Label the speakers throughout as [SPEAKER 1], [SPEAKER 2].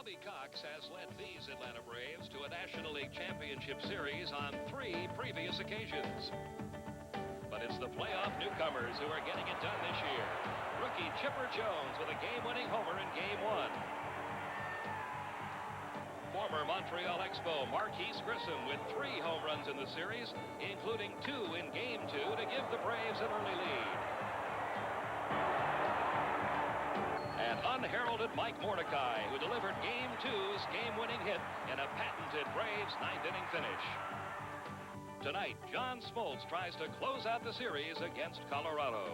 [SPEAKER 1] Bobby Cox has led these Atlanta Braves to a National League Championship Series on 3 previous occasions. But it's the playoff newcomers who are getting it done this year. Rookie Chipper Jones with a game-winning homer in Game 1. Former Montreal Expo Marquise Grissom with 3 home runs in the series, including 2 in Game 2 to give the Braves an early lead. And unheralded Mike Mordecai, who delivered Game 2's game-winning hit in a patented Braves 9th-inning finish. Tonight, John Smoltz tries to close out the series against Colorado.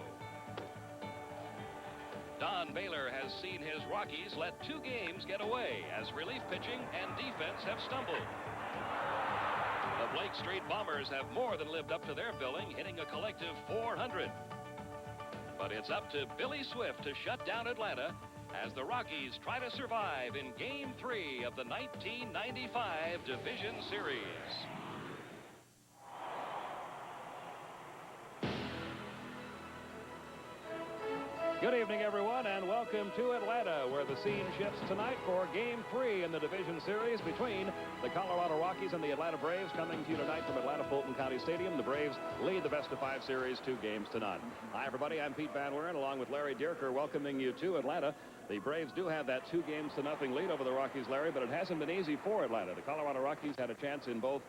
[SPEAKER 1] Don Baylor has seen his Rockies let 2 games get away as relief pitching and defense have stumbled. The Blake Street Bombers have more than lived up to their billing, hitting a collective 400. But it's up to Billy Swift to shut down Atlanta as the Rockies try to survive in Game 3 of the 1995 Division Series.
[SPEAKER 2] Good evening, everyone, and welcome to Atlanta, where the scene shifts tonight for Game 3 in the Division Series between the Colorado Rockies and the Atlanta Braves. Coming to you tonight from Atlanta Fulton County Stadium, the Braves lead the best-of-5 series 2 games to none. Hi, everybody. I'm Pete Van Leeuwen, along with Larry Dierker, welcoming you to Atlanta. The Braves do have that 2-0 lead over the Rockies, Larry, but it hasn't been easy for Atlanta. The Colorado Rockies had a chance in both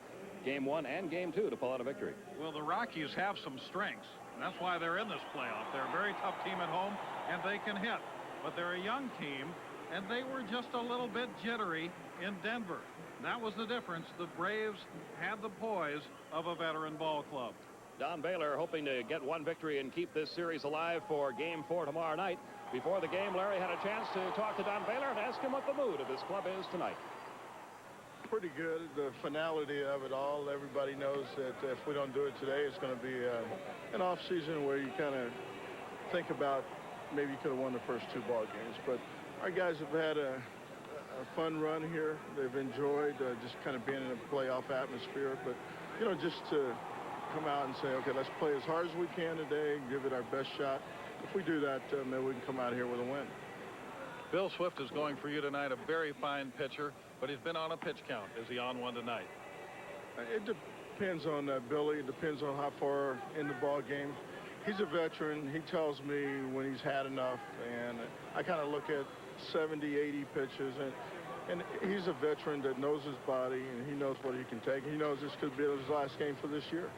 [SPEAKER 2] Game 1 and Game 2 to pull out a victory.
[SPEAKER 3] Well, the Rockies have some strengths. That's why they're in this playoff. They're a very tough team at home, and they can hit. But they're a young team, and they were just a little bit jittery in Denver. That was the difference. The Braves had the poise of a veteran ball club.
[SPEAKER 2] Don Baylor hoping to get 1 victory and keep this series alive for Game 4 tomorrow night. Before the game, Larry had a chance to talk to Don Baylor and ask him what the mood of his club is tonight.
[SPEAKER 4] Pretty good. The finality of it all. Everybody knows that if we don't do it today, it's going to be an off season where you kind of think about maybe you could have won the first 2 ball games. But our guys have had a fun run here. They've enjoyed just kind of being in a playoff atmosphere. But, you know, just to come out and say, okay, let's play as hard as we can today and give it our best shot. If we do that, maybe we can come out here with a win.
[SPEAKER 3] Bill Swift is going for you tonight, a very fine pitcher, but he's been on a pitch count. Is he on one tonight?
[SPEAKER 4] It depends on Billy. It depends on how far in the ball game. He's a veteran. He tells me when he's had enough, and I kind of look at 70, 80 pitches, and he's a veteran that knows his body, and he knows what he can take. He knows this could be his last game for this year.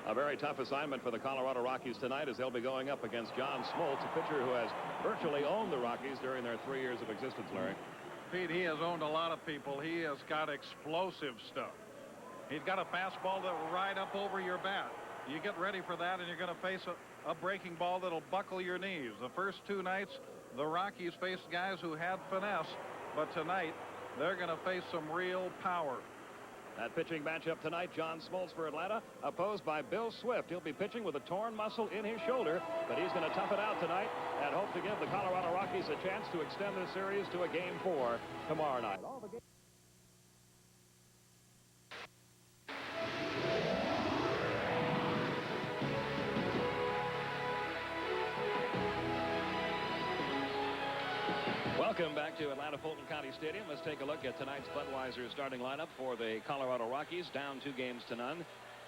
[SPEAKER 2] A very tough assignment for the Colorado Rockies tonight as they'll be going up against John Smoltz, a pitcher who has virtually owned the Rockies during their 3 years of existence, Larry.
[SPEAKER 3] Pete, he has owned a lot of people. He has got explosive stuff. He's got a fastball that will ride up over your bat. You get ready for that, and you're going to face a breaking ball that'll buckle your knees. The first 2 nights, the Rockies faced guys who had finesse, but tonight they're going to face some real power.
[SPEAKER 2] That pitching matchup tonight, John Smoltz for Atlanta, opposed by Bill Swift. He'll be pitching with a torn muscle in his shoulder, but he's going to tough it out tonight and hope to give the Colorado Rockies a chance to extend the series to a Game 4 tomorrow night. All the Welcome back to Atlanta Fulton County Stadium. Let's take a look at tonight's Budweiser starting lineup for the Colorado Rockies, down 2 games to none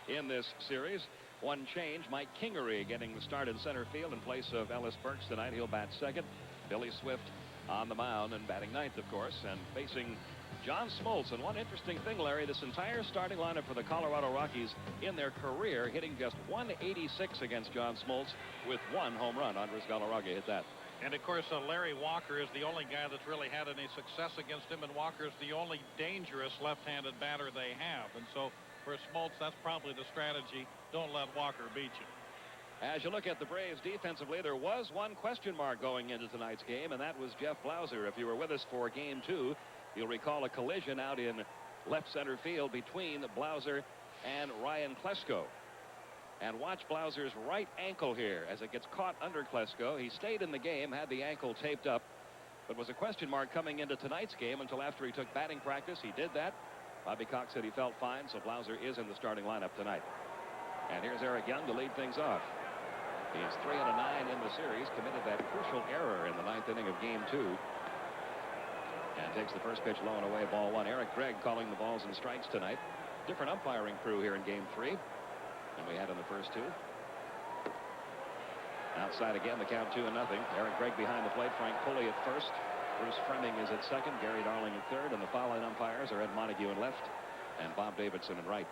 [SPEAKER 2] in this series. 1 change, Mike Kingery getting the start in center field in place of Ellis Burks tonight. He'll bat second. Billy Swift on the mound and batting ninth, of course, and facing John Smoltz. And one interesting thing, Larry, this entire starting lineup for the Colorado Rockies in their career hitting just 186 against John Smoltz with 1 home run. Andres Galarraga hit that.
[SPEAKER 3] And, of course, Larry Walker is the only guy that's really had any success against him, and Walker's the only dangerous left-handed batter they have. And so for Smoltz, that's probably the strategy. Don't let Walker beat you.
[SPEAKER 2] As you look at the Braves defensively, there was 1 question mark going into tonight's game, and that was Jeff Blauser. If you were with us for Game 2, you'll recall a collision out in left center field between Blauser and Ryan Klesko. And watch Blauser's right ankle here as it gets caught under Klesko. He stayed in the game, had the ankle taped up, but was a question mark coming into tonight's game until after he took batting practice. He did that. Bobby Cox said he felt fine, so Blauser is in the starting lineup tonight. And here's Eric Young to lead things off. He is 3 out of 9 in the series, committed that crucial error in the 9th inning of Game 2. And takes the first pitch low and away, ball one. Eric Gregg calling the balls and strikes tonight. Different umpiring crew here in game 3 than we had in the first 2. Outside again, the count 2-0. Eric Gregg behind the plate. Frank Pulley at first. Bruce Fremming is at second. Gary Darling at third. And the foul-line umpires are Ed Montague in left and Bob Davidson in right.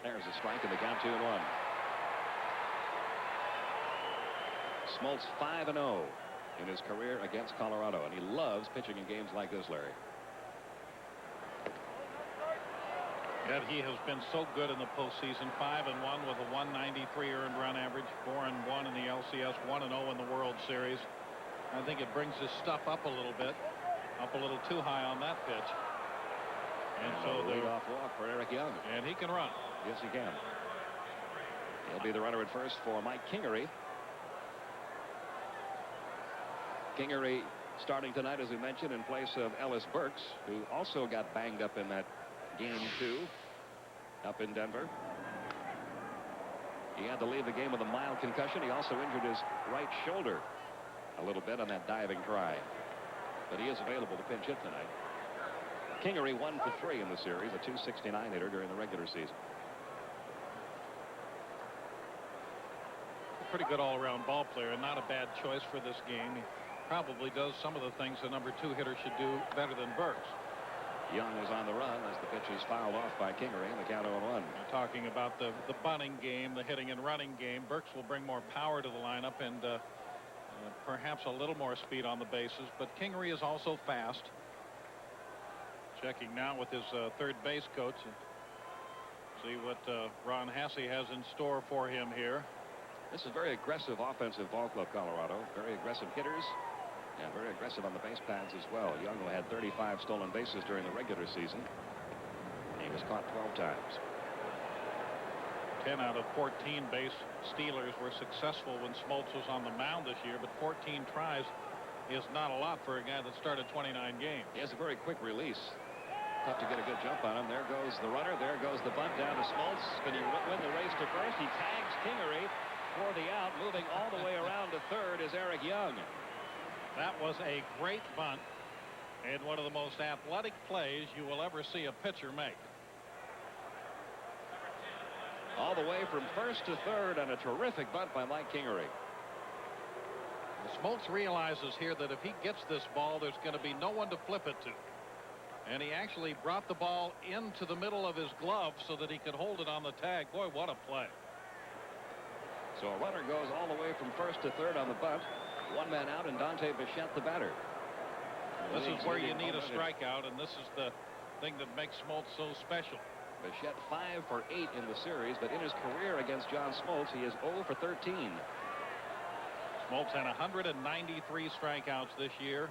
[SPEAKER 2] There's a strike, and the count 2-1. Smoltz 5-0 in his career against Colorado, and he loves pitching in games like this, Larry.
[SPEAKER 3] And he has been so good in the postseason. 5-1 with a 193 earned run average, 4-1 in the LCS, 1-0 in the World Series. I think it brings his stuff up a little bit, up a little too high on that pitch. And so the
[SPEAKER 2] leadoff walk for Eric Young.
[SPEAKER 3] And he can run.
[SPEAKER 2] Yes, he can. He'll be the runner at first for Mike Kingery. Kingery starting tonight, as we mentioned, in place of Ellis Burks, who also got banged up in that game 2 up in Denver. He had to leave the game with a mild concussion. He also injured his right shoulder a little bit on that diving try. But he is available to pinch hit tonight. Kingery 1 for 3 in the series, a .269 hitter during the regular season.
[SPEAKER 3] A pretty good all-around ball player, and not a bad choice for this game. He probably does some of the things the number 2 hitter should do better than Burks.
[SPEAKER 2] Young is on the run as the pitch is fouled off by Kingery, and the count 0-1.
[SPEAKER 3] Talking about the bunting game, the hitting and running game, Burks will bring more power to the lineup and perhaps a little more speed on the bases, but Kingery is also fast. Checking now with his third base coach and see what Ron Hasse has in store for him here.
[SPEAKER 2] This is very aggressive offensive ball club, Colorado. Very aggressive hitters and very aggressive on the base paths as well. Young, who had 35 stolen bases during the regular season, he was caught 12 times.
[SPEAKER 3] 10 out of 14 base stealers were successful when Smoltz was on the mound this year, but 14 tries is not a lot for a guy that started 29 games.
[SPEAKER 2] He has a very quick release. Tough to get a good jump on him. There goes the runner. There goes the bunt down to Smoltz. Can he win the race to first? He tags Kingery for the out. Moving all the way around to third is Eric Young.
[SPEAKER 3] That was a great bunt and one of the most athletic plays you will ever see a pitcher make.
[SPEAKER 2] All the way from first to third, and a terrific bunt by Mike Kingery.
[SPEAKER 3] Smoltz realizes here that if he gets this ball, there's going to be no one to flip it to. And he actually brought the ball into the middle of his glove so that he could hold it on the tag. Boy, what a play.
[SPEAKER 2] So a runner goes all the way from first to third on the bunt. One man out, and Dante Bichette the batter.
[SPEAKER 3] This is where you need a strikeout, and this is the thing that makes Smoltz so special.
[SPEAKER 2] Bichette 5 for 8 in the series, but in his career against John Smoltz, he is 0 for 13.
[SPEAKER 3] Smoltz had 193 strikeouts this year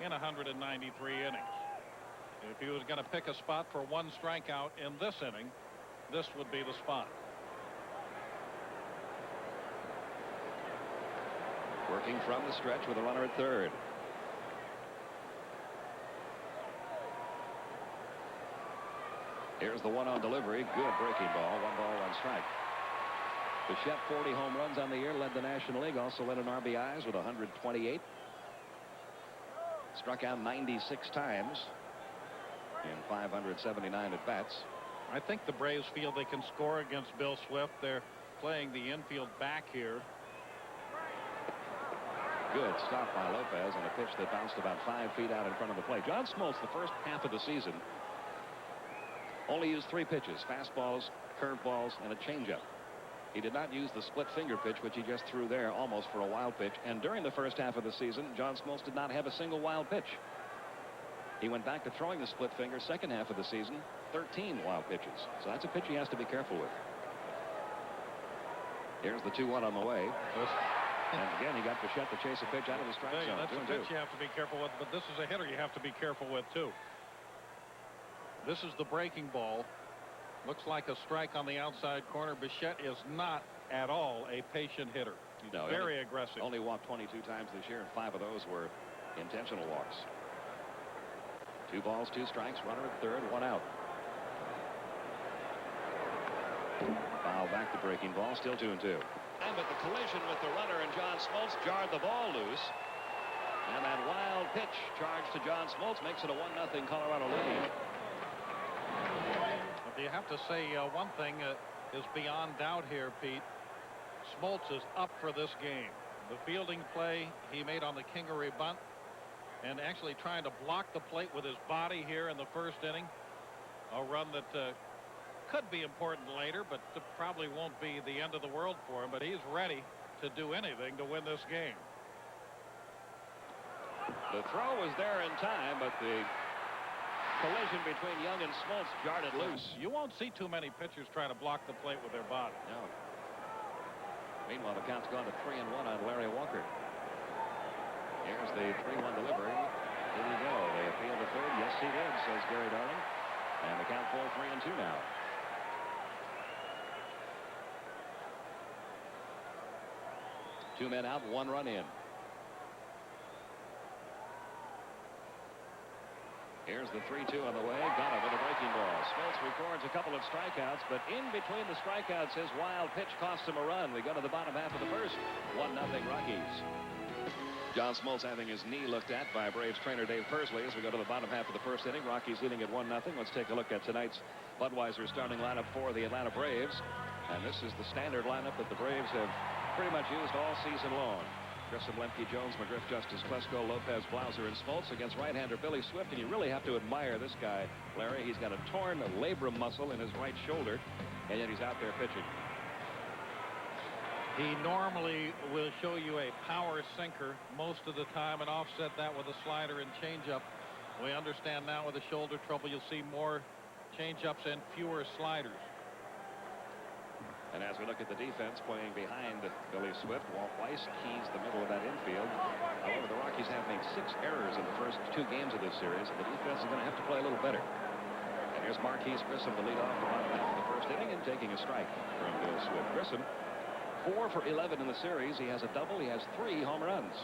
[SPEAKER 3] in 193 innings. If he was going to pick a spot for one strikeout in this inning, this would be the spot.
[SPEAKER 2] Working from the stretch with a runner at third. Here's the 1-on delivery. Good breaking ball. 1 ball, 1 strike. Bichette, 40 home runs on the year, led the National League, also led in RBIs with 128. Struck out 96 times in 579 at bats.
[SPEAKER 3] I think the Braves feel they can score against Bill Swift. They're playing the infield back here.
[SPEAKER 2] Good stop by Lopez on a pitch that bounced about 5 feet out in front of the plate. John Smoltz, the first half of the season, only used 3 pitches: fastballs, curveballs, and a changeup. He did not use the split finger pitch, which he just threw there almost for a wild pitch. And during the first half of the season, John Smoltz did not have a single wild pitch. He went back to throwing the split finger second half of the season, 13 wild pitches. So that's a pitch he has to be careful with. Here's the 2-1 on the way. And again, he got Bichette to chase a pitch out of the strike zone.
[SPEAKER 3] That's a pitch you have to be careful with, but this is a hitter you have to be careful with, too. This is the breaking ball. Looks like a strike on the outside corner. Bichette is not at all a patient hitter. He's very aggressive.
[SPEAKER 2] Only walked 22 times this year, and 5 of those were intentional walks. 2 balls, 2 strikes, runner at third, 1 out. Foul back the breaking ball, still 2-2. But the collision with the runner and John Smoltz jarred the ball loose. And that wild pitch charged to John Smoltz makes it a 1-0 Colorado lead.
[SPEAKER 3] But you have to say one thing is beyond doubt here, Pete. Smoltz is up for this game. The fielding play he made on the Kingery bunt and actually trying to block the plate with his body here in the first inning. A run that could be important later, but probably won't be the end of the world for him. But he's ready to do anything to win this game.
[SPEAKER 2] The throw was there in time, but the collision between Young and Smoltz jarred it loose.
[SPEAKER 3] You won't see too many pitchers try to block the plate with their body.
[SPEAKER 2] No. Meanwhile, the count's gone to 3-1 on Larry Walker. Here's the 3-1 delivery. Here we go. They appeal to third. Yes, he did, says Gary Darling. And the count full 3-2 now. Two men out, 1 run in. Here's the 3-2 on the way. Got it with a breaking ball. Smoltz records a couple of strikeouts, but in between the strikeouts, his wild pitch cost him a run. We go to the bottom half of the first. 1-0 Rockies. John Smoltz having his knee looked at by Braves trainer Dave Pursley as we go to the bottom half of the first inning. Rockies leading at 1-0. Let's take a look at tonight's Budweiser starting lineup for the Atlanta Braves. And this is the standard lineup that the Braves have pretty much used all season long. Grissom, Lemke, Jones, McGriff, Justice, Klesko, Lopez, Blauser, and Smoltz against right-hander Billy Swift. And you really have to admire this guy, Larry. He's got a torn labrum muscle in his right shoulder, and yet he's out there pitching.
[SPEAKER 3] He normally will show you a power sinker most of the time and offset that with a slider and changeup. We understand now with the shoulder trouble, you'll see more changeups and fewer sliders.
[SPEAKER 2] And as we look at the defense playing behind Billy Swift, Walt Weiss keys the middle of that infield. However, the Rockies have made 6 errors in the first 2 games of this series. The defense is going to have to play a little better. And here's Marquise Grissom to lead off the bottom half of the first inning and taking a strike from Bill Swift. Grissom, 4 for 11 in the series. He has a double. He has 3 home runs.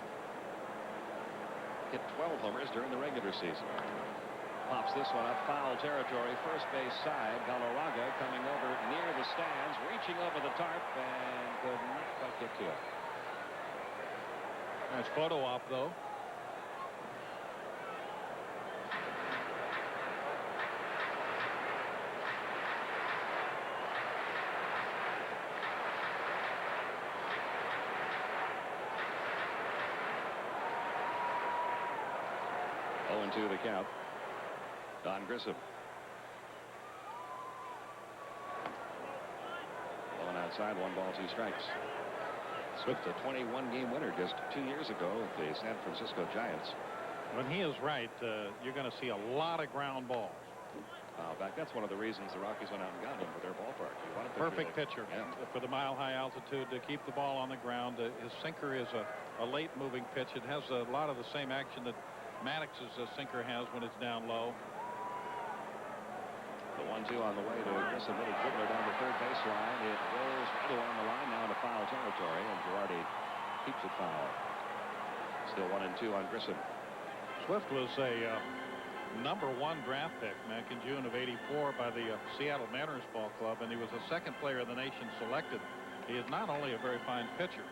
[SPEAKER 2] Hit 12 homers during the regular season. Pops this one up foul territory, first base side. Galarraga coming over near the stands, reaching over the tarp, and could not quite get to it.
[SPEAKER 3] Nice photo op, though.
[SPEAKER 2] Oh, 2 the count. Don Grissom. Going outside, 1 ball, 2 strikes. Swift, a 21-game winner just 2 years ago with the San Francisco Giants.
[SPEAKER 3] When he is right, you're going to see a lot of ground balls.
[SPEAKER 2] In fact, that's one of the reasons the Rockies went out and got him for their ballpark.
[SPEAKER 3] Perfect pitcher for the mile-high altitude to keep the ball on the ground. His sinker is a late-moving pitch. It has a lot of the same action that Maddox's sinker has when it's down low.
[SPEAKER 2] The 1-2 on the way to Grissom. Little dribbler down the third baseline. It rolls right along the line now into foul territory, and Girardi keeps it foul. Still 1-2 on Grissom.
[SPEAKER 3] Swift was a #1 draft pick back in June of '84 by the Seattle Mariners Ball Club, and he was the 2nd player of the nation selected. He is not only a very fine pitcher,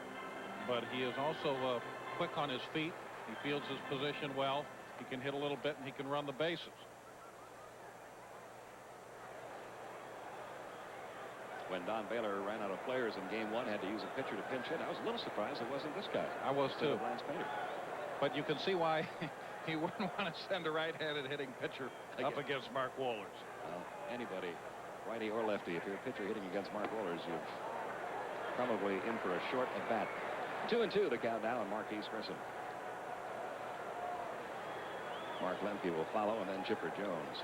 [SPEAKER 3] but he is also quick on his feet. He fields his position well. He can hit a little bit, and he can run the bases.
[SPEAKER 2] When Don Baylor ran out of players in Game 1, had to use a pitcher to pinch hit, I was a little surprised it wasn't this guy.
[SPEAKER 3] I was too.
[SPEAKER 2] Lance Painter.
[SPEAKER 3] But you can see why he wouldn't want to send a right-handed hitting pitcher up against Mark Wohlers.
[SPEAKER 2] Well, anybody, righty or lefty, if you're a pitcher hitting against Mark Wohlers, you're probably in for a short at bat. 2-2 the count now on Marquise Grissom. Mark Lemke will follow, and then Chipper Jones.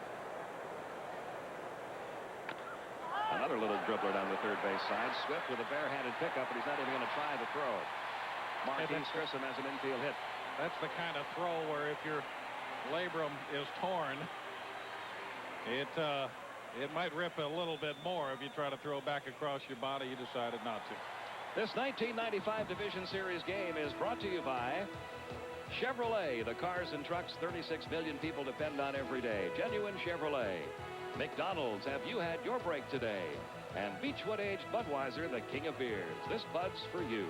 [SPEAKER 2] Another little dribbler down the third base side. Swift with a barehanded pickup, but he's not even going to try the throw. Marquise Grissom has an infield hit.
[SPEAKER 3] That's the kind of throw where if your labrum is torn, it might rip a little bit more if you try to throw back across your body. You decided not to.
[SPEAKER 2] This 1995 Division Series game is brought to you by Chevrolet, the cars and trucks 36 million people depend on every day. Genuine Chevrolet. McDonald's, have you had your break today? And Beechwood Aged Budweiser, the king of beers. This Bud's for you.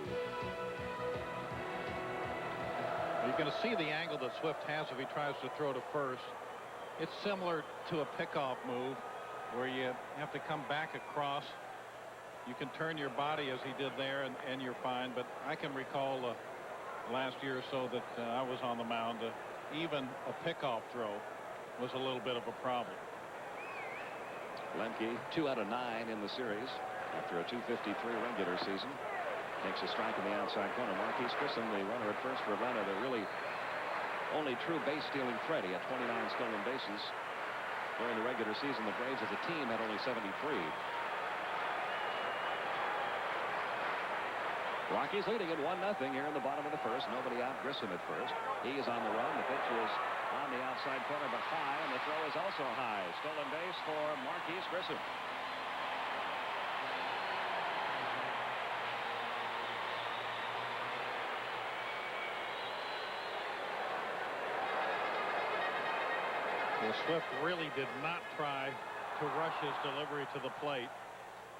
[SPEAKER 3] You can see the angle that Swift has if he tries to throw to first. It's similar to a pickoff move where you have to come back across. You can turn your body as he did there, and you're fine. But I can recall last year or so that I was on the mound. Even a pickoff throw was a little bit of a problem.
[SPEAKER 2] Lemke 2 out of 9 in the series after a .253 regular season. Takes a strike in the outside corner. Marquis Grissom, the runner at first for Atlanta, the really only true base stealing threat. He had 29 stolen bases. During the regular season, the Braves as a team had only 73. Rockies leading at 1-0 here in the bottom of the first. Nobody out. Grissom at first. He is on the run. The pitch is on the outside corner, but high, and the throw is also high. Stolen base for Marquis Grissom.
[SPEAKER 3] Well, Swift really did not try to rush his delivery to the plate.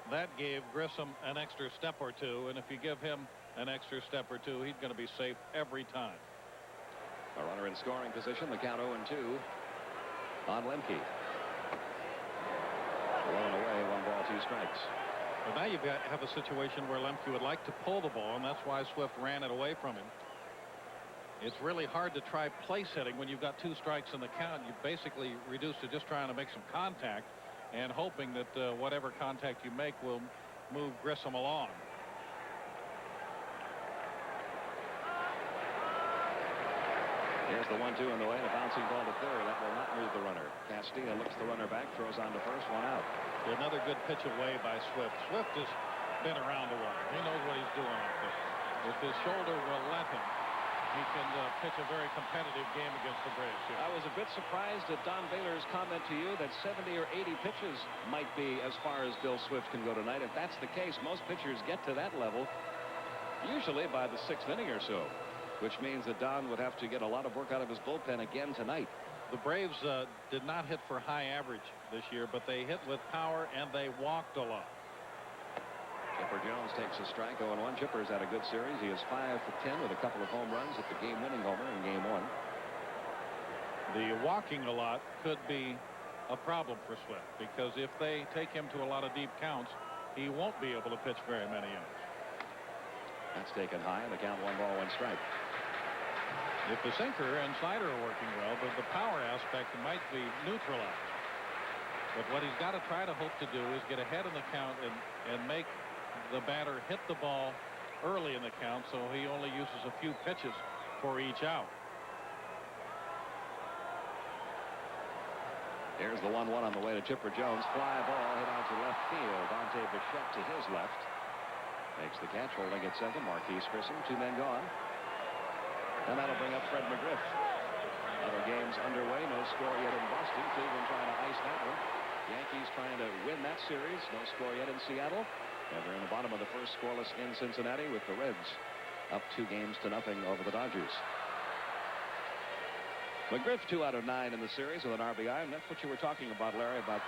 [SPEAKER 3] That gave Grissom an extra step or two, and if you give him an extra step or two, he's going to be safe every time.
[SPEAKER 2] A runner in scoring position. The count 0-2 on Lemke. 1 away, 1 ball, 2 strikes.
[SPEAKER 3] But now you have a situation where Lemke would like to pull the ball, and that's why Swift ran it away from him. It's really hard to try place hitting when you've got 2 strikes in the count. You basically reduce to just trying to make some contact and hoping that whatever contact you make will move Grissom along.
[SPEAKER 2] Here's the 1-2 on the way, and a bouncing ball to third. That will not move the runner. Castilla looks the runner back, throws on to first, 1 out.
[SPEAKER 3] Another good pitch away by Swift. Swift has been around the water. He knows what he's doing out there. If his shoulder will let him, he can pitch a very competitive game against the Braves here.
[SPEAKER 2] I was a bit surprised at Don Baylor's comment to you that 70 or 80 pitches might be as far as Bill Swift can go tonight. If that's the case, most pitchers get to that level usually by the 6th inning or so, which means that Don would have to get a lot of work out of his bullpen again tonight.
[SPEAKER 3] The Braves did not hit for high average this year, but they hit with power and they walked a lot.
[SPEAKER 2] Chipper Jones takes a strike. 0-1. Chipper's had a good series. He is 5 for 10 with a couple of home runs at the game-winning homer in Game 1.
[SPEAKER 3] The walking a lot could be a problem for Swift, because if they take him to a lot of deep counts, he won't be able to pitch very many innings.
[SPEAKER 2] That's taken high, and the count 1 ball, 1 strike.
[SPEAKER 3] If the sinker and slider are working well, but the power aspect might be neutralized. But what he's got to try to hope to do is get ahead in the count and make the batter hit the ball early in the count, so he only uses a few pitches for each out.
[SPEAKER 2] Here's the 1-1 on the way to Chipper Jones. Fly ball hit out to left field. Dante Bichette to his left. Makes the catch, holding at second. Marquis Grissom, 2 men gone. And that'll bring up Fred McGriff. Other games underway. No score yet in Boston. Cleveland trying to ice that one. Yankees trying to win that series. No score yet in Seattle. And they're in the bottom of the first, scoreless in Cincinnati, with the Reds up 2-0 over the Dodgers. McGriff 2 out of 9 in the series with an RBI, and that's what you were talking about, Larry, about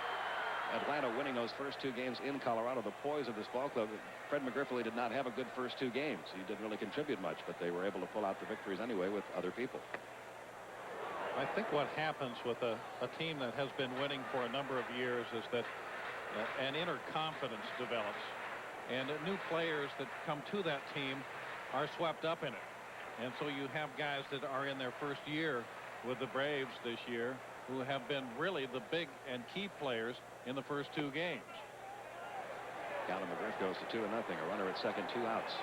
[SPEAKER 2] Atlanta winning those first 2 games in Colorado. The poise of this ball club. Fred McGriff really did not have a good first 2 games. He didn't really contribute much, but they were able to pull out the victories anyway with other people.
[SPEAKER 3] I think what happens with a team that has been winning for a number of years is that an inner confidence develops, and new players that come to that team are swept up in it. And so you have guys that are in their first year with the Braves this year who have been really the big and key players in the first 2 games.
[SPEAKER 2] Count of McGriff goes to 2-0. A runner at second, 2 outs.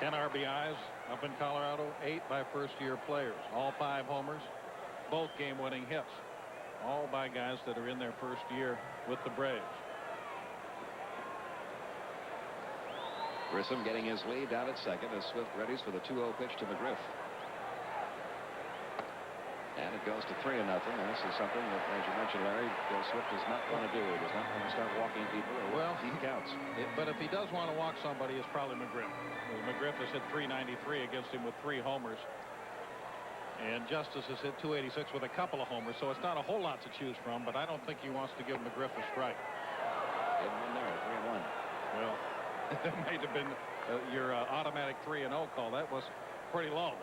[SPEAKER 3] 10 RBIs up in Colorado, 8 by first-year players. All 5 homers, both game-winning hits. All by guys that are in their first year with the Braves.
[SPEAKER 2] Grissom getting his lead down at second as Swift readies for the 2-0 pitch to McGriff. And it goes to 3-0. And this is something that, as you mentioned, Larry, Bill Swift does not want to do. He does not want to start walking people or deep counts.
[SPEAKER 3] But if he does want to walk somebody, it's probably McGriff. McGriff has hit .393 against him with 3 homers. And Justice has hit .286 with a couple of homers, so it's not a whole lot to choose from, but I don't think he wants to give McGriff a strike.
[SPEAKER 2] Didn't win there, 3-1.
[SPEAKER 3] Well, that might have been your automatic 3-0 call. That was pretty low.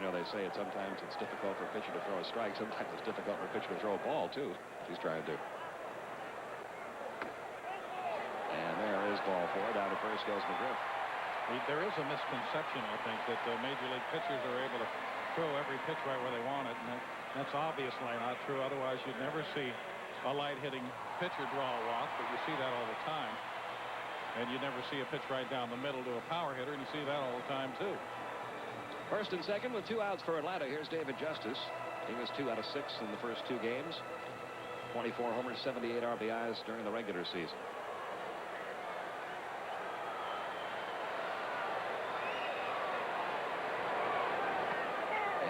[SPEAKER 2] You know, they say sometimes it's difficult for a pitcher to throw a strike. Sometimes it's difficult for a pitcher to throw a ball, too. He's trying to. And there is ball 4. Down to first goes McGriff.
[SPEAKER 3] There is a misconception, I think, that major league pitchers are able to throw every pitch right where they want it, and that's obviously not true. Otherwise, you'd never see a light-hitting pitcher draw a walk, but you see that all the time. And you never see a pitch right down the middle to a power hitter, and you see that all the time, too.
[SPEAKER 2] First and second with 2 outs for Atlanta. Here's David Justice. He was 2 out of 6 in the first 2 games. 24 homers, 78 RBIs during the regular season.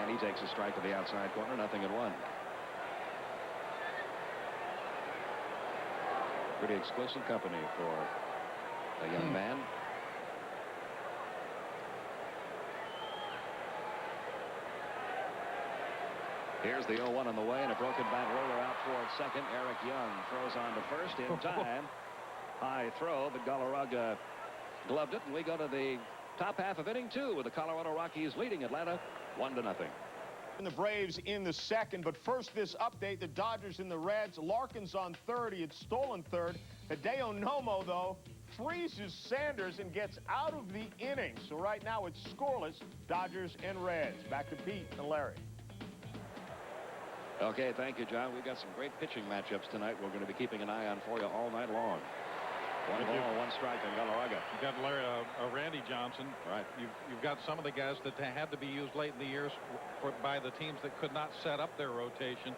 [SPEAKER 2] And he takes a strike to the outside corner, 0-1. Pretty exclusive company for a young man. Here's the 0-1 on the way, and a broken bat roller out toward second. Eric Young throws on to first in time. High throw, but Galarraga gloved it, and we go to the top half of inning 2 with the Colorado Rockies leading Atlanta 1-0.
[SPEAKER 5] And the Braves in the second, but first this update: the Dodgers and the Reds. Larkin's on third. He had stolen third. Hideo Nomo, though, freezes Sanders and gets out of the inning. So right now it's scoreless, Dodgers and Reds. Back to Pete and Larry.
[SPEAKER 2] Okay, thank you, John. We've got some great pitching matchups tonight we're going to be keeping an eye on for you all night long. 1 ball, 1 strike on Galarraga.
[SPEAKER 3] You got Larry, Randy Johnson.
[SPEAKER 2] Right.
[SPEAKER 3] You've got some of the guys that had to be used late in the years by the teams that could not set up their rotation.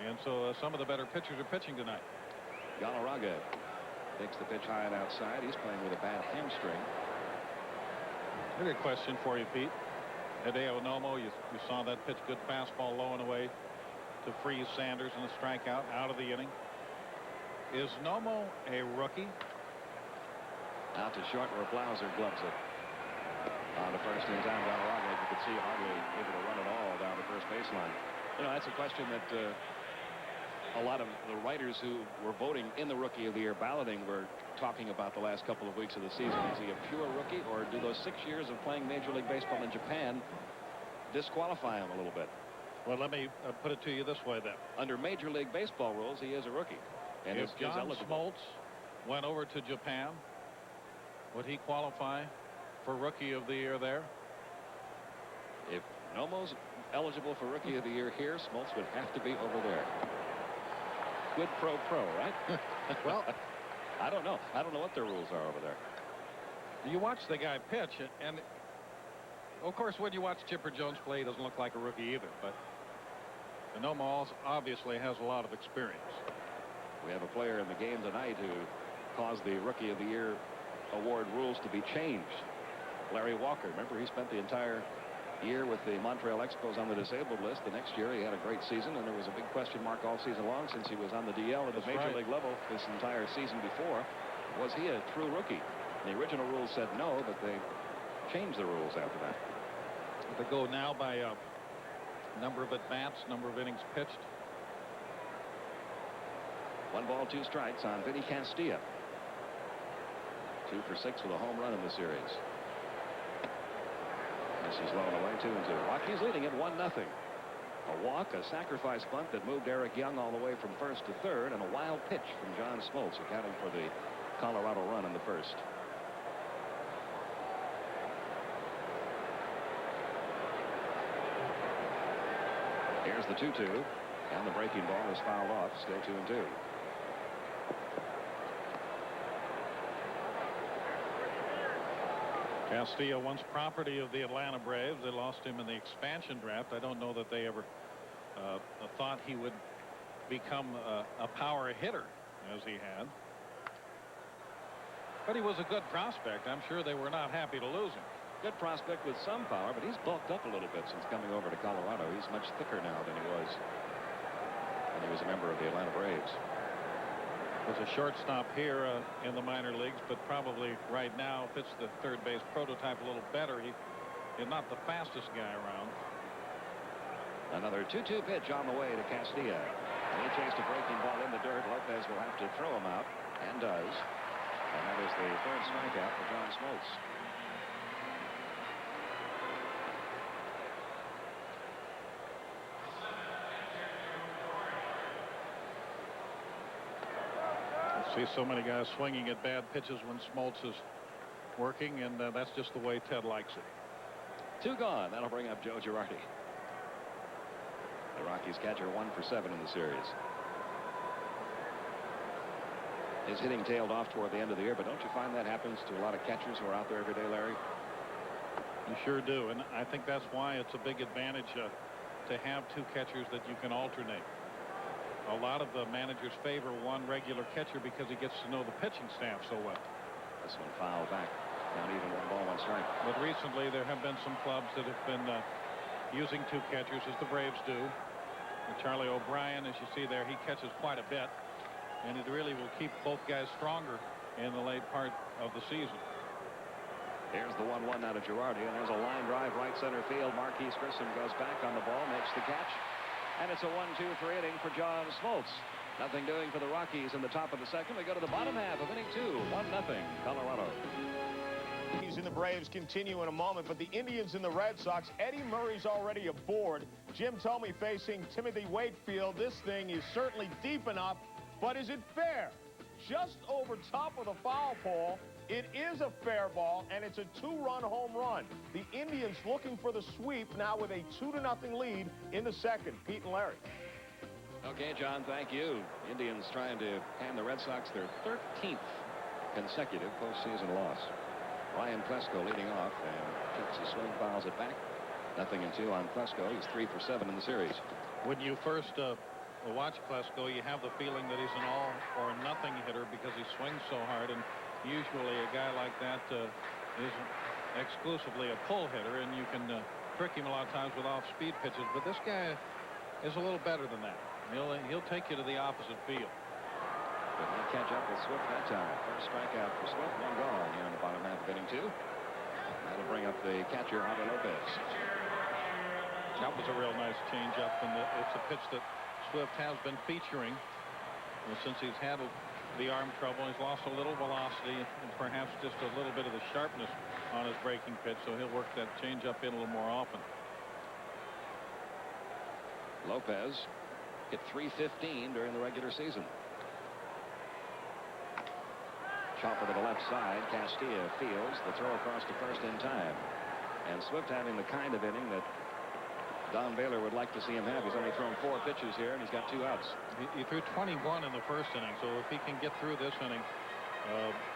[SPEAKER 3] And so some of the better pitchers are pitching tonight.
[SPEAKER 2] Galarraga takes the pitch high and outside. He's playing with a bad hamstring.
[SPEAKER 3] Here's a question for you, Pete. Hideo Nomo, you saw that pitch, good fastball low and away to freeze Sanders in a strikeout out of the inning. Is Nomo a rookie?
[SPEAKER 2] Out to short where Blauser gloves it. On to first in time, Galarraga, as you can see, hardly able to run at all down the first baseline. You know, that's a question that a lot of the writers who were voting in the Rookie of the Year balloting were talking about the last couple of weeks of the season. Is he a pure rookie, or do those 6 years of playing Major League Baseball in Japan disqualify him a little bit?
[SPEAKER 3] Well, let me put it to you this way, then.
[SPEAKER 2] Under Major League Baseball rules, he is a rookie. And
[SPEAKER 3] if John Smoltz went over to Japan, would he qualify for Rookie of the Year there?
[SPEAKER 2] If Nomo's eligible for Rookie of the Year here, Smoltz would have to be over there. Good pro, right?
[SPEAKER 3] Well,
[SPEAKER 2] I don't know. I don't know what their rules are over there.
[SPEAKER 3] You watch the guy pitch, and of course, when you watch Chipper Jones play, he doesn't look like a rookie either. But Nomo obviously has a lot of experience.
[SPEAKER 2] We have a player in the game tonight who caused the Rookie of the Year award rules to be changed. Larry Walker. Remember, he spent the entire year with the Montreal Expos on the disabled list. The next year, he had a great season, and there was a big question mark all season long since he was on the DL at the Major League level this entire season before. Was he a true rookie? The original rules said no, but they changed the rules after that.
[SPEAKER 3] They go now by number of at-bats, number of innings pitched.
[SPEAKER 2] 1 ball, 2 strikes on Vinny Castilla. 2 for 6 with a home run in the series. This is low and away, 2-2. Rockies leading it 1-0. A walk, a sacrifice bunt that moved Eric Young all the way from first to third, and a wild pitch from John Smoltz, accounting for the Colorado run in the first. Here's the 2-2, and the breaking ball is fouled off. Still 2-2.
[SPEAKER 3] Castillo, once property of the Atlanta Braves. They lost him in the expansion draft. I don't know that they ever thought he would become a power hitter as he had. But he was a good prospect. I'm sure they were not happy to lose him.
[SPEAKER 2] Good prospect with some power, but he's bulked up a little bit since coming over to Colorado. He's much thicker now than he was when he was a member of the Atlanta Braves.
[SPEAKER 3] Was a shortstop here in the minor leagues, but probably right now fits the third base prototype a little better. He's not the fastest guy around.
[SPEAKER 2] Another 2-2 pitch on the way to Castilla. And he chased a breaking ball in the dirt. Lopez will have to throw him out, and does. And that is the third strikeout for John Smoltz.
[SPEAKER 3] See so many guys swinging at bad pitches when Smoltz is working, and that's just the way Ted likes it.
[SPEAKER 2] 2 gone. That'll bring up Joe Girardi. The Rockies catcher 1 for 7 in the series. His hitting tailed off toward the end of the year, but don't you find that happens to a lot of catchers who are out there every day, Larry?
[SPEAKER 3] You sure do, and I think that's why it's a big advantage to have 2 catchers that you can alternate. A lot of the managers favor one regular catcher because he gets to know the pitching staff so well.
[SPEAKER 2] This one fouled back. Not even 1 ball, 1 strike.
[SPEAKER 3] But recently there have been some clubs that have been using 2 catchers, as the Braves do. And Charlie O'Brien, as you see there, he catches quite a bit, and it really will keep both guys stronger in the late part of the season.
[SPEAKER 2] Here's the 1-1 out of Girardi, and there's a line drive right center field. Marquise Grissom goes back on the ball, makes the catch, and it's a 1-2-3 inning for John Smoltz. Nothing doing for the Rockies in the top of the second. We go to the bottom half of inning 2. 1-0 Colorado.
[SPEAKER 5] He's in the Braves continue in a moment, but the Indians and the Red Sox, Eddie Murray's already aboard. Jim Thome facing Timothy Wakefield. This thing is certainly deep enough, but is it fair? Just over top of the foul pole. It is a fair ball, and it's a 2-run home run. The Indians looking for the sweep now with a 2-0 lead in the second. Pete and Larry.
[SPEAKER 2] Okay, John, thank you. Indians trying to hand the Red Sox their 13th consecutive postseason loss. Ryan Plesko leading off and kicks a swing, fouls it back. 0-2 on Plesko. He's 3 for 7 in the series.
[SPEAKER 3] When you first watch Plesko, you have the feeling that he's an all or nothing hitter because he swings so hard, and usually a guy like that is exclusively a pull hitter, and you can trick him a lot of times with off-speed pitches. But this guy is a little better than that. He'll take you to the opposite field.
[SPEAKER 2] But not catch up with Swift that time. First strikeout for Swift, 1 gone here in the bottom half of inning 2. That'll bring up the catcher, Javi Lopez.
[SPEAKER 3] That was a real nice changeup, and it's a pitch that Swift has been featuring since he's had the arm trouble. He's lost a little velocity and perhaps just a little bit of the sharpness on his breaking pitch, so he'll work that changeup in a little more often.
[SPEAKER 2] Lopez hit .315 during the regular season. Chopper to the left side. Castilla fields the throw across to first in time. And Swift having the kind of inning that Don Baylor would like to see him have. He's only thrown 4 pitches here, and he's got 2 outs.
[SPEAKER 3] He threw 21 in the first inning, so if he can get through this inning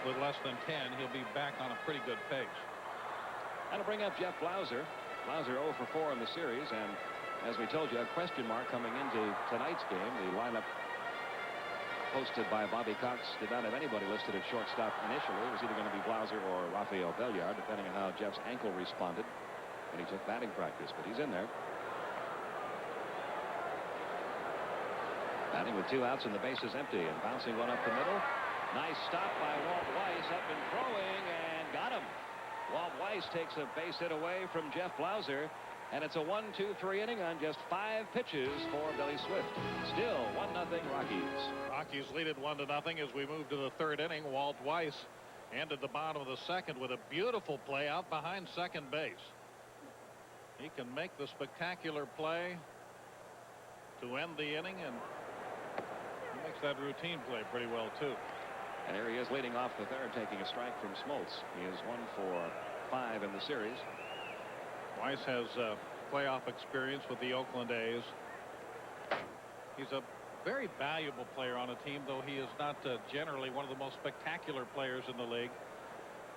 [SPEAKER 3] with less than 10, he'll be back on a pretty good pace.
[SPEAKER 2] That'll bring up Jeff Blauser. Blauser 0 for 4 in the series, and as we told you, a question mark coming into tonight's game. The lineup posted by Bobby Cox did not have anybody listed at shortstop initially. It was either going to be Blauser or Rafael Belliard, depending on how Jeff's ankle responded when he took batting practice, but he's in there. Batting with 2 outs and the base is empty, and bouncing one up the middle. Nice stop by Walt Weiss, up and throwing, and got him. Walt Weiss takes a base hit away from Jeff Blauser, and it's a 1-2-3 inning on just 5 pitches for Billy Swift. Still 1-0 Rockies.
[SPEAKER 3] Rockies lead it 1-0 as we move to the 3rd inning. Walt Weiss ended the bottom of the 2nd with a beautiful play out behind second base. He can make the spectacular play to end the inning, and he makes that routine play pretty well too.
[SPEAKER 2] And here he is leading off the 3rd, taking a strike from Smoltz. He is 1 for 5 in the series.
[SPEAKER 3] Weiss has playoff experience with the Oakland A's. He's a very valuable player on a team, though he is not generally one of the most spectacular players in the league.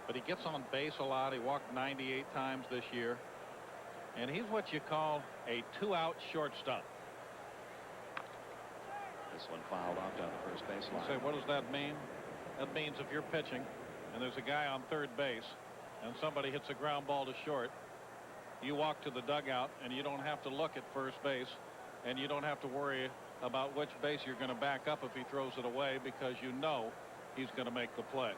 [SPEAKER 3] But he gets on base a lot. He walked 98 times this year. And he's what you call a 2-out shortstop.
[SPEAKER 2] This one fouled off down the first baseline.
[SPEAKER 3] Say, what does that mean? That means if you're pitching and there's a guy on 3rd base and somebody hits a ground ball to short, you walk to the dugout and you don't have to look at first base, and you don't have to worry about which base you're going to back up if he throws it away, because you know he's going to make the play.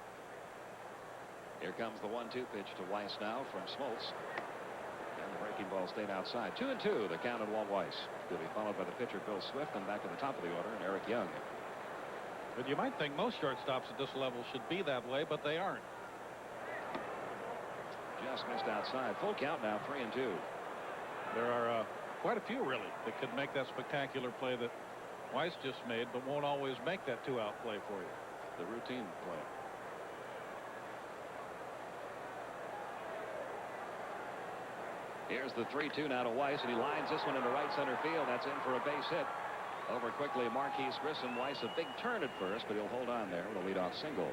[SPEAKER 2] Here comes the 1-2 pitch to Weiss now from Smoltz. And the breaking ball stayed outside. 2-2 the count on Walt Weiss. He'll be followed by the pitcher Bill Swift, and back at the top of the order, and Eric Young.
[SPEAKER 3] But you might think most shortstops at this level should be that way, but they aren't.
[SPEAKER 2] Just missed outside. Full count now, 3-2.
[SPEAKER 3] There are quite a few, really, that could make that spectacular play that Weiss just made, but won't always make that 2-out play for you.
[SPEAKER 2] the routine play. Here's the 3-2 now to Weiss, and he lines this one into right center field. That's in for a base hit. Over quickly, Marquise Grissom. Weiss a big turn at first, but he'll hold on there with a leadoff single.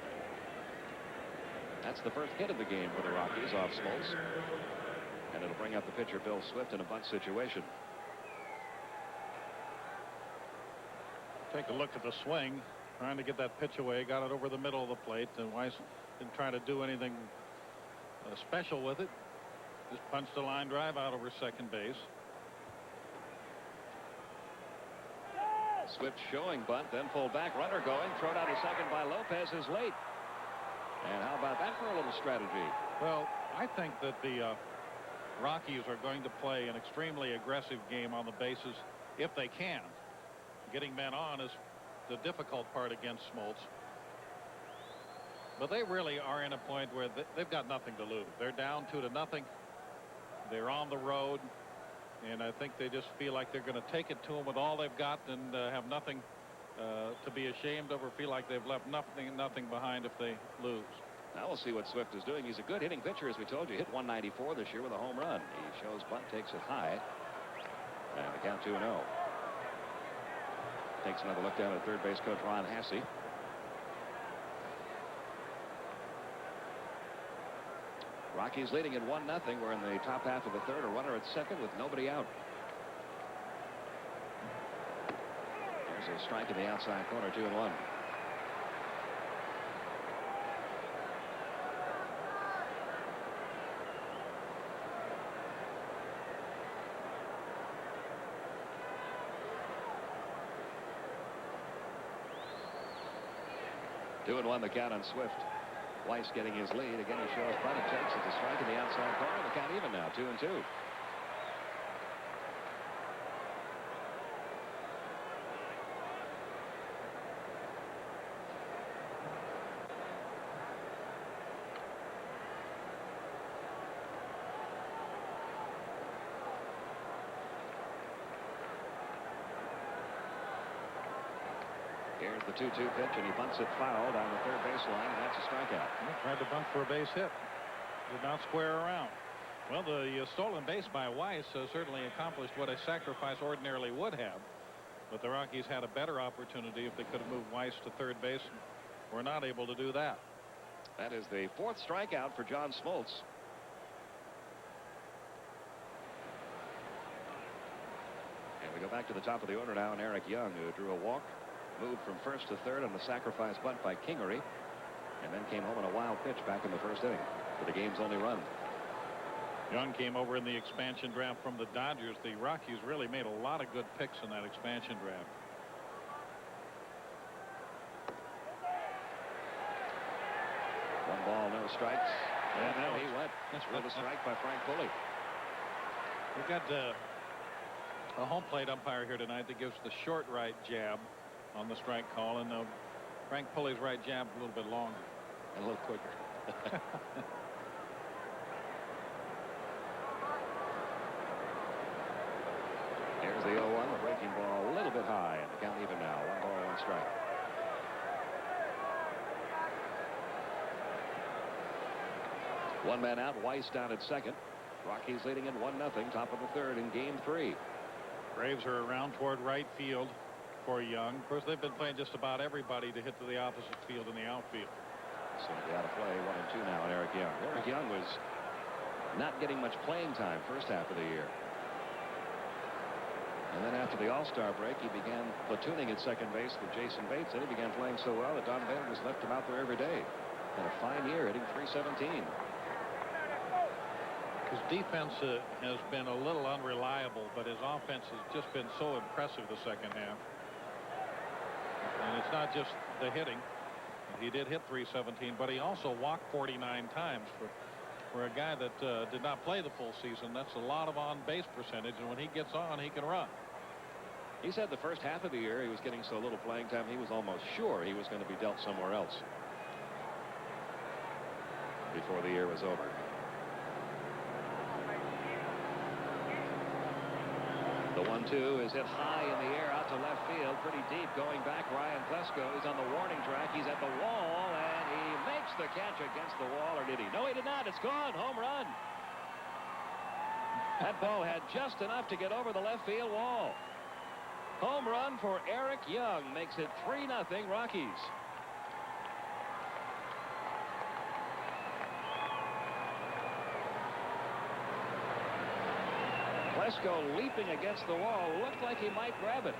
[SPEAKER 2] That's the first hit of the game for the Rockies off Smoltz. And it'll bring up the pitcher Bill Swift in a bunt situation.
[SPEAKER 3] Take a look at the swing, trying to get that pitch away. Got it over the middle of the plate, and Weiss didn't try to do anything special with it. Just punched a line drive out over second base.
[SPEAKER 2] Swift showing bunt, then pulled back, runner going, thrown out to second by Lopez is late. And how about that for a little strategy?
[SPEAKER 3] Well, I think that the Rockies are going to play an extremely aggressive game on the bases if they can. Getting men on is the difficult part against Smoltz. But they really are in a point where they've got nothing to lose. They're down 2-0. They're on the road, and I think they just feel like they're going to take it to them with all they've got and have nothing to be ashamed of or feel like they've left nothing behind if they lose.
[SPEAKER 2] Now we'll see what Swift is doing. He's a good hitting pitcher, as we told you. Hit 194 this year with a home run. He shows bunt, takes it high, and the count 2-0. Takes another look down at third base coach Ron Hasse. Rockies leading at 1-0. We're in the top half of the third. A runner at second with nobody out. There's a strike in the outside corner, 2-1. Two and one the count on Swift. Weiss getting his lead. Again, he shows bunt and takes it. A strike in the outside corner. The count even now, 2-2. Here's the 2-2 pitch, and he bunts it foul down the third baseline, and that's a strikeout.
[SPEAKER 3] He tried to bunt for a base hit. Did not square around. Well, the stolen base by Weiss certainly accomplished what a sacrifice ordinarily would have. But the Rockies had a better opportunity if they could have moved Weiss to third base. Were not able to do that.
[SPEAKER 2] That is the fourth strikeout for John Smoltz. And we go back to the top of the order now, and Eric Young, who drew a walk, moved from first to third on the sacrifice bunt by Kingery, and then came home on a wild pitch back in the first inning for the game's only run.
[SPEAKER 3] Young came over in the expansion draft from the Dodgers. The Rockies really made a lot of good picks in that expansion draft.
[SPEAKER 2] One ball, no strikes. And now he went. With a strike by Frank Pulley.
[SPEAKER 3] We've got a home plate umpire here tonight that gives the short right jab on the strike call, and Frank Pulley's right jab a little bit longer.
[SPEAKER 2] And a little quicker. Here's the 0-1, the breaking ball a little bit high, and the count even now. 1 ball, 1 strike. One man out, Weiss down at second. Rockies leading in 1-0, top of the third in game 3.
[SPEAKER 3] Braves are around toward right field for Young. Of course, they've been playing just about everybody to hit to the opposite field in the outfield.
[SPEAKER 2] So to be out of play, 1-2 now on Eric Young. Eric Young was not getting much playing time first half of the year. And then after the All-Star break, he began platooning at second base with Jason Bates. Then he began playing so well that Don Baylor just left him out there every day. Had a fine year, hitting .317.
[SPEAKER 3] His defense has been a little unreliable, but his offense has just been so impressive the second half. And it's not just the hitting. He did hit .317, but he also walked 49 times. For a guy that did not play the full season, that's a lot of on-base percentage, and when he gets on, he can run.
[SPEAKER 2] He said the first half of the year he was getting so little playing time he was almost sure he was going to be dealt somewhere else before the year was over. The 1-2 is hit high in the air out to left field, pretty deep. Going back, Ryan Klesko. He's on the warning track. He's at the wall, and he makes the catch against the wall, or did he? No, he did not. It's gone. Home run. That ball had just enough to get over the left field wall. Home run for Eric Young makes it 3-0 Rockies. Klesko leaping against the wall, looked like he might grab it.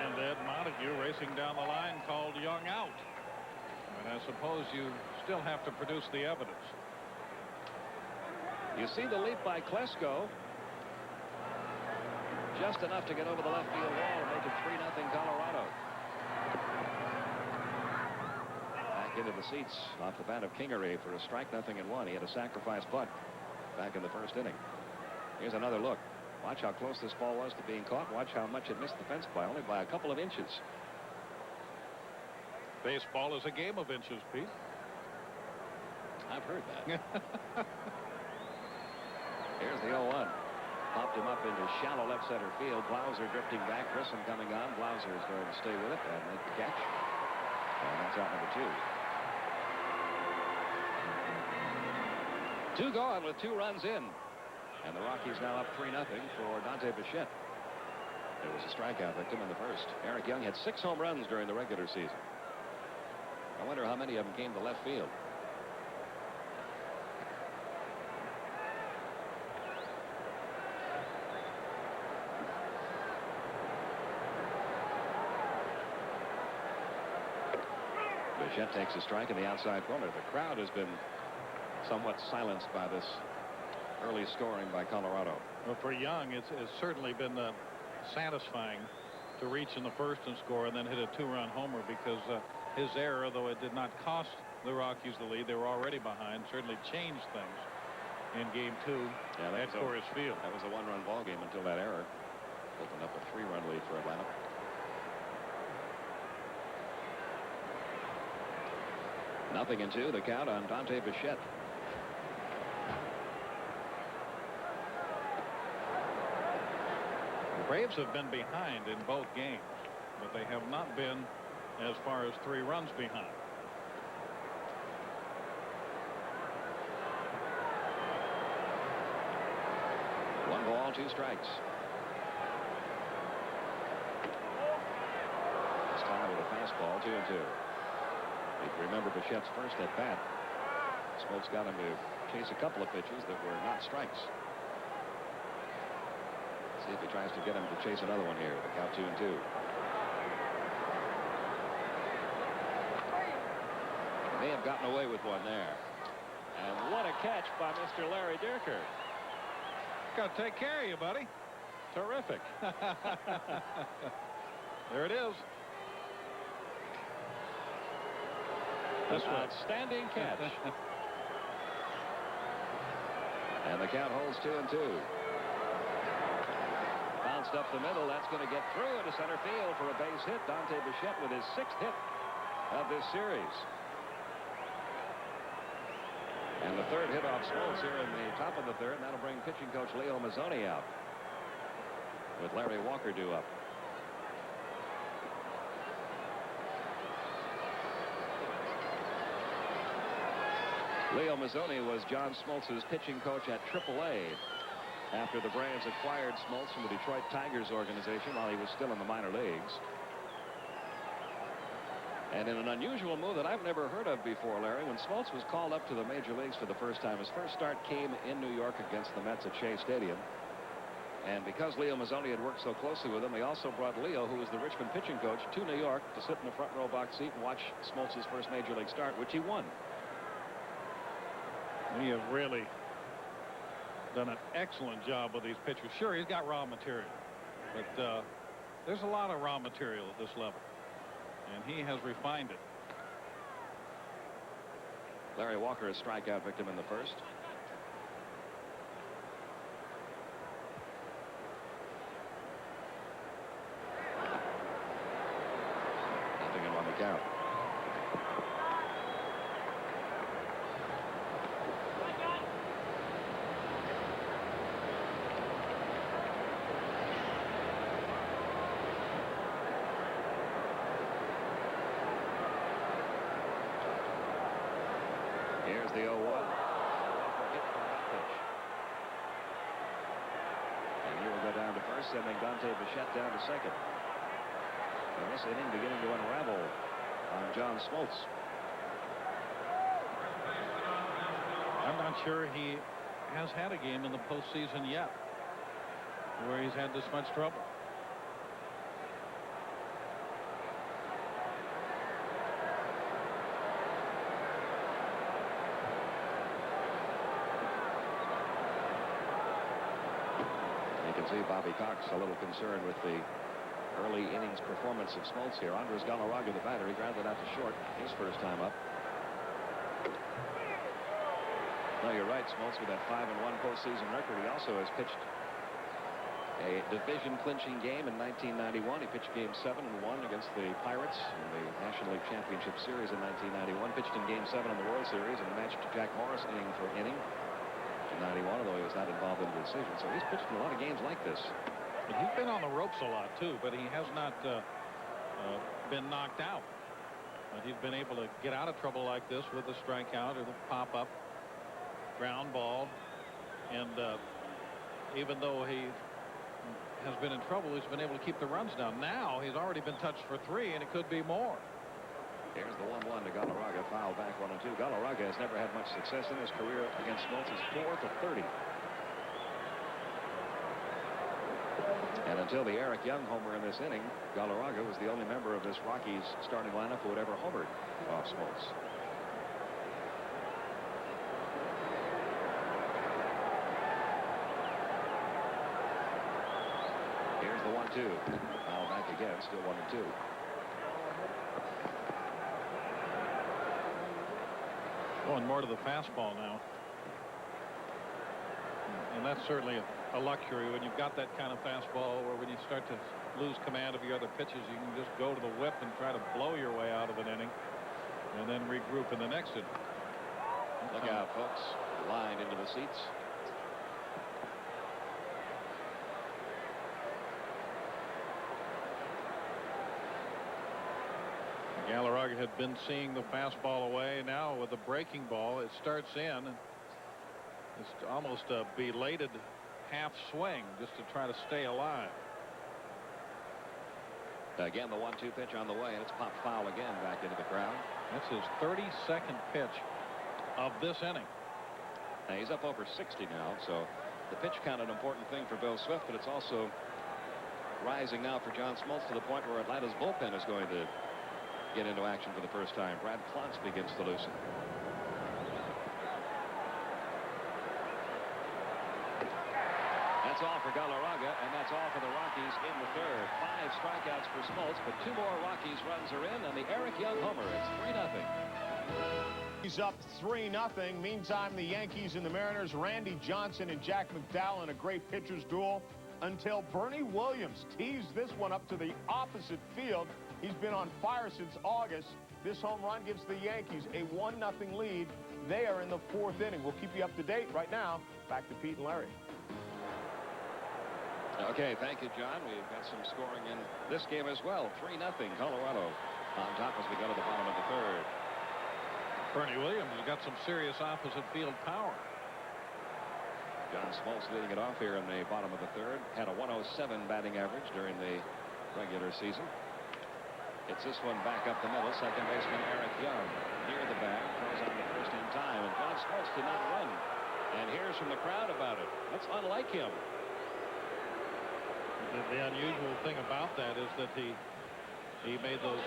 [SPEAKER 3] And Ed Montague racing down the line called Young out. And I suppose you still have to produce the evidence.
[SPEAKER 2] You see the leap by Klesko. Just enough to get over the left field wall and make it 3-0 Colorado. Back into the seats off the bat of Kingery for a strike, 0-1. He had a sacrifice bunt back in the first inning. Here's another look. Watch how close this ball was to being caught. Watch how much it missed the fence by, only by a couple of inches.
[SPEAKER 3] Baseball is a game of inches, Pete.
[SPEAKER 2] I've heard that. Here's the 0-1. Popped him up into shallow left center field. Blauser drifting back. Grissom coming on. Blauser is going to stay with it and make the catch. And that's out number 2. 2 gone with 2 runs in. And the Rockies now up 3-0 for Dante Bichette. There was a strikeout victim in the first. Eric Young had 6 home runs during the regular season. I wonder how many of them came to left field. Bichette takes a strike in the outside corner. The crowd has been somewhat silenced by this early scoring by Colorado.
[SPEAKER 3] Well, for Young, it's certainly been satisfying to reach in the first and score and then hit a 2-run homer, because his error, though it did not cost the Rockies the lead, they were already behind, certainly changed things in game 2 at Coors Field.
[SPEAKER 2] That was a 1-run ball game until that error opened up a 3-run lead for Atlanta. Nothing in 2, the count on Dante Bichette.
[SPEAKER 3] The Braves have been behind in both games, but they have not been as far as 3 runs behind.
[SPEAKER 2] One ball, 2 strikes. This time with a fastball, 2-2. If you remember Bichette's first at bat, Smoltz got him to chase a couple of pitches that were not strikes. See if he tries to get him to chase another one here. The count 2-2. May have gotten away with one there. And what a catch by Mr. Larry Dierker.
[SPEAKER 3] Got to take care of you, buddy.
[SPEAKER 2] Terrific.
[SPEAKER 3] There it is.
[SPEAKER 2] This outstanding catch. And the count holds 2-2. Bounced up the middle. That's going to get through into center field for a base hit. Dante Bichette with his 6th hit of this series. And the 3rd hit off Smoltz here in the top of the 3rd. And that'll bring pitching coach Leo Mazzoni out with Larry Walker due up. Leo Mazzoni was John Smoltz's pitching coach at AAA after the Braves acquired Smoltz from the Detroit Tigers organization while he was still in the minor leagues. And in an unusual move that I've never heard of before, Larry, when Smoltz was called up to the major leagues for the first time, his first start came in New York against the Mets at Shea Stadium. And because Leo Mazzoni had worked so closely with him, they also brought Leo, who was the Richmond pitching coach, to New York to sit in the front row box seat and watch Smoltz's first major league start, which he won.
[SPEAKER 3] He has really done an excellent job with these pitchers. Sure, he's got raw material, but there's a lot of raw material at this level, and he has refined it.
[SPEAKER 2] Larry Walker, a strikeout victim in the first. Nothing in on the count. Here's the 0-1. Hit for that pitch. And he will go down to first, sending Dante Bichette down to second. And this inning beginning to unravel on John Smoltz.
[SPEAKER 3] I'm not sure he has had a game in the postseason yet where he's had this much trouble.
[SPEAKER 2] You can see Bobby Cox a little concerned with the early innings performance of Smoltz here. Andres Galarraga, the batter, he grounded out to short his first time up. No, you're right. Smoltz with that 5-1 postseason record. He also has pitched a division-clinching game in 1991. He pitched Game 7 and won against the Pirates in the National League Championship Series in 1991. Pitched in Game 7 in the World Series and matched Jack Morris inning for inning in 91, although he was not involved in the decision. So he's pitched in a lot of games like this.
[SPEAKER 3] But he's been on the ropes a lot, too, but he has not been knocked out. But he's been able to get out of trouble like this with a strikeout or the pop-up ground ball. And even though he has been in trouble, he's been able to keep the runs down. Now he's already been touched for 3, and it could be more.
[SPEAKER 2] Here's the 1-1 to Galarraga, foul back 1-2. Galarraga has never had much success in his career against Smoltz. He's 4 for 30. And until the Eric Young homer in this inning, Galarraga was the only member of this Rockies starting lineup who had ever homered off Smoltz. Here's the 1-2. Foul back again, still 1-2.
[SPEAKER 3] Going more to the fastball now. And that's certainly a luxury when you've got that kind of fastball, where when you start to lose command of your other pitches, you can just go to the whip and try to blow your way out of an inning and then regroup in the next inning.
[SPEAKER 2] Look out, folks. Lined into the seats.
[SPEAKER 3] Galarraga had been seeing the fastball away. Now with the breaking ball, it starts in. It's almost a belated half swing just to try to stay alive.
[SPEAKER 2] Again, the 1-2 pitch on the way, and it's popped foul again back into the crowd.
[SPEAKER 3] That's his 32nd pitch of this inning.
[SPEAKER 2] Now he's up over 60 now, so the pitch count an important thing for Bill Swift, but it's also rising now for John Smoltz to the point where Atlanta's bullpen is going to get into action for the first time. Brad Klontz begins to loosen. That's all for Galarraga, and that's all for the Rockies in the third. 5 strikeouts for Smoltz, but 2 more Rockies runs are in, and the Eric Young homer. It's 3-0.
[SPEAKER 5] He's up 3-0. Meantime, the Yankees and the Mariners, Randy Johnson and Jack McDowell in a great pitcher's duel until Bernie Williams teased this one up to the opposite field. He's been on fire since August. This home run gives the Yankees a 1-0 lead. They are in the 4th inning. We'll keep you up to date. Right now, back to Pete and Larry.
[SPEAKER 2] Okay, thank you, John. We've got some scoring in this game as well. 3-0 Colorado on top as we go to the bottom of the third.
[SPEAKER 3] Bernie Williams has got some serious opposite field power.
[SPEAKER 2] John Smoltz leading it off here in the bottom of the third. Had a 107 batting average during the regular season. Hits this one back up the middle. Second baseman Eric Young near the bag. Throws on the first in time. And John Smoltz did not run. And here's from the crowd about it. That's unlike him.
[SPEAKER 3] The unusual thing about that is that he made those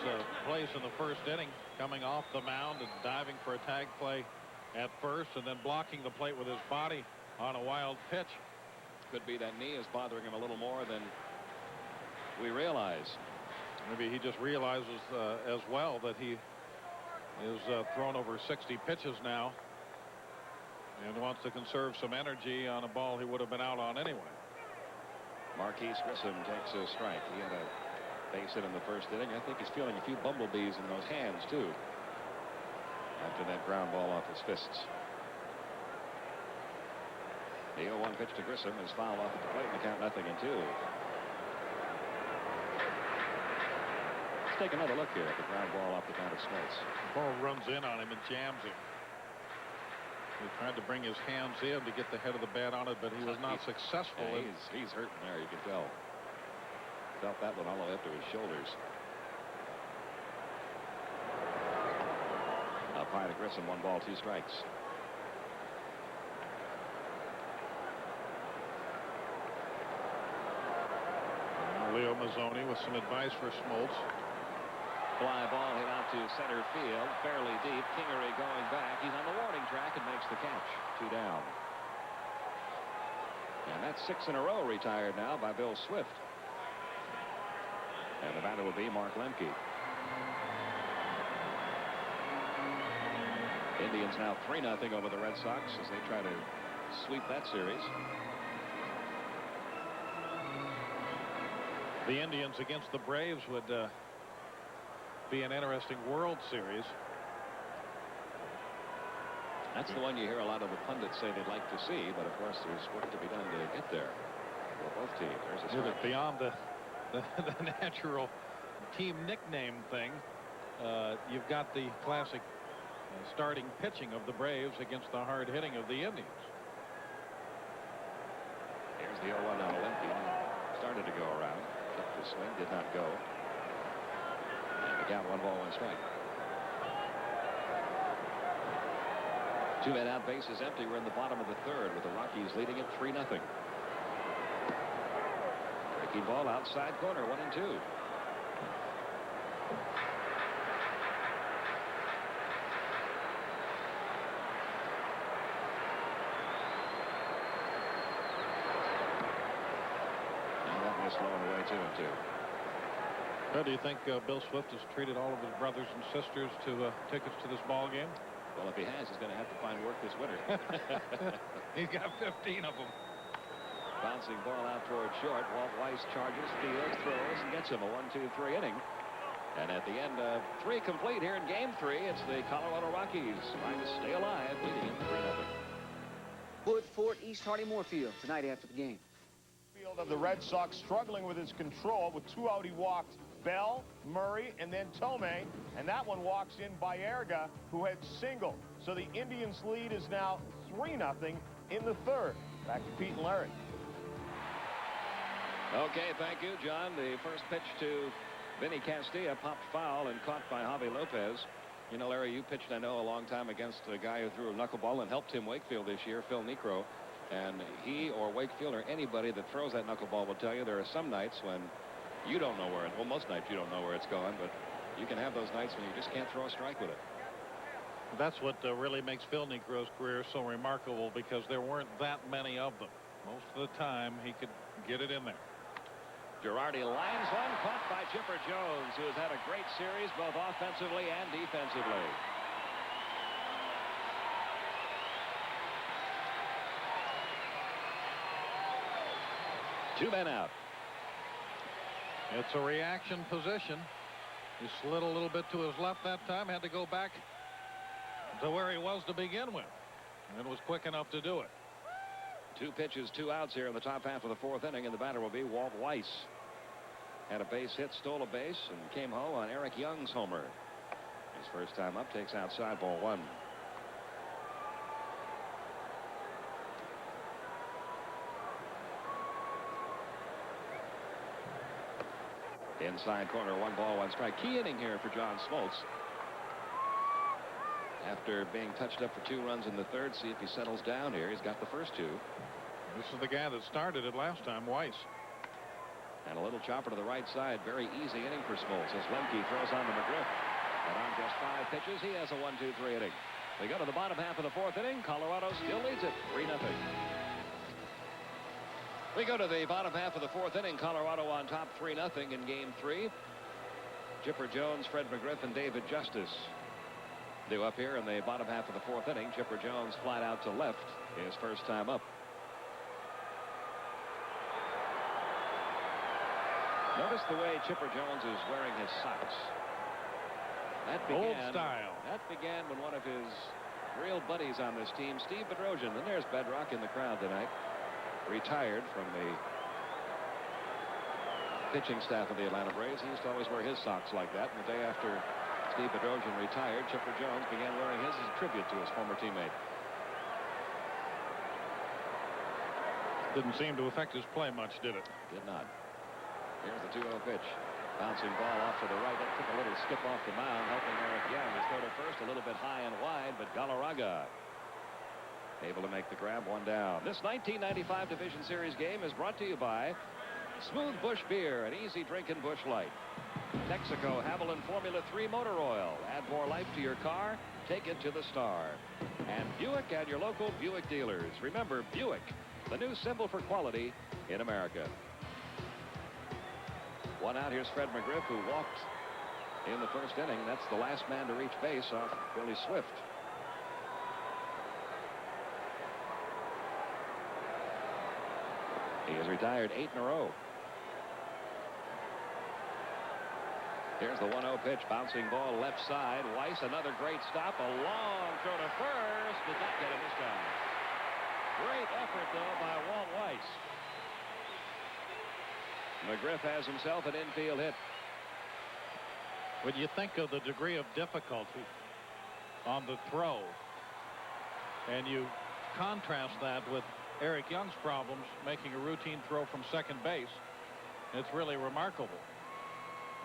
[SPEAKER 3] plays in the first inning, coming off the mound and diving for a tag play at first, and then blocking the plate with his body on a wild pitch.
[SPEAKER 2] Could be that knee is bothering him a little more than we realize.
[SPEAKER 3] Maybe he just realizes as well that he is thrown over 60 pitches now and wants to conserve some energy on a ball he would have been out on anyway.
[SPEAKER 2] Marquise Grissom takes a strike. He had a base hit in the first inning. I think he's feeling a few bumblebees in those hands, too, after that ground ball off his fists. The 0-1 pitch to Grissom is fouled off at the plate, and the count 0-2. Let's take another look here at the ground ball off the bat of Smoltz.
[SPEAKER 3] The ball runs in on him and jams him. He tried to bring his hands in to get the head of the bat on it, but he was not successful.
[SPEAKER 2] Yeah, he's hurting there, you can tell. Felt that one all the way up to his shoulders. Up high to Grissom, 1 ball, 2 strikes.
[SPEAKER 3] Leo Mazzoni with some advice for Smoltz.
[SPEAKER 2] Fly ball hit out to center field, fairly deep. Kingery going back. He's on the warning track and makes the catch. 2 down. And that's 6 in a row retired now by Bill Swift. And the batter will be Mark Lemke. Indians now 3-0 over the Red Sox as they try to sweep that series.
[SPEAKER 3] The Indians against the Braves would be an interesting World Series.
[SPEAKER 2] That's the one you hear a lot of the pundits say they'd like to see, but of course there's work to be done to get there for both teams. There's a strike.
[SPEAKER 3] Beyond the natural team nickname thing, you've got the classic starting pitching of the Braves against the hard hitting of the Indians.
[SPEAKER 2] Here's the 0-1 on Olympia. Started to go around. Took the swing, did not go. And the count 1 ball, 1 strike. 2 men out, bases empty. We're in the bottom of the 3rd with the Rockies leading it 3-0. Breaking ball outside corner, 1-2. Low and away, 2-2.
[SPEAKER 3] Do you think Bill Swift has treated all of his brothers and sisters to tickets to this ball game?
[SPEAKER 2] Well, if he has, he's going to have to find work this winter.
[SPEAKER 3] He's got 15 of them.
[SPEAKER 2] Bouncing ball out toward short. Walt Weiss charges, fields, throws, and gets him a 1-2-3 inning. And at the end of 3 complete here in Game 3, it's the Colorado Rockies trying to stay alive, leading it 3-0.
[SPEAKER 6] Wood Fort East Hardy Moorfield tonight after the game.
[SPEAKER 5] Of the Red Sox struggling with his control. With 2 out, he walked Bell, Murray, and then Tomei, and that one walks in Baerga, who had singled. So the Indians' lead is now 3-0 in the 3rd. Back to Pete and Larry.
[SPEAKER 2] Okay, thank you, John. The first pitch to Vinny Castilla popped foul and caught by Javi Lopez. You know, Larry, you pitched, I know, a long time against a guy who threw a knuckleball and helped Tim Wakefield this year, Phil Necro. And he or Wakefield or anybody that throws that knuckleball will tell you there are some nights when you don't know where well, most nights you don't know where it's going, but you can have those nights when you just can't throw a strike with it.
[SPEAKER 3] That's what really makes Phil Necro's career so remarkable, because there weren't that many of them. Most of the time he could get it in there.
[SPEAKER 2] Girardi lines one, caught by Chipper Jones, who has had a great series both offensively and defensively. Two men out.
[SPEAKER 3] It's a reaction position. He slid a little bit to his left that time, had to go back to where he was to begin with, and was quick enough to do it.
[SPEAKER 2] 2 pitches, 2 outs here in the top half of the 4th inning, and the batter will be Walt Weiss. Had a base hit, stole a base, and came home on Eric Young's homer. His first time up, takes outside, ball 1. Inside corner, 1 ball, 1 strike. Key inning here for John Smoltz. After being touched up for 2 runs in the 3rd, see if he settles down here. He's got the first 2.
[SPEAKER 3] This is the guy that started it last time, Weiss.
[SPEAKER 2] And a little chopper to the right side. Very easy inning for Smoltz as Lemke throws on to McGriff. And on just 5 pitches, he has a 1-2-3 inning. We go to the bottom half of the 4th inning. Colorado still leads it 3-0. We go to the bottom half of the 4th inning. Colorado on top 3-0 in Game 3. Chipper Jones, Fred McGriff, and David Justice due up here in the bottom half of the 4th inning. Chipper Jones flat out to left, his first time up. Notice the way Chipper Jones is wearing his socks. That began,
[SPEAKER 3] old style.
[SPEAKER 2] That began when one of his real buddies on this team, Steve Bedrosian, and there's Bedrock in the crowd tonight, retired from the pitching staff of the Atlanta Braves. He used to always wear his socks like that. And the day after Steve Bedrosian retired, Chipper Jones began wearing his as a tribute to his former teammate.
[SPEAKER 3] Didn't seem to affect his play much, did it?
[SPEAKER 2] Did not. Here's the 2-0 pitch. Bouncing ball off to the right. That took a little skip off the mound, helping Eric Young. His throw to first, a little bit high and wide, but Galarraga able to make the grab, 1 down. This 1995 Division Series game is brought to you by Smooth Bush Beer, an easy drinking Bush Light. Texaco Haviland Formula 3 Motor Oil. Add more life to your car. Take it to the star. And Buick and your local Buick dealers. Remember, Buick, the new symbol for quality in America. 1 out. Here's Fred McGriff, who walked in the first inning. That's the last man to reach base off Billy Swift. He has retired 8 in a row. Here's the 1-0 pitch. Bouncing ball left side. Weiss, another great stop. A long throw to first. Did not get him this time. Great effort, though, by Walt Weiss. McGriff has himself an infield hit.
[SPEAKER 3] When you think of the degree of difficulty on the throw, and you contrast that with Eric Young's problems making a routine throw from second base, it's really remarkable.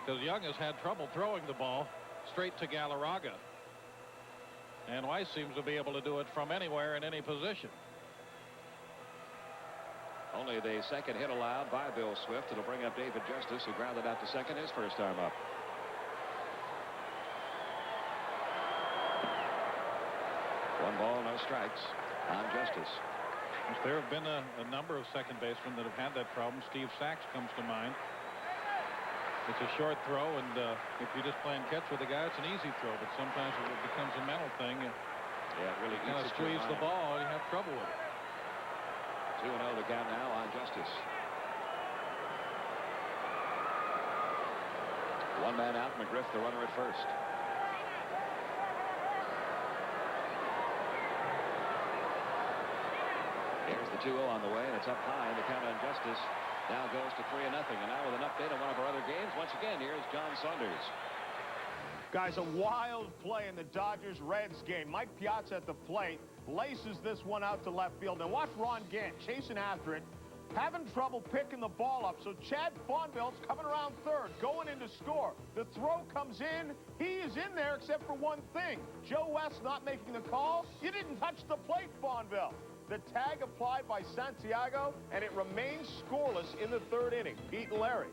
[SPEAKER 3] Because Young has had trouble throwing the ball straight to Galarraga. And Weiss seems to be able to do it from anywhere in any position.
[SPEAKER 2] Only the second hit allowed by Bill Swift. It'll bring up David Justice, who grounded out to second his first time up. One ball, no strikes on Justice.
[SPEAKER 3] There have been a number of second basemen that have had that problem. Steve Sachs comes to mind. It's a short throw, and if you're just playing catch with a guy, it's an easy throw. But sometimes it becomes a mental thing.
[SPEAKER 2] Yeah, it really
[SPEAKER 3] kind of squeeze the ball, and you have trouble with it.
[SPEAKER 2] 2-0 to count now on Justice. 1 man out. McGriff, the runner at first. Here's the 2-0 on the way, and it's up high, and the count on Justice now goes to 3-0. And now with an update on one of our other games, once again, here's John Saunders.
[SPEAKER 5] Guys, a wild play in the Dodgers-Reds game. Mike Piazza at the plate laces this one out to left field. Now watch Ron Gant chasing after it, having trouble picking the ball up. So Chad Fonville's coming around third, going in to score. The throw comes in. He is in there except for one thing. Joe West not making the call. You didn't touch the plate, Fonville. The tag applied by Santiago, and it remains scoreless in the third inning. Pete and Larry.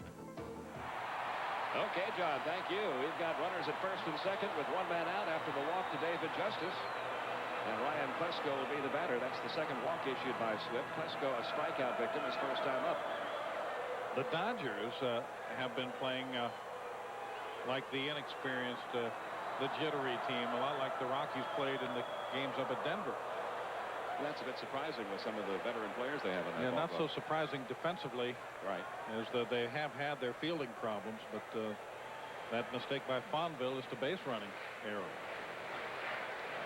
[SPEAKER 2] Okay, John, thank you. We've got runners at first and second with 1 man out after the walk to David Justice. And Ryan Klesko will be the batter. That's the second walk issued by Swift. Klesko, a strikeout victim, his first time up.
[SPEAKER 3] The Dodgers have been playing like the inexperienced, the jittery team, a lot like the Rockies played in the games up at Denver.
[SPEAKER 2] That's a bit surprising with some of the veteran players they have in that
[SPEAKER 3] ball. Not so surprising defensively.
[SPEAKER 2] Right.
[SPEAKER 3] As they have had their fielding problems, but that mistake by Fonville is the base running error.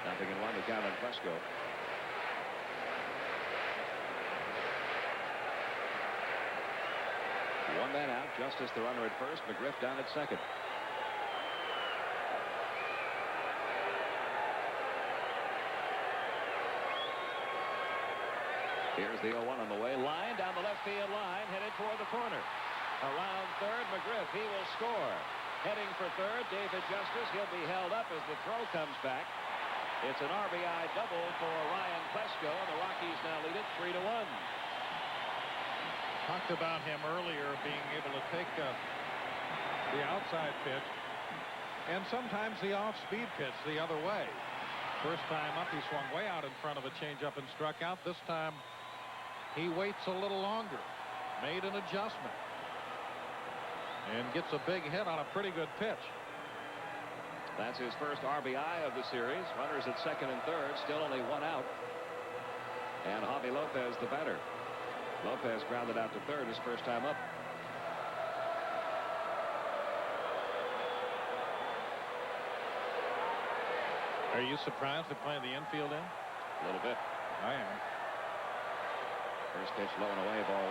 [SPEAKER 2] 0-1 to count on Klesko. One man out. Justice the runner at first. McGriff down at second. Here's the 0-1 on the way. Line down the left field line, headed toward the corner. Around third, McGriff. He will score. Heading for third, David Justice. He'll be held up as the throw comes back. It's an RBI double for Ryan Klesko, and the Rockies now lead it 3-1.
[SPEAKER 3] Talked about him earlier being able to take the outside pitch and sometimes the off-speed pitch the other way. First time up, he swung way out in front of a changeup and struck out. This time, he waits a little longer, made an adjustment, and gets a big hit on a pretty good pitch.
[SPEAKER 2] That's his first RBI of the series. Runners at second and third, still only 1 out. And Javi Lopez, the batter. Lopez grounded out to third his first time up.
[SPEAKER 3] Are you surprised they're playing the infield in?
[SPEAKER 2] A little bit.
[SPEAKER 3] I am.
[SPEAKER 2] First pitch low and away, ball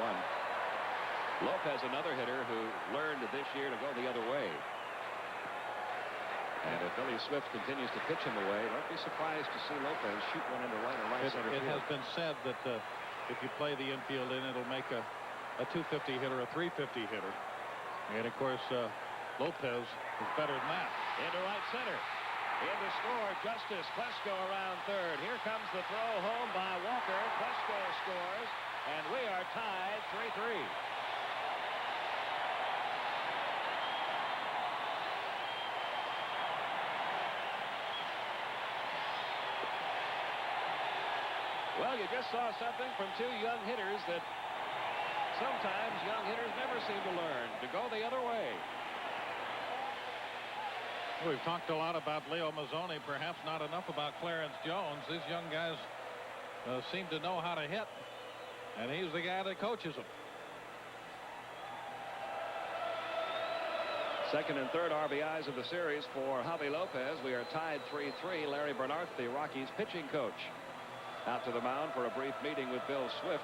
[SPEAKER 2] 1. Lopez, another hitter who learned this year to go the other way. And if Billy Swift continues to pitch him away, don't be surprised to see Lopez shoot one into right or right center field.
[SPEAKER 3] It has been said that if you play the infield in, it'll make a 250 hitter a 350 hitter. And of course, Lopez is better than that.
[SPEAKER 2] Into right center. In to score, Justice Klesko around third. Here comes the throw home by Walker. Klesko scores, and we are tied 3-3. Well, you just saw something from two young hitters that sometimes young hitters never seem to learn, to go the other way.
[SPEAKER 3] We've talked a lot about Leo Mazzoni, perhaps not enough about Clarence Jones. These young guys seem to know how to hit, and he's the guy that coaches them.
[SPEAKER 2] Second and third RBIs of the series for Javi Lopez. We are tied 3-3. Larry Bernard, the Rockies pitching coach, out to the mound for a brief meeting with Bill Swift.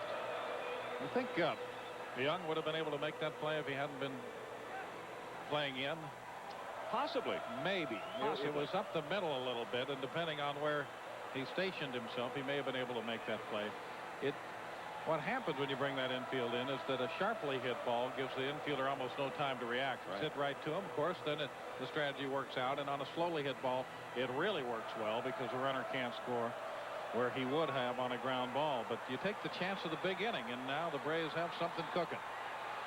[SPEAKER 3] I think Young would have been able to make that play if he hadn't been playing in.
[SPEAKER 2] Possibly.
[SPEAKER 3] Maybe.
[SPEAKER 2] Possibly.
[SPEAKER 3] It was up the middle a little bit, and depending on where he stationed himself, he may have been able to make that play. What happens when you bring that infield in is that a sharply hit ball gives the infielder almost no time to react.
[SPEAKER 2] Right.
[SPEAKER 3] Hit right to him, of course, then the strategy works out, and on a slowly hit ball, it really works well because the runner can't score where he would have on a ground ball. But you take the chance of the big inning, and now the Braves have something cooking.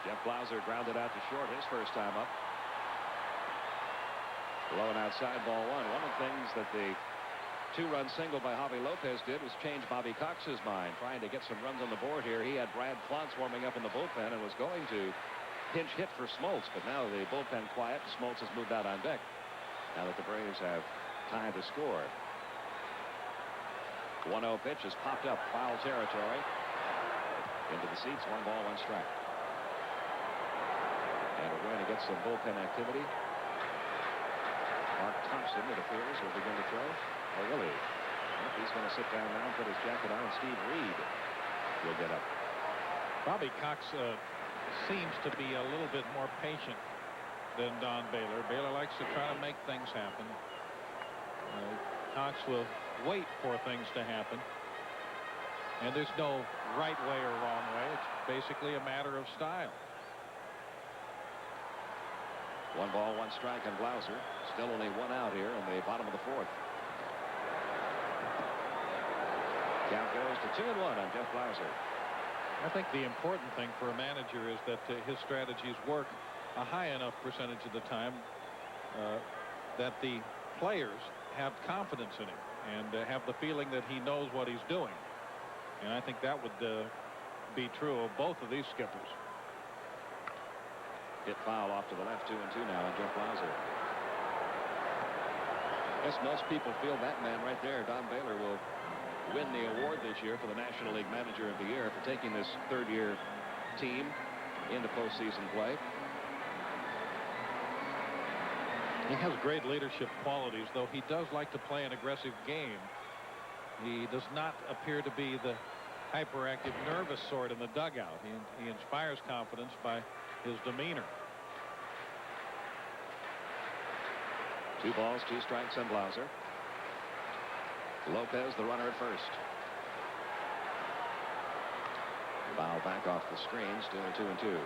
[SPEAKER 2] Jeff Blauser grounded out to short his first time up. Low and outside, ball one. One of the things that the two-run single by Javi Lopez did was change Bobby Cox's mind, trying to get some runs on the board here. He had Brad Klontz warming up in the bullpen and was going to pinch hit for Smoltz, but now the bullpen quiet. Smoltz has moved out on deck now that the Braves have time to score. 1-0 pitch has popped up, foul territory. Into the seats, 1 ball, 1 strike. And we're going to get some bullpen activity. Mark Thompson, it appears, will begin to throw. Oh, really? Well, he's going to sit down now and put his jacket on, and Steve Reed will get up.
[SPEAKER 3] Bobby Cox seems to be a little bit more patient than Don Baylor. Baylor likes to try to make things happen. Cox will wait for things to happen. And there's no right way or wrong way. It's basically a matter of style.
[SPEAKER 2] 1 ball, 1 strike on Blauser. Still only 1 out here in the bottom of the 4th. Count goes to 2-1 on Jeff Blauser.
[SPEAKER 3] I think the important thing for a manager is that his strategies work a high enough percentage of the time that the players have confidence in him and have the feeling that he knows what he's doing. And I think that would be true of both of these skippers.
[SPEAKER 2] Hit foul off to the left, 2-2 now on Jeff Blauser. I guess most people feel that man right there, Don Baylor, will win the award this year for the National League Manager of the Year for taking this third-year team into postseason play.
[SPEAKER 3] He has great leadership qualities, though he does like to play an aggressive game. He does not appear to be the hyperactive, nervous sort in the dugout. He inspires confidence by his demeanor.
[SPEAKER 2] 2 balls, 2 strikes on Blauser. Lopez, the runner at first. Foul back off the screen, still 2-2.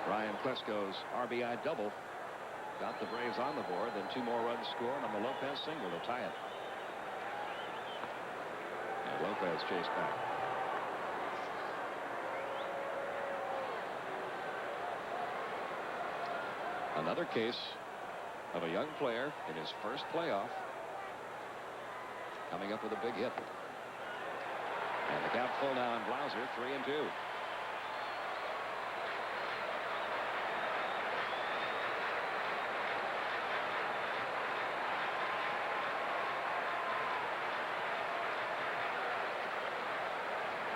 [SPEAKER 2] Ryan Klesko's RBI double got the Braves on the board, then 2 more runs scored on the Lopez single to tie it. And Lopez chased back. Another case of a young player in his first playoff coming up with a big hit. And the count full now on Blauser, 3-2.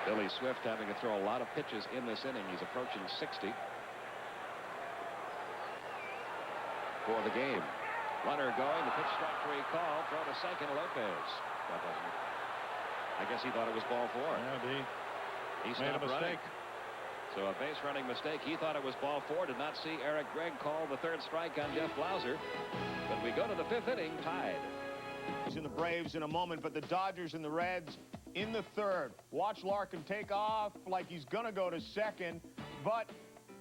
[SPEAKER 2] Billy Swift having to throw a lot of pitches in this inning. He's approaching 60 for the game. Runner going, the pitch strike 3 call, throw to second, Lopez. That doesn't. I guess he thought it was ball 4.
[SPEAKER 3] Yeah, he
[SPEAKER 2] He
[SPEAKER 3] made a
[SPEAKER 2] stopped running.
[SPEAKER 3] mistake.
[SPEAKER 2] So a base running mistake. He thought it was ball 4. Did not see Eric Gregg call the 3rd strike on Jeff Blauser. But we go to the 5th inning tied.
[SPEAKER 5] He's in the Braves in a moment, but the Dodgers and the Reds in the 3rd. Watch Larkin take off like he's going to go to 2nd, but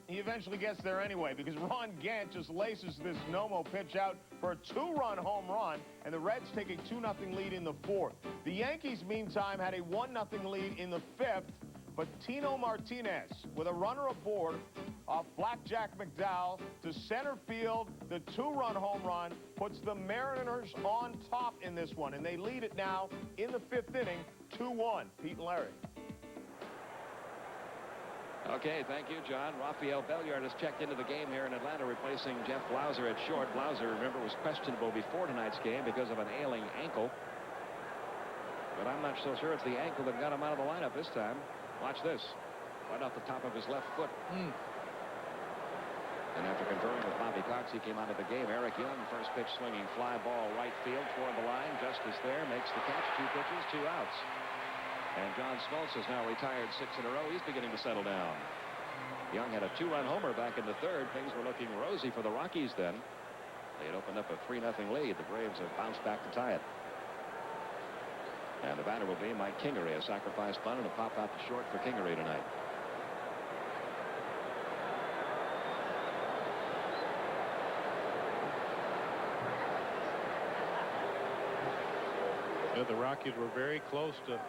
[SPEAKER 5] he eventually gets there anyway because Ron Gant just laces this Nomo pitch out for a 2-run home run, and the Reds take a 2-0 lead in the 4th. The Yankees, meantime, had a 1-0 lead in the 5th, but Tino Martinez, with a runner aboard off Blackjack McDowell to center field, the 2-run home run puts the Mariners on top in this one, and they lead it now in the 5th inning, 2-1. Pete and Larry.
[SPEAKER 2] Okay, thank you, John. Rafael Belliard has checked into the game here in Atlanta, replacing Jeff Blauser at short. Blauser, remember, was questionable before tonight's game because of an ailing ankle. But I'm not so sure it's the ankle that got him out of the lineup this time. Watch this. Right off the top of his left foot. And after conferring with Bobby Cox, he came out of the game. Eric Young, first pitch swinging fly ball right field toward the line. Justice there, makes the catch. 2 pitches, 2 outs. And John Smoltz has now retired 6 in a row. He's beginning to settle down. Young had a 2-run homer back in the 3rd. Things were looking rosy for the Rockies then. They had opened up a 3-0 lead. The Braves have bounced back to tie it. And the batter will be Mike Kingery, a sacrifice bunt and a pop out to short for Kingery tonight.
[SPEAKER 3] Yeah, the Rockies were very close to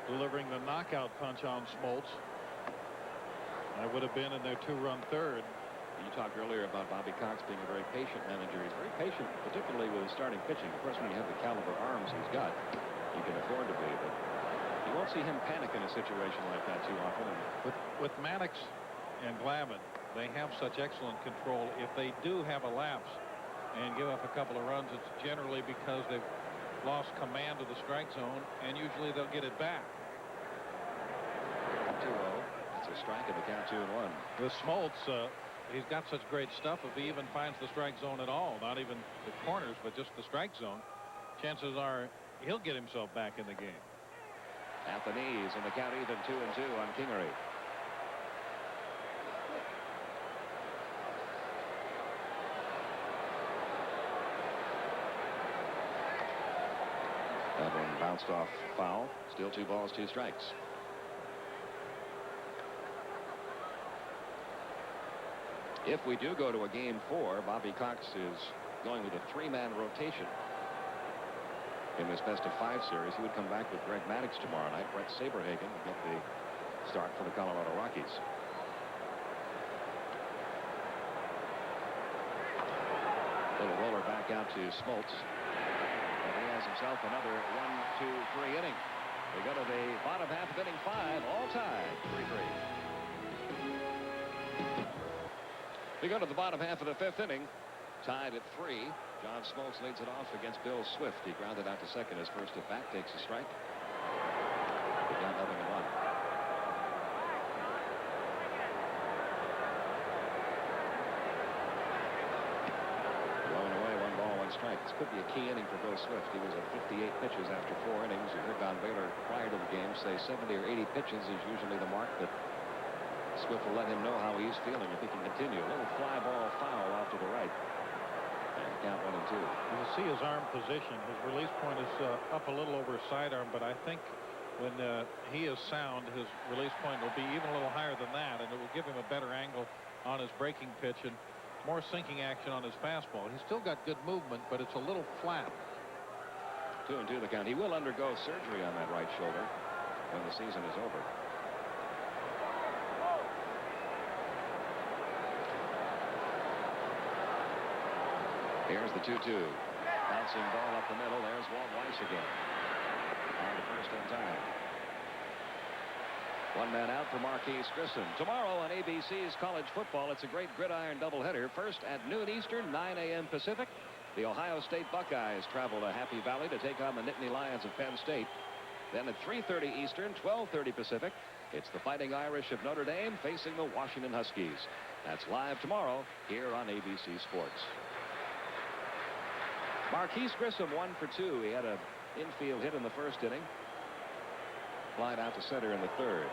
[SPEAKER 3] delivering the knockout punch on Smoltz. That would have been in their 2-run 3rd.
[SPEAKER 2] You talked earlier about Bobby Cox being a very patient manager. He's very patient, particularly with his starting pitching. Of course, when you have the caliber arms he's got, you can afford to be, but you won't see him panic in a situation like that too often.
[SPEAKER 3] With Maddox and Glavine, they have such excellent control. If they do have a lapse and give up a couple of runs, it's generally because they've lost command of the strike zone, and usually they'll get it back.
[SPEAKER 2] 2-0. It's a strike and the count 2-1.
[SPEAKER 3] With Smoltz, he's got such great stuff. If he even finds the strike zone at all, not even the corners, but just the strike zone, chances are he'll get himself back in the game.
[SPEAKER 2] At the knees, and the count even 2-2 on Kingery. That one bounced off foul. Still 2 balls, 2 strikes. If we do go to a game 4, Bobby Cox is going with a 3-man rotation. In this best-of-5 series, he would come back with Greg Maddux tomorrow night. Brett Saberhagen will get the start for the Colorado Rockies. Little roller back out to Smoltz. And he has himself another 1, 2, 3 inning. We go to the bottom half of inning 5, all tied, 3-3. We go to the bottom half of the 5th inning, tied at 3. John Smoltz leads it off against Bill Swift. He grounded out to second. His first at bat, takes a strike. We're down 0-1. Blowing away, 1 ball, 1 strike. This could be a key inning for Bill Swift. He was at 58 pitches after 4 innings. You heard Don Baylor prior to the game say 70 or 80 pitches is usually the mark that Swift will let him know how he's feeling if he can continue. A little fly ball foul off to the right. And count 1-2.
[SPEAKER 3] You can see his arm position. His release point is up a little over his sidearm, but I think when he is sound, his release point will be even a little higher than that, and it will give him a better angle on his breaking pitch and more sinking action on his fastball. He's still got good movement, but it's a little flat.
[SPEAKER 2] 2-2 the count. He will undergo surgery on that right shoulder when the season is over. Here's the 2-2. Bouncing ball up the middle. There's Walt Weiss again. On to first in time. 1 man out for Marquise Grissom. Tomorrow on ABC's College Football, it's a great gridiron doubleheader. First at noon Eastern, 9 a.m. Pacific. The Ohio State Buckeyes travel to Happy Valley to take on the Nittany Lions of Penn State. Then at 3:30 Eastern, 12:30 Pacific, it's the Fighting Irish of Notre Dame facing the Washington Huskies. That's live tomorrow here on ABC Sports. Marquise Grissom 1 for 2. He had an infield hit in the first inning. Flied out to center in the 3rd.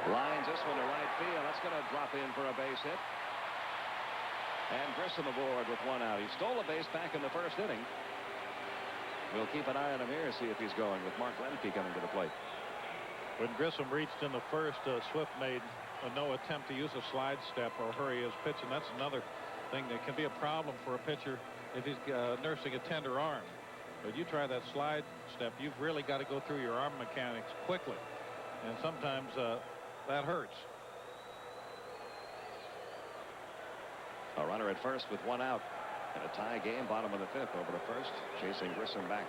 [SPEAKER 2] Lines this one to right field. That's going to drop in for a base hit. And Grissom aboard with one out. He stole a base back in the first inning. We'll keep an eye on him here, see if he's going with Mark Lemke coming to the plate.
[SPEAKER 3] When Grissom reached in the first, Swift made no attempt to use a slide step or hurry his pitch, and that's another thing that can be a problem for a pitcher if he's nursing a tender arm. But you try that slide step, you've really got to go through your arm mechanics quickly, and sometimes that hurts.
[SPEAKER 2] A runner at first with one out. In a tie game, bottom of the fifth, over to first, chasing Grissom back.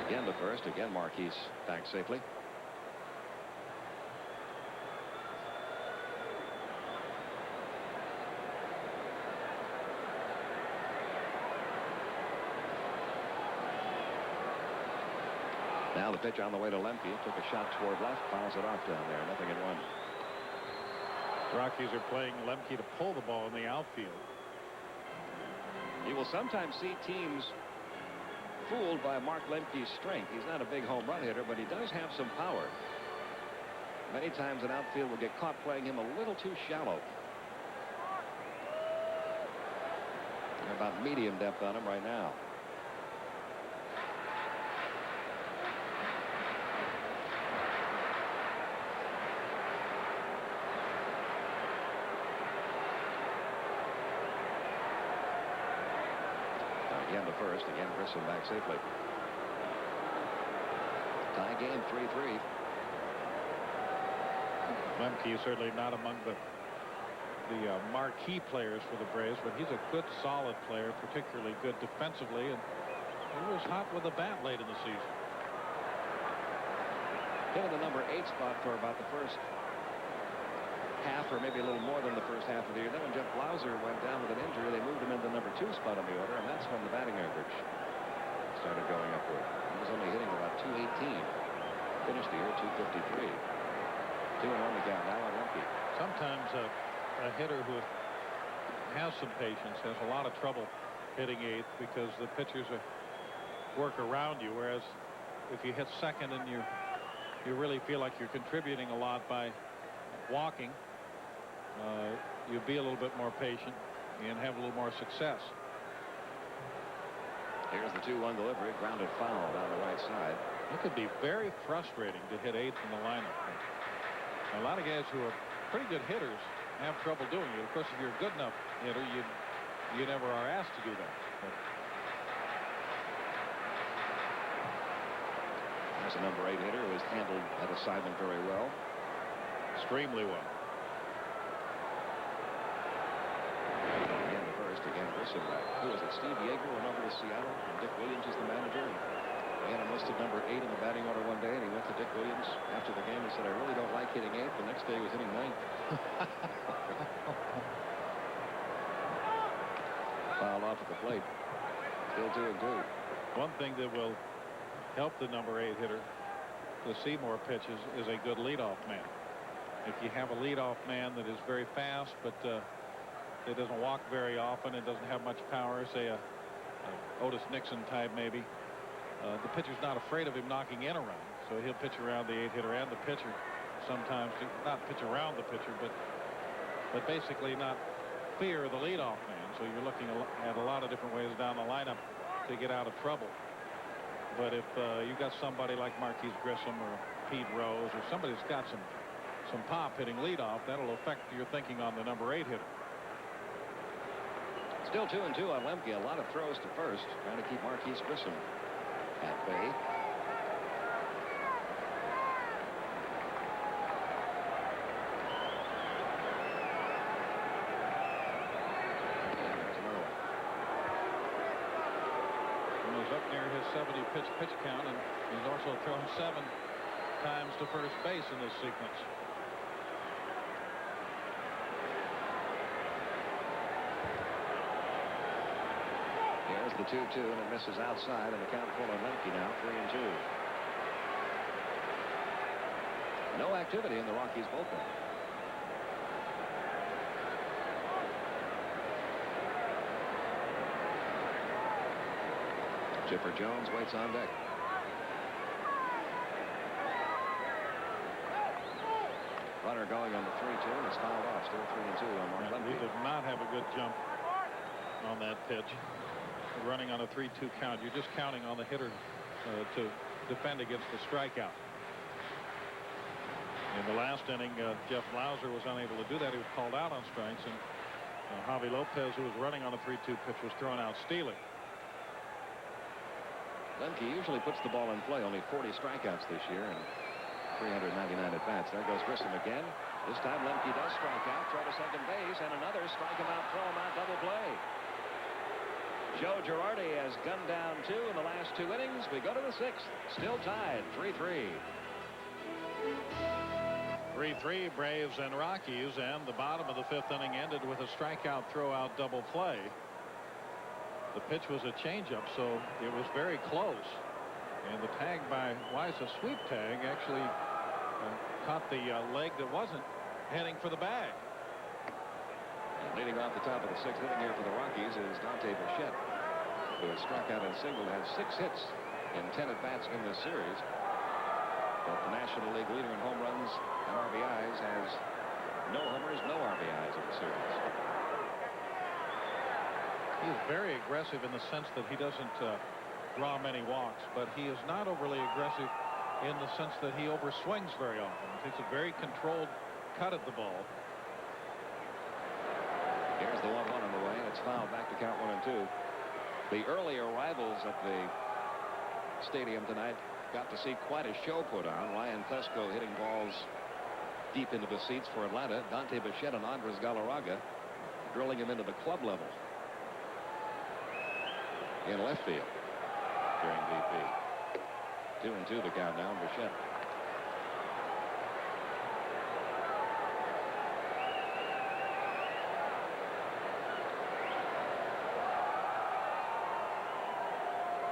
[SPEAKER 2] Again to first, again Marquise back safely. Now the pitch on the way to Lemke. Took a shot toward left, fouls it off down there. 0-1.
[SPEAKER 3] Rockies are playing Lemke to pull the ball in the outfield.
[SPEAKER 2] You will sometimes see teams fooled by Mark Lemke's strength. He's not a big home run hitter, but he does have some power. Many times an outfield will get caught playing him a little too shallow. They're about medium depth on him right now. Again to first, again Grissom back safely. Tie game 3-3.
[SPEAKER 3] Lemke is certainly not among the marquee players for the Braves, but he's a good, solid player, particularly good defensively, and he was hot with the bat late in the season.
[SPEAKER 2] Hit in the number 8 spot for about the first half, or maybe a little more than the first half of the year. Then when Jeff Blauser went down with an injury, they moved him into the number 2 spot on the order, and that's when the batting average started going upward. He was only hitting about 218. Finished the year 253. 2-1 the count now on Lemke.
[SPEAKER 3] Sometimes a hitter who has some patience has a lot of trouble hitting 8th because the pitchers work around you, whereas if you hit second and you really feel like you're contributing a lot by walking, you'll be a little bit more patient and have a little more success.
[SPEAKER 2] Here's the 2-1 delivery, grounded foul down the right side.
[SPEAKER 3] It could be very frustrating to hit 8th in the lineup. A lot of guys who are pretty good hitters have trouble doing it. Of course, if you're a good enough hitter, you never are asked to do that. But
[SPEAKER 2] there's a number 8 hitter who has handled that assignment very well.
[SPEAKER 3] Extremely well.
[SPEAKER 2] Again to first, again Grissom back. Who was it? Steve Yeager went over to Seattle, and Dick Williams is the manager. And they had him listed number 8 in the batting order one day, and he went to Dick Williams after the game and said, "I really don't like hitting 8th." The next day he was hitting 9th. Fouled off at the plate. Still 2-2.
[SPEAKER 3] One thing that will help the number 8 hitter to see more pitches is a good leadoff man. If you have a leadoff man that is very fast, but it doesn't walk very often, it doesn't have much power, say a Otis Nixon type maybe, the pitcher's not afraid of him knocking in a run, so he'll pitch around the 8 hitter and the pitcher sometimes, not pitch around the pitcher, but basically not fear the leadoff man. So you're looking at a lot of different ways down the lineup to get out of trouble. But if you got somebody like Marquise Grissom or Pete Rose or somebody that's got some pop hitting leadoff, that'll affect your thinking on the number 8 hitter.
[SPEAKER 2] Still 2-2 on Lemke. A lot of throws to first, trying to keep Marquise Grissom at bay. There's another one.
[SPEAKER 3] And he's up near his 70 pitch count, and he's also thrown 7 times to first base in this sequence.
[SPEAKER 2] Here's the 2-2, and it misses outside, and the count full on Lemke now, 3-2. No activity in the Rockies bullpen. Chipper Jones waits on deck. Runner going on the 3-2 and is fouled off. Still 3-2 on Mark Lemke.
[SPEAKER 3] He did not have a good jump on that pitch. Running on a 3-2 count. You're just counting on the hitter to defend against the strikeout. In the last inning, Jeff Blauser was unable to do that. He was called out on strikes, and Javi Lopez, who was running on a 3-2 pitch, was thrown out stealing.
[SPEAKER 2] Lemke usually puts the ball in play. Only 40 strikeouts this year and 399 at bats. There goes Grissom again. This time Lemke does strike out, throw to second base, and another strike him out, throw him out, double play. Joe Girardi has gunned down 2 in the last 2 innings. We go to the 6th. Still tied, 3-3.
[SPEAKER 3] 3-3 Braves and Rockies, and the bottom of the 5th inning ended with a strikeout throw-out double play. The pitch was a changeup, so it was very close. And the tag by Weiss, a sweep tag, actually caught the leg that wasn't heading for the bag.
[SPEAKER 2] And leading off the top of the 6th inning here for the Rockies is Dante Bichette, who has struck out and singled, has 6 hits in 10 at-bats in this series. But the National League leader in home runs and RBIs has no homers, no RBIs in the series.
[SPEAKER 3] He is very aggressive in the sense that he doesn't draw many walks, but he is not overly aggressive in the sense that he overswings very often. He takes a very controlled cut at the ball.
[SPEAKER 2] Here's the 1-1 on the way, and it's fouled back to count 1-2. The early arrivals at the stadium tonight got to see quite a show put on. Ryan Plesko hitting balls deep into the seats for Atlanta. Dante Bichette and Andres Galarraga drilling him into the club level in left field during BP. 2-2 the countdown. Bichette.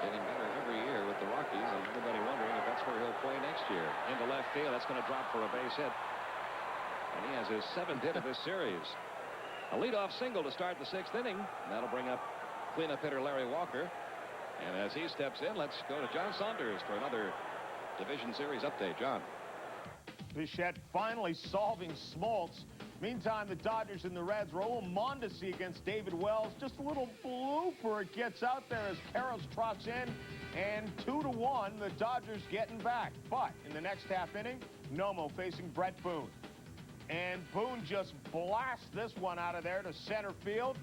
[SPEAKER 2] Getting better every year with the Rockies, and everybody wondering if that's where he'll play next year. Into left field, that's going to drop for a base hit. And he has his 7th hit of this series. A leadoff single to start the 6th inning. And that'll bring up cleanup hitter Larry Walker. And as he steps in, let's go to John Saunders for another Division Series update. John.
[SPEAKER 5] Bichette finally solving Smoltz. Meantime, the Dodgers and the Reds. Raul Mondesi against David Wells. Just a little blooper. It gets out there as Karros trots in. And 2-1, the Dodgers getting back. But in the next half inning, Nomo facing Brett Boone. And Boone just blasts this one out of there to center field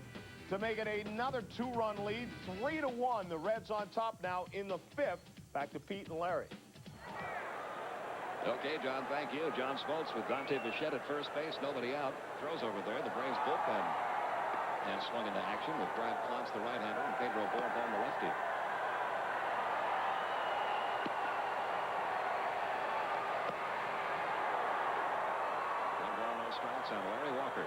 [SPEAKER 5] to make it another 2-run lead. 3-1. The Reds on top now in the 5th. Back to Pete and Larry.
[SPEAKER 2] Okay, John, thank you. John Smoltz with Dante Bichette at first base. Nobody out. Throws over there. The Braves bullpen has swung into action with Brad Klontz, the right-hander, and Pedro Borbon, the lefty. One ball, no strikes on Larry Walker.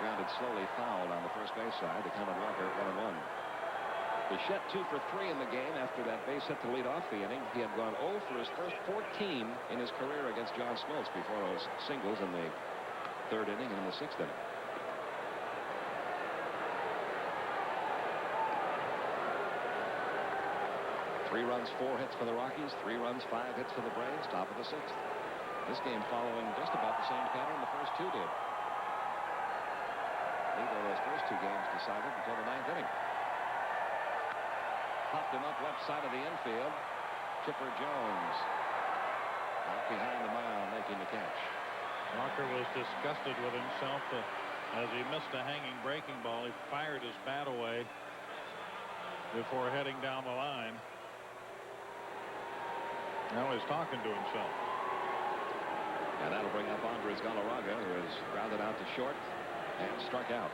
[SPEAKER 2] Grounded slowly fouled on the first base side. The count on Walker at 1-1. Bichette 2 for 3 in the game after that base hit to lead off the inning. He had gone 0 for his first 14 in his career against John Smoltz before those singles in the 3rd inning and in the 6th inning. Three runs, 4 hits for the Rockies. 3 runs, 5 hits for the Braves. Top of the 6th. This game following just about the same pattern the first 2 did. Neither of those first 2 games decided until the 9th inning. Popped him up left side of the infield. Chipper Jones out behind the mound making the catch.
[SPEAKER 3] Walker was disgusted with himself as he missed a hanging breaking ball. He fired his bat away before heading down the line. Now he's talking to himself.
[SPEAKER 2] And that'll bring up Andres Galarraga, who is grounded out to short and struck out.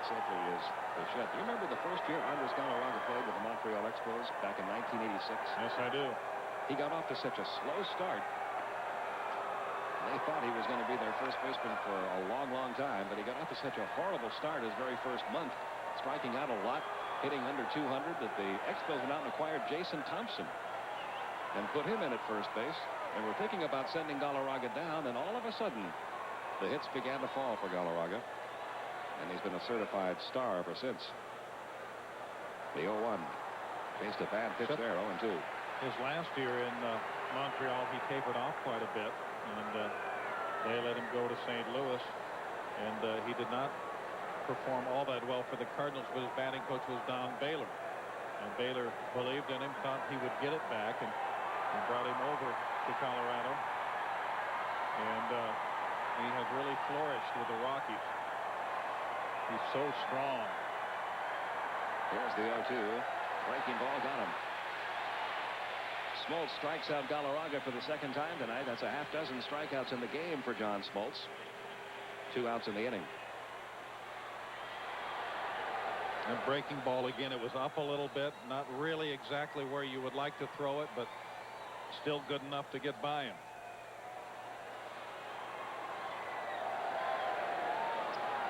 [SPEAKER 2] Safely is Bichette. Do you remember the first year Andres Galarraga played with the Montreal Expos back in 1986?
[SPEAKER 3] Yes, I do.
[SPEAKER 2] He got off to such a slow start They thought he was going to be their first baseman for a long, long time, but he got off to such a horrible start his very first month, striking out a lot, hitting under 200, that the Expos went out and acquired Jason Thompson and put him in at first base. And were thinking about sending Galarraga down, and all of a sudden, the hits began to fall for Galarraga. And he's been a certified star ever since. The 0-1. Faced a bad pitch there, 0-2.
[SPEAKER 3] His last year in Montreal, he tapered off quite a bit, and they let him go to St. Louis, and he did not perform all that well for the Cardinals, but his batting coach was Don Baylor, and Baylor believed in him, thought he would get it back, and brought him over to Colorado, and he has really flourished with the Rockies. He's so strong.
[SPEAKER 2] Here's the 0-2. Breaking ball got him. Smoltz strikes out Galarraga for the second time tonight. That's a half dozen strikeouts in the game for John Smoltz. 2 outs in the inning.
[SPEAKER 3] And breaking ball again. It was up a little bit. Not really exactly where you would like to throw it, but still good enough to get by him.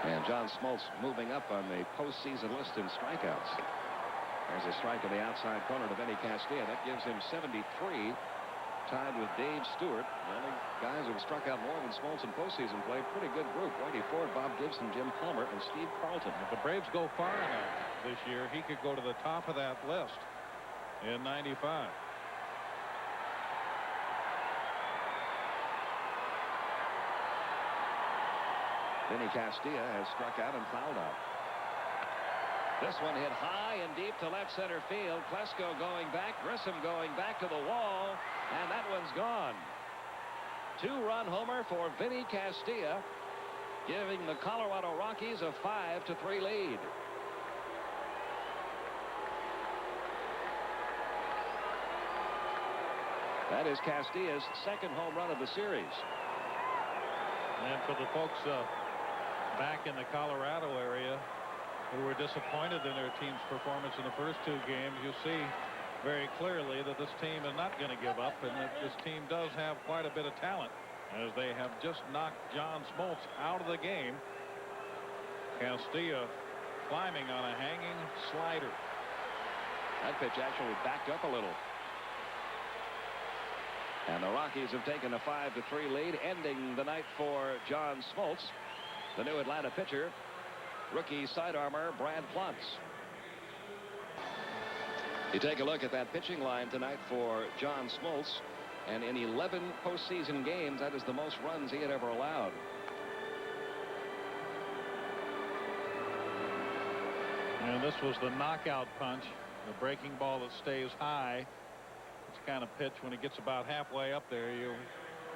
[SPEAKER 2] And John Smoltz moving up on the postseason list in strikeouts. There's a strike in the outside corner to Vinny Castilla. That gives him 73, tied with Dave Stewart. The only guys who have struck out more than Smoltz in postseason play. Pretty good group. Whitey Ford, Bob Gibson, Jim Palmer, and Steve Carlton.
[SPEAKER 3] If the Braves go far enough this year, he could go to the top of that list in 95.
[SPEAKER 2] Vinny Castilla has struck out and fouled out. This one hit high and deep to left center field. Klesko going back, Grissom going back to the wall, and that one's gone. 2-run homer for Vinny Castilla, giving the Colorado Rockies a 5-3 lead. That is Castilla's second home run of the series.
[SPEAKER 3] And for the folks back in the Colorado area who were disappointed in their team's performance in the first 2 games, you see very clearly that this team is not going to give up, and that this team does have quite a bit of talent, as they have just knocked John Smoltz out of the game. Castilla climbing on a hanging slider.
[SPEAKER 2] That pitch actually backed up a little. And the Rockies have taken a 5-3 lead, ending the night for John Smoltz. The new Atlanta pitcher, rookie sidearmer Brad Plantz. You take a look at that pitching line tonight for John Smoltz, and in 11 postseason games, that is the most runs he had ever allowed.
[SPEAKER 3] And this was the knockout punch, the breaking ball that stays high. It's the kind of pitch when it gets about halfway up there, you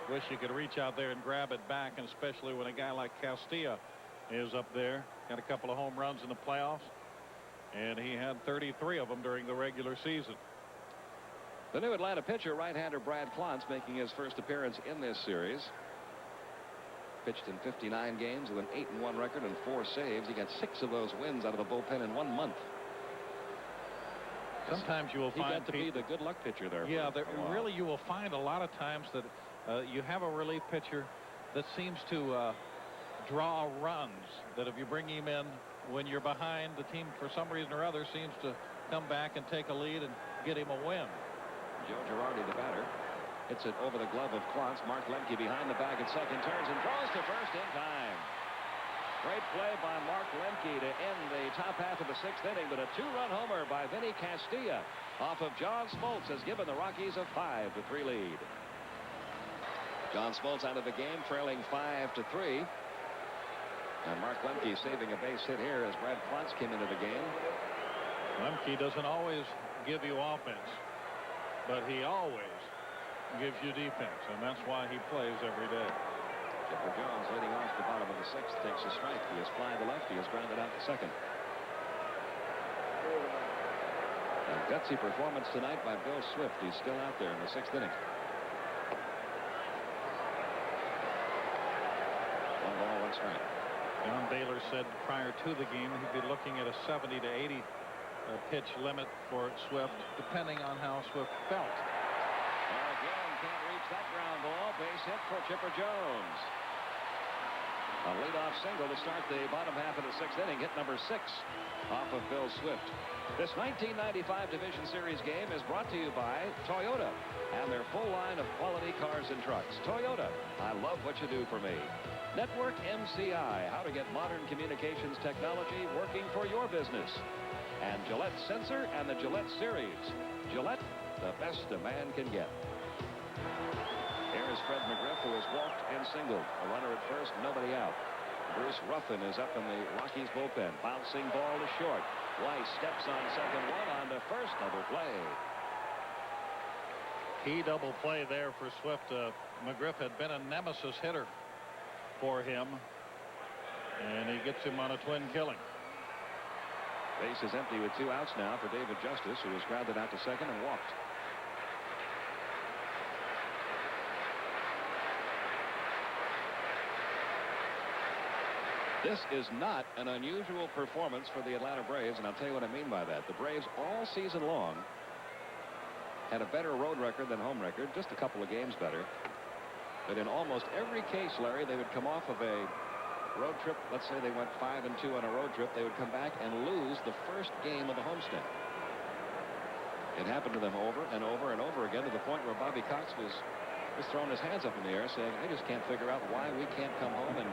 [SPEAKER 3] wish you could reach out there and grab it back, and especially when a guy like Castilla is up there. Got a couple of home runs in the playoffs, and he had 33 of them during the regular season.
[SPEAKER 2] The new Atlanta pitcher, right-hander Brad Plantz, making his first appearance in this series. Pitched in 59 games with an 8-1 record and 4 saves. He got 6 of those wins out of the bullpen in 1 month.
[SPEAKER 3] Sometimes you will find
[SPEAKER 2] he got to be the good luck pitcher there.
[SPEAKER 3] Yeah, really you will find a lot of times that you have a relief pitcher that seems to draw runs, that if you bring him in when you're behind, the team for some reason or other seems to come back and take a lead and get him a win.
[SPEAKER 2] Joe Girardi, the batter, hits it over the glove of Klotz. Mark Lemke behind the bag at second, turns and throws to first in time. Great play by Mark Lemke to end the top half of the 6th inning, but a 2-run homer by Vinny Castilla off of John Smoltz has given the Rockies a 5-3 lead. John Smoltz out of the game, trailing 5-3. And Mark Lemke saving a base hit here as Brad Plantz came into the game.
[SPEAKER 3] Lemke doesn't always give you offense, but he always gives you defense, and that's why he plays every day.
[SPEAKER 2] Chipper Jones leading off the bottom of the 6th, takes a strike. He has fly to left. He has grounded out to second. A gutsy performance tonight by Bill Swift. He's still out there in the 6th inning. 1 ball, 1 strike.
[SPEAKER 3] John Baylor said prior to the game he'd be looking at a 70 to 80 pitch limit for Swift, depending on how Swift felt.
[SPEAKER 2] Again, can't reach that ground ball. Base hit for Chipper Jones. A leadoff single to start the bottom half of the 6th inning. Hit number 6 off of Bill Swift. This 1995 Division Series game is brought to you by Toyota and their full line of quality cars and trucks. Toyota, I love what you do for me. Network MCI, how to get modern communications technology working for your business. And Gillette Sensor and the Gillette Series. Gillette, the best a man can get. Here is Fred McGriff, who has walked and singled. A runner at first, nobody out. Bruce Ruffin is up in the Rockies bullpen. Bouncing ball to short. Weiss steps on second, one on to first. Double play.
[SPEAKER 3] Key double play there for Swift. McGriff had been a nemesis hitter for him, and he gets him on a twin killing.
[SPEAKER 2] Base is empty with 2 outs now for David Justice, who was grounded out to second and walked. This is not an unusual performance for the Atlanta Braves, and I'll tell you what I mean by that. The Braves all season long had a better road record than home record, just a couple of games better. But in almost every case, Larry, they would come off of a road trip. Let's say they went 5-2 on a road trip. They would come back and lose the first game of the homestand. It happened to them over and over and over again, to the point where Bobby Cox was throwing his hands up in the air saying, I just can't figure out why we can't come home and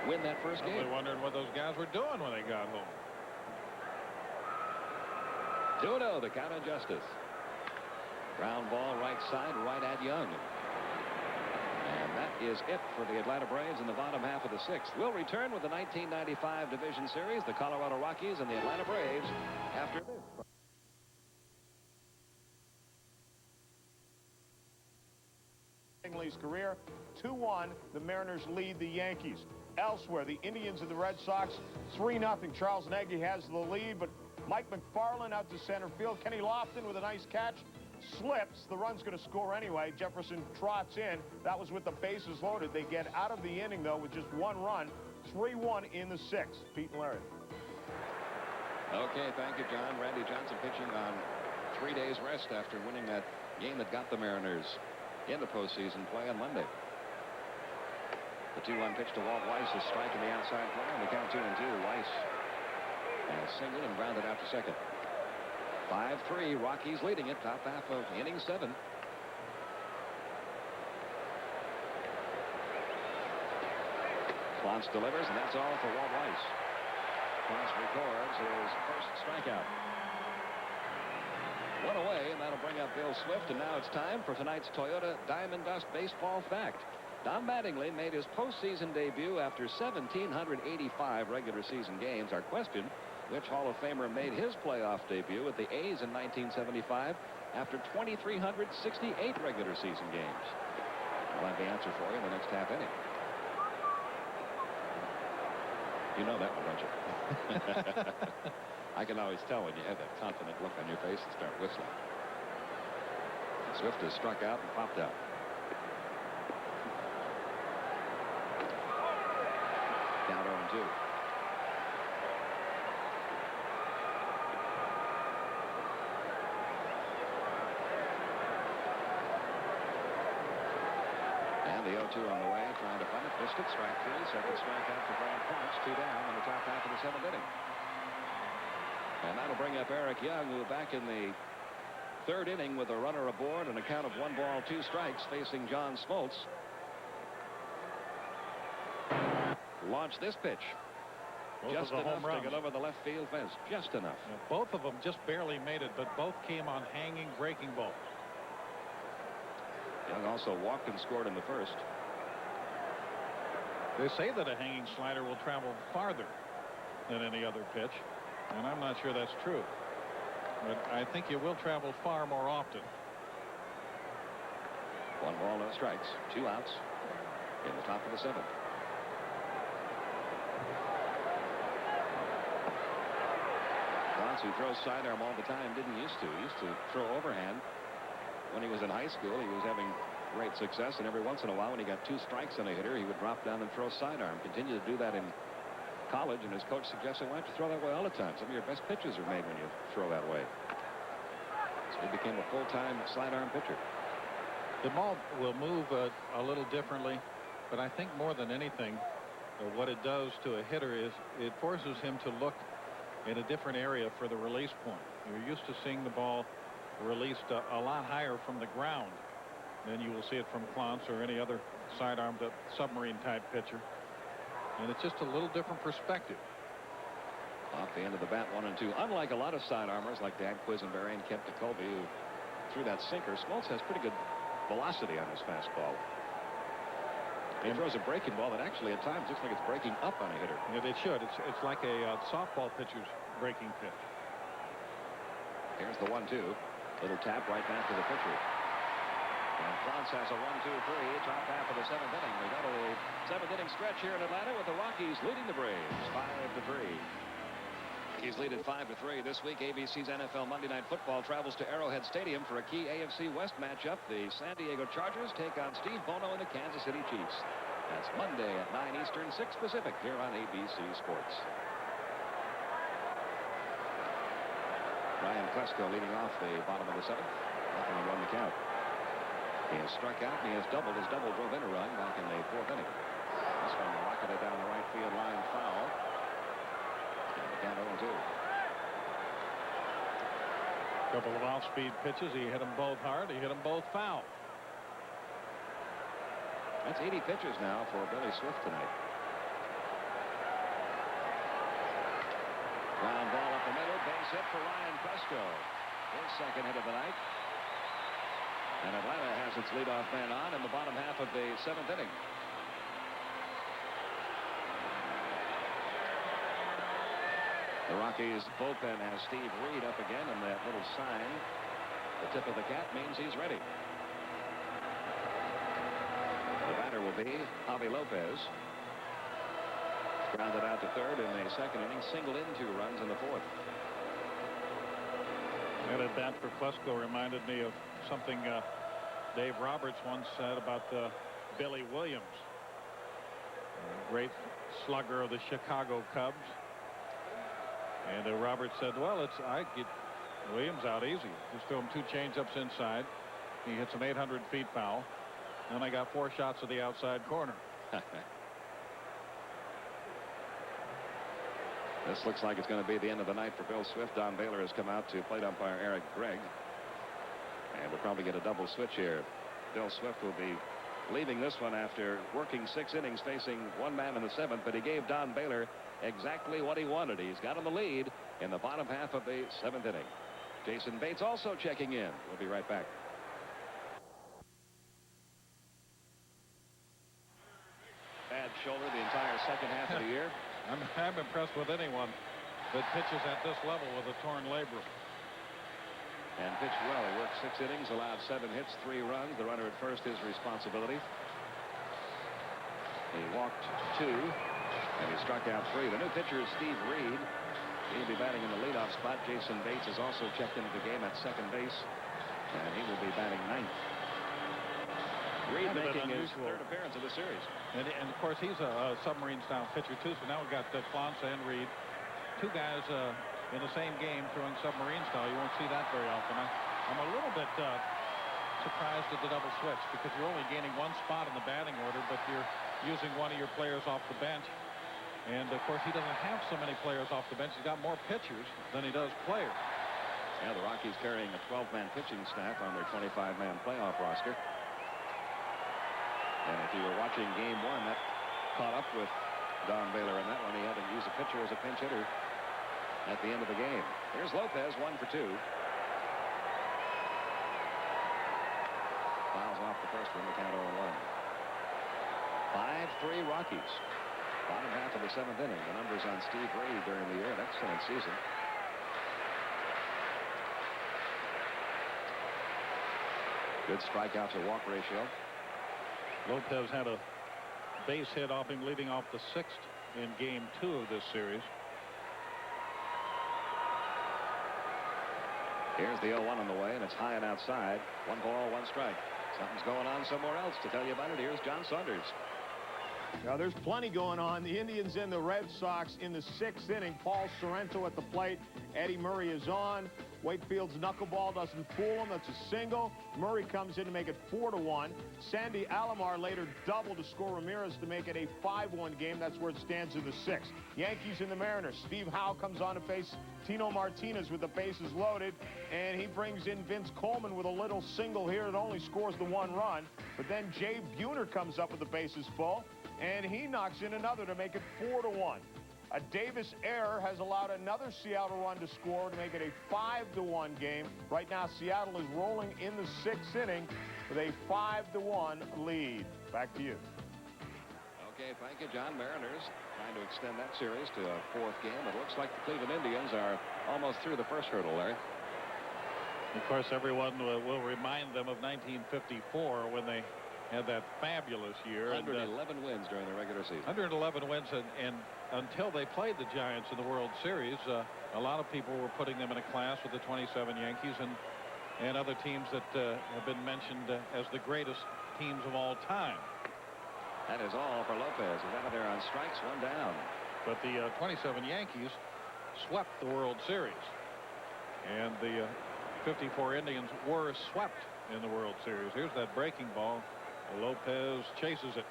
[SPEAKER 2] win that first game.
[SPEAKER 3] They wondered what those guys were doing when they got home.
[SPEAKER 2] 2-0, the count on Justice. Ground ball right side, right at Young. And that is it for the Atlanta Braves in the bottom half of the 6th. We'll return with the 1995 Division Series, the Colorado Rockies and the Atlanta Braves, after this.
[SPEAKER 5] Lee's career, 2-1, the Mariners lead the Yankees. Elsewhere, the Indians and the Red Sox, 3-0. Charles Nagy has the lead, but Mike McFarland out to center field. Kenny Lofton with a nice catch. Slips. The run's going to score anyway. Jefferson trots in. That was with the bases loaded. They get out of the inning, though, with just 1 run. 3-1 in the 6th. Pete and Larry.
[SPEAKER 2] Okay, thank you, John. Randy Johnson pitching on 3 days rest after winning that game that got the Mariners in the postseason play on Monday. The 2-1 pitch to Walt Weiss is striking the outside corner, and the count 2-2. Weiss has singled and grounded out to second. 5-3, Rockies leading it, top half of inning 7. Clance delivers, and that's all for Walt Weiss. Clance records his first strikeout. 1 away, and that'll bring up Bill Swift, and now it's time for tonight's Toyota Diamond Dust Baseball Fact. Don Mattingly made his postseason debut after 1,785 regular season games. Our question, which Hall of Famer made his playoff debut with the A's in 1975 after 2,368 regular season games? I'll have the answer for you in the next half inning. You know that one, don't you? I can always tell when you have that confident look on your face and start whistling. Swift has struck out and popped out. Count 0-2. And the 0-2 on the way, trying to find it. Missed it, strike 3. Second strikeout for Brian Clance. 2 down in the top half of the 7th inning. And that'll bring up Eric Young, who back in the 3rd inning with a runner aboard and a count of 1 ball, 2 strikes, facing John Smoltz. Launched this pitch. Just enough to get over the left field fence. Just enough.
[SPEAKER 3] Yeah, both of them just barely made it, but both came on hanging breaking balls.
[SPEAKER 2] Young also walked and scored in the 1st.
[SPEAKER 3] They say that a hanging slider will travel farther than any other pitch, and I'm not sure that's true. But I think it will travel far more often.
[SPEAKER 2] 1 ball, no strikes. 2 outs in the top of the 7th. Clance, who throws sidearm all the time, didn't used to. He used to throw overhand. When he was in high school, he was having great success, and every once in a while, when he got 2 strikes on a hitter, he would drop down and throw sidearm. Continued to do that in college, and his coach suggested, why don't you throw that way all the time? Some of your best pitches are made when you throw that way. So he became a full-time sidearm pitcher.
[SPEAKER 3] The ball will move a little differently, but I think more than anything, what it does to a hitter is it forces him to look in a different area for the release point. You're used to seeing the ball released a lot higher from the ground than you will see it from Clounce or any other sidearm submarine type pitcher. And it's just a little different perspective.
[SPEAKER 2] Off the end of the bat, 1 and 2. Unlike a lot of sidearmers like Dan Quisenberry and Kent Jacoby, who threw that sinker, Smoltz has pretty good velocity on his fastball. He throws a breaking ball that actually at times looks like it's breaking up on a hitter.
[SPEAKER 3] It should. It's like a softball pitcher's breaking pitch.
[SPEAKER 2] Here's the 1-2. Little tap right back to the pitcher. And Clounce has a 1-2-3, top half of the 7th inning. We got a 7th inning stretch here in Atlanta with the Rockies leading the Braves 5-3. Rockies lead at 5-3 this week. ABC's NFL Monday Night Football travels to Arrowhead Stadium for a key AFC West matchup. The San Diego Chargers take on Steve Bono and the Kansas City Chiefs. That's Monday at 9 Eastern, 6 Pacific here on ABC Sports. Ryan Klesko leading off the bottom of the 7th. Nothing to run the count. He has struck out and he has doubled. His double drove in a run back in the 4th inning. This one rocketed down the right field line, foul. And the count 0-2.
[SPEAKER 3] Couple of off-speed pitches. He hit them both hard. He hit them both foul.
[SPEAKER 2] That's 80 pitches now for Billy Swift tonight. Ground ball up the middle. Base hit for Ryan Klesko. His second hit of the night. And Atlanta has its leadoff man on in the bottom half of the 7th inning. The Rockies bullpen has Steve Reed up again, and that little sign, the tip of the cap, means he's ready. The batter will be Javi Lopez. Grounded out to third in the 2nd inning, singled in 2 runs in the 4th.
[SPEAKER 3] That at bat for Klesko reminded me of something Dave Roberts once said about Billy Williams, great slugger of the Chicago Cubs. And Roberts said, well, I get Williams out easy. Just throw him 2 changeups inside. He hits him 800 feet foul. And I got 4 shots of the outside corner.
[SPEAKER 2] This looks like it's going to be the end of the night for Bill Swift. Don Baylor has come out to plate umpire Eric Gregg. And we'll probably get a double switch here. Bill Swift will be leaving this one after working 6 innings facing 1 man in the 7th, but he gave Don Baylor exactly what he wanted. He's got him the lead in the bottom half of the 7th inning. Jason Bates also checking in. We'll be right back. Bad shoulder the entire second half of the year.
[SPEAKER 3] I'm impressed with anyone that pitches at this level with a torn labrum.
[SPEAKER 2] And pitched well. He worked 6 innings, allowed 7 hits, 3 runs. The runner at first, his responsibility. He walked 2, and he struck out 3. The new pitcher is Steve Reed. He'll be batting in the leadoff spot. Jason Bates has also checked into the game at second base, and he will be batting 9th. Reed making his 3rd appearance of the series.
[SPEAKER 3] And of course, he's a submarine-style pitcher, too. So now we've got Clounce and Reed. 2 guys in the same game throwing submarine style. You won't see that very often. I'm a little bit surprised at the double switch because you're only gaining 1 spot in the batting order, but you're using one of your players off the bench. And, of course, he doesn't have so many players off the bench. He's got more pitchers than he does players.
[SPEAKER 2] Yeah, the Rockies carrying a 12-man pitching staff on their 25-man playoff roster. And if you were watching game 1, that caught up with Don Baylor in that one. He had to use a pitcher as a pinch hitter at the end of the game. Here's Lopez, 1 for 2. Fouls off the first one, the count 0-1. 5-3 Rockies. Bottom half of the 7th inning. The numbers on Steve Reed during the year. An excellent season. Good strikeout to walk ratio.
[SPEAKER 3] Lopez had a base hit off him leading off the 6th in game 2 of this series.
[SPEAKER 2] Here's the 0-1 on the way, and it's high and outside. 1 ball, 1 strike. Something's going on somewhere else. To tell you about it, here's John Saunders.
[SPEAKER 5] Now, there's plenty going on. The Indians and the Red Sox in the 6th inning. Paul Sorrento at the plate. Eddie Murray is on. Wakefield's knuckleball doesn't fool him. That's a single. Murray comes in to make it 4-1. Sandy Alomar later doubled to score Ramirez to make it a 5-1 game. That's where it stands in the 6th. Yankees and the Mariners. Steve Howe comes on to face Tino Martinez with the bases loaded, and he brings in Vince Coleman with a little single here that only scores the 1 run. But then Jay Buhner comes up with the bases full, and he knocks in another to make it 4-1. A Davis error has allowed another Seattle run to score to make it a 5-1 game. Right now, Seattle is rolling in the 6th inning with a 5-1 lead. Back to you.
[SPEAKER 2] Okay, thank you, John. Mariners trying to extend that series to a 4th game. It looks like the Cleveland Indians are almost through the first hurdle, Larry.
[SPEAKER 3] Of course, everyone will remind them of 1954 when they had that fabulous year.
[SPEAKER 2] 111 wins during the regular season.
[SPEAKER 3] 111 wins, and until they played the Giants in the World Series, a lot of people were putting them in a class with the 27 Yankees and other teams that have been mentioned as the greatest teams of all time.
[SPEAKER 2] That is all for Lopez. He's out of there on strikes, 1 down.
[SPEAKER 3] But the 27 Yankees swept the World Series, and the 54 Indians were swept in the World Series. Here's that breaking ball. Lopez chases it.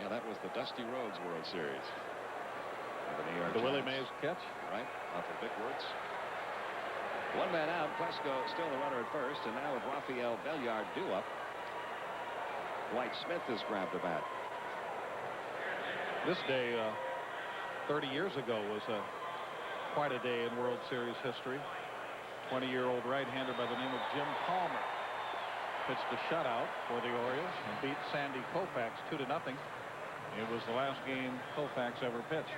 [SPEAKER 2] Yeah, that was the Dusty Rhodes World Series.
[SPEAKER 3] The Willie Mays catch.
[SPEAKER 2] Right, off of Vic Wirtz. 1 man out. Plesko still the runner at first, and now with Rafael Belliard due up, Dwight Smith has grabbed the bat.
[SPEAKER 3] This day 30 years ago was quite a day in World Series history. 20-year-old right-hander by the name of Jim Palmer pitched a shutout for the Orioles and beat Sandy Koufax 2-0. It was the last game Koufax ever pitched.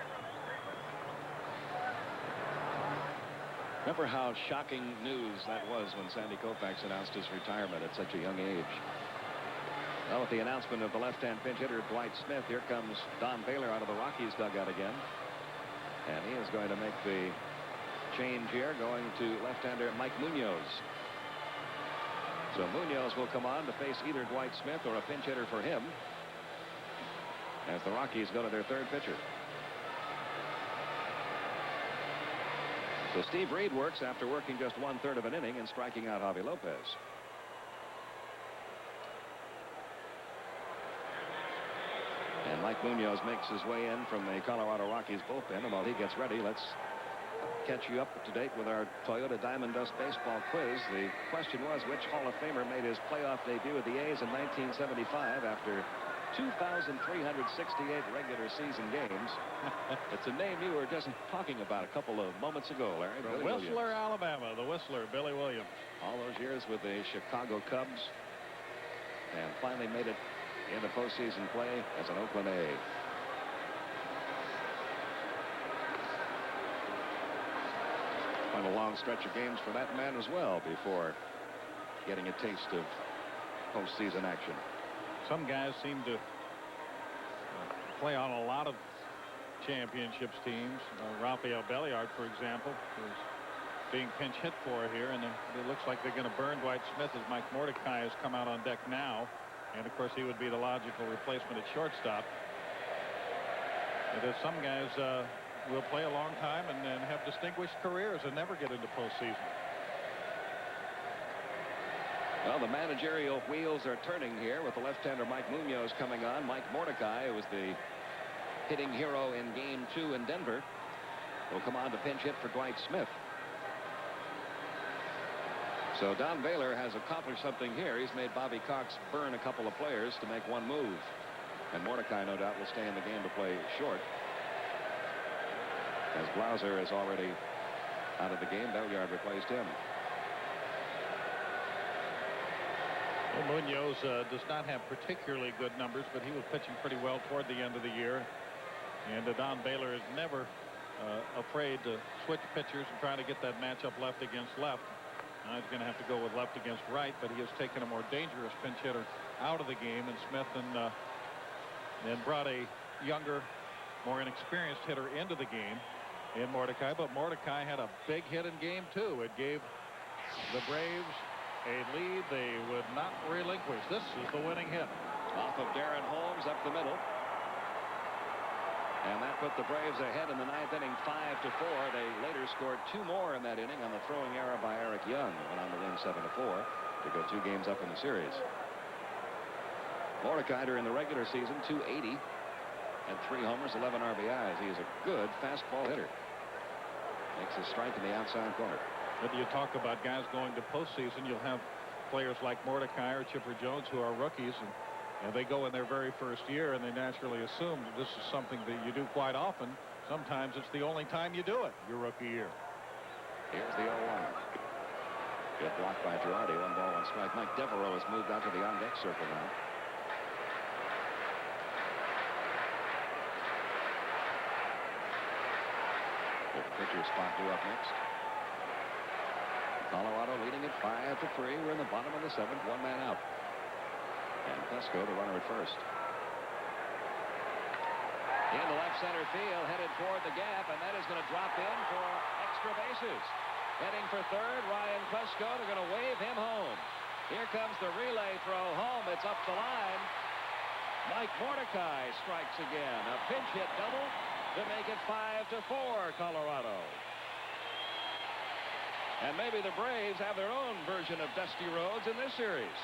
[SPEAKER 2] Remember how shocking news that was when Sandy Koufax announced his retirement at such a young age. Well, with the announcement of the left-hand pinch hitter Dwight Smith, here comes Don Baylor out of the Rockies dugout again. And he is going to make the change here, going to left-hander Mike Munoz. So Munoz will come on to face either Dwight Smith or a pinch hitter for him as the Rockies go to their 3rd pitcher. So Steve Reed works after working just 1/3 of an inning and striking out Javi Lopez. And Mike Munoz makes his way in from the Colorado Rockies bullpen. And while he gets ready, let's catch you up to date with our Toyota Diamond Dust baseball quiz. The question was, which Hall of Famer made his playoff debut with the A's in 1975 after 2,368 regular season games? It's a name you were just talking about a couple of moments ago, Larry.
[SPEAKER 3] From Whistler, Alabama, the Whistler, Billy Williams.
[SPEAKER 2] All those years with the Chicago Cubs, and finally made it into postseason play as an Oakland A. Quite a long stretch of games for that man as well before getting a taste of postseason action.
[SPEAKER 3] Some guys seem to play on a lot of championships teams. Rafael Belliard, for example, is being pinch hit for here, and it looks like they're going to burn Dwight Smith as Mike Mordecai has come out on deck now. And of course, he would be the logical replacement at shortstop. But some guys will play a long time and have distinguished careers and never get into postseason.
[SPEAKER 2] Well, the managerial wheels are turning here with the left-hander Mike Munoz coming on. Mike Mordecai, who was the hitting hero in Game 2 in Denver, will come on to pinch hit for Dwight Smith. So Don Baylor has accomplished something here. He's made Bobby Cox burn a couple of players to make one move. And Mordecai, no doubt, will stay in the game to play short, as Blauser is already out of the game. Belliard replaced him.
[SPEAKER 3] Well, Munoz does not have particularly good numbers, but he was pitching pretty well toward the end of the year. And Don Baylor is never afraid to switch pitchers and try to get that matchup left against left. Now he's going to have to go with left against right, but he has taken a more dangerous pinch hitter out of the game, and Smith and brought a younger, more inexperienced hitter into the game in Mordecai. But Mordecai had a big hit in Game 2. It gave the Braves a lead they would not relinquish. This is the winning hit.
[SPEAKER 2] Off of Darren Holmes up the middle. And that put the Braves ahead in the ninth inning 5-4. They later scored 2 more in that inning on the throwing error by Eric Young. Went on to win 7-4 to go 2 games up in the series. Mordecai during the regular season 280 and 3 homers, 11 RBIs. He is a good fastball hitter. Makes a strike in the outside corner.
[SPEAKER 3] When you talk about guys going to postseason, you'll have players like Mordecai or Chipper Jones who are rookies, and they go in their very first year, and they naturally assume that this is something that you do quite often. Sometimes it's the only time you do it, your rookie year.
[SPEAKER 2] Here's the 0-1. Good block by Girardi. 1 ball, 1 strike. Mike Devereaux has moved out to the on-deck circle now. The pitcher spot due up next. Colorado leading it 5-3. We're in the bottom of the 7th. 1 man out. And Pesco, the runner at first. Into left center field, headed toward the gap, and that is going to drop in for extra bases. Heading for third, Ryan Pesco. They're going to wave him home. Here comes the relay throw home. It's up the line. Mike Mordecai strikes again. A pinch hit double to make it 5-4 Colorado. And maybe the Braves have their own version of dusty roads in this series.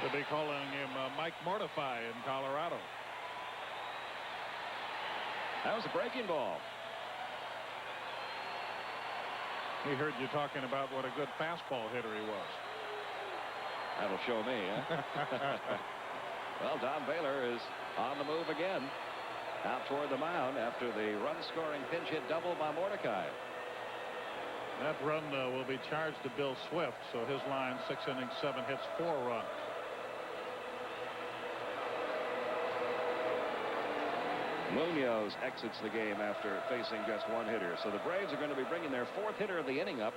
[SPEAKER 3] They'll be calling him Mike Mortify in Colorado.
[SPEAKER 2] That was a breaking ball.
[SPEAKER 3] He heard you talking about what a good fastball hitter he was.
[SPEAKER 2] That'll show me, huh? Well, Don Baylor is on the move again. Out toward the mound after the run-scoring pinch hit double by Mordecai.
[SPEAKER 3] That run will be charged to Bill Swift, so his line 6 innings, 7 hits, 4 runs.
[SPEAKER 2] Munoz exits the game after facing just 1 hitter. So the Braves are going to be bringing their 4th hitter of the inning up.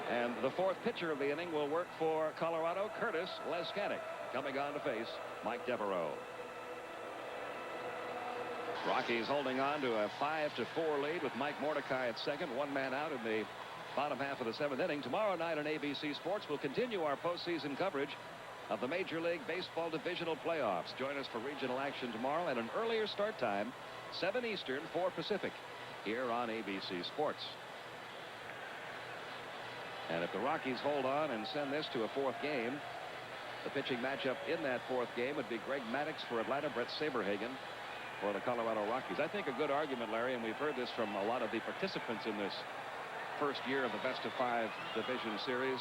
[SPEAKER 2] And the 4th pitcher of the inning will work for Colorado, Curtis Leskanic, coming on to face Mike Devereaux. Rockies holding on to a 5-4 lead with Mike Mordecai at second. 1 man out in the bottom half of the 7th inning. Tomorrow night on ABC Sports, we'll continue our postseason coverage of the Major League Baseball divisional playoffs. Join us for regional action tomorrow at an earlier start time, 7 Eastern, 4 Pacific, here on ABC Sports. And if the Rockies hold on and send this to a 4th game, the pitching matchup in that 4th game would be Greg Maddux for Atlanta, Brett Saberhagen for the Colorado Rockies. I think a good argument, Larry, and we've heard this from a lot of the participants in this first year of the best-of-5 division series,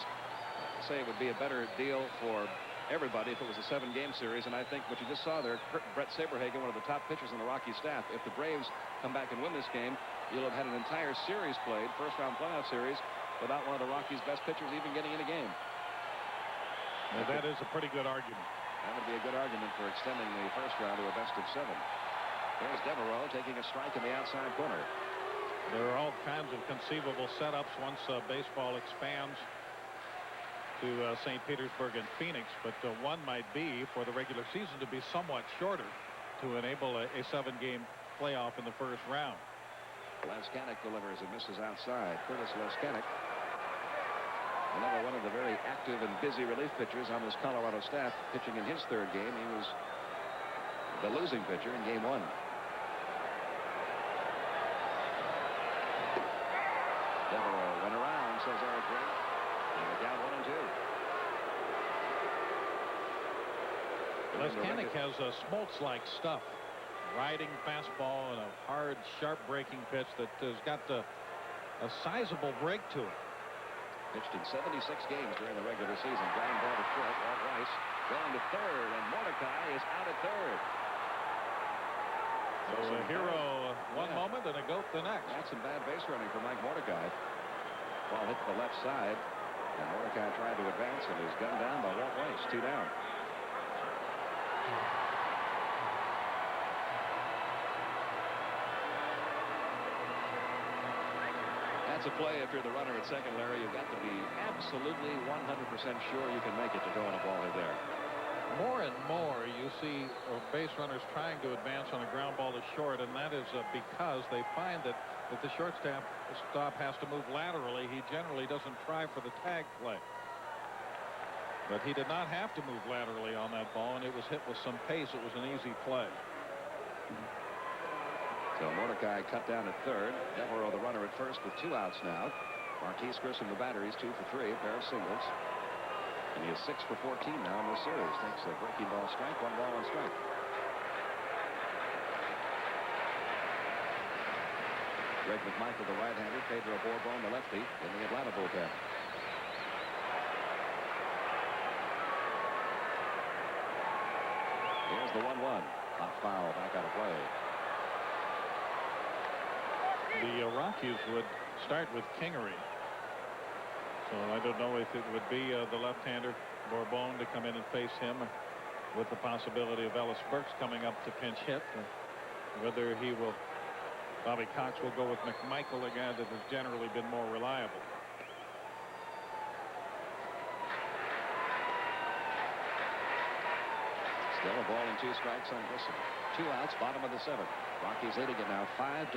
[SPEAKER 2] say it would be a better deal for everybody if it was a 7-game series. And I think what you just saw there, Brett Saberhagen, one of the top pitchers on the Rockies staff, if the Braves come back and win this game, you'll have had an entire series played, first-round playoff series, without one of the Rockies' best pitchers even getting in a game.
[SPEAKER 3] Now, that is a pretty good argument.
[SPEAKER 2] That would be a good argument for extending the first round to a best-of-7. There's Devereaux taking a strike in the outside corner.
[SPEAKER 3] There are all kinds of conceivable setups once baseball expands to St. Petersburg and Phoenix, but one might be for the regular season to be somewhat shorter to enable a 7-game playoff in the first round.
[SPEAKER 2] Leskanic delivers and misses outside. Curtis Leskanic, another one of the very active and busy relief pitchers on this Colorado staff, pitching in his 3rd game. He was the losing pitcher in game 1. Devereaux went around, says Eric Gray. And we're down 1-2.
[SPEAKER 3] Leskanic has a Smoltz-like stuff. Riding fastball and a hard, sharp breaking pitch that has got a sizable break to it.
[SPEAKER 2] Pitched in 76 games during the regular season. Ground ball to short. Walt Rice going to 3rd, and Mordecai is out at 3rd.
[SPEAKER 3] So a hero one moment and a goat the next.
[SPEAKER 2] That's some bad base running for Mike Mordecai. Ball hit the left side, and Mordecai tried to advance and was gunned down by Walt Rice. 2 down. That's a play if you're the runner at second, Larry. You've got to be absolutely 100% sure you can make it to throw in a ball hit there.
[SPEAKER 3] More and more you see base runners trying to advance on a ground ball to short, and that is because they find that if the shortstop has to move laterally, he generally doesn't try for the tag play. But he did not have to move laterally on that ball, and it was hit with some pace. It was an easy play.
[SPEAKER 2] So Mordecai cut down at third. Devereaux the runner at first with 2 outs now. Marquise Grissom the batter. He's 2 for 3, a pair of singles. And he is 6 for 14 now in the series. Takes a breaking ball strike, 1 ball, 1 strike. Greg McMichael, the right-hander, Pedro Bourbon, the lefty, in the Atlanta bullpen. Here's the 1-1. Hot foul, back out of play.
[SPEAKER 3] The Rockies would start with Kingery. So I don't know if it would be the left-hander Bourbon to come in and face him, with the possibility of Ellis Burks coming up to pinch hit, or whether he will. Bobby Cox will go with McMichael, a guy that has generally been more reliable.
[SPEAKER 2] Still a ball and 2 strikes on Grissom. 2 outs, bottom of the 7th. Rockies leading it now 5-4.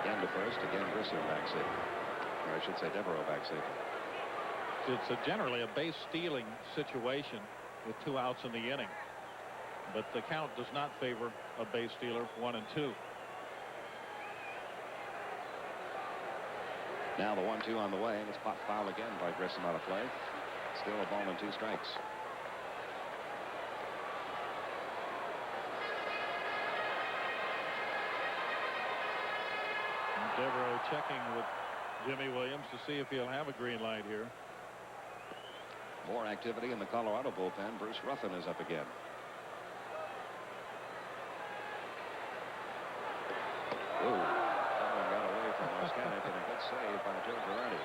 [SPEAKER 2] Again to first, again Grissom back safe. Or I should say Devereaux back safe.
[SPEAKER 3] It's generally a base stealing situation with 2 outs in the inning. But the count does not favor a base stealer, 1 and 2.
[SPEAKER 2] Now the 1-2 on the way, and it's popped foul again by Grissom out of play. Still a ball and 2 strikes.
[SPEAKER 3] And Devereaux checking with Jimmy Williams to see if he'll have a green light here.
[SPEAKER 2] More activity in the Colorado bullpen. Bruce Ruffin is up again. Ooh, someone got away from Moskowitz, and a good save by Joe Girardi.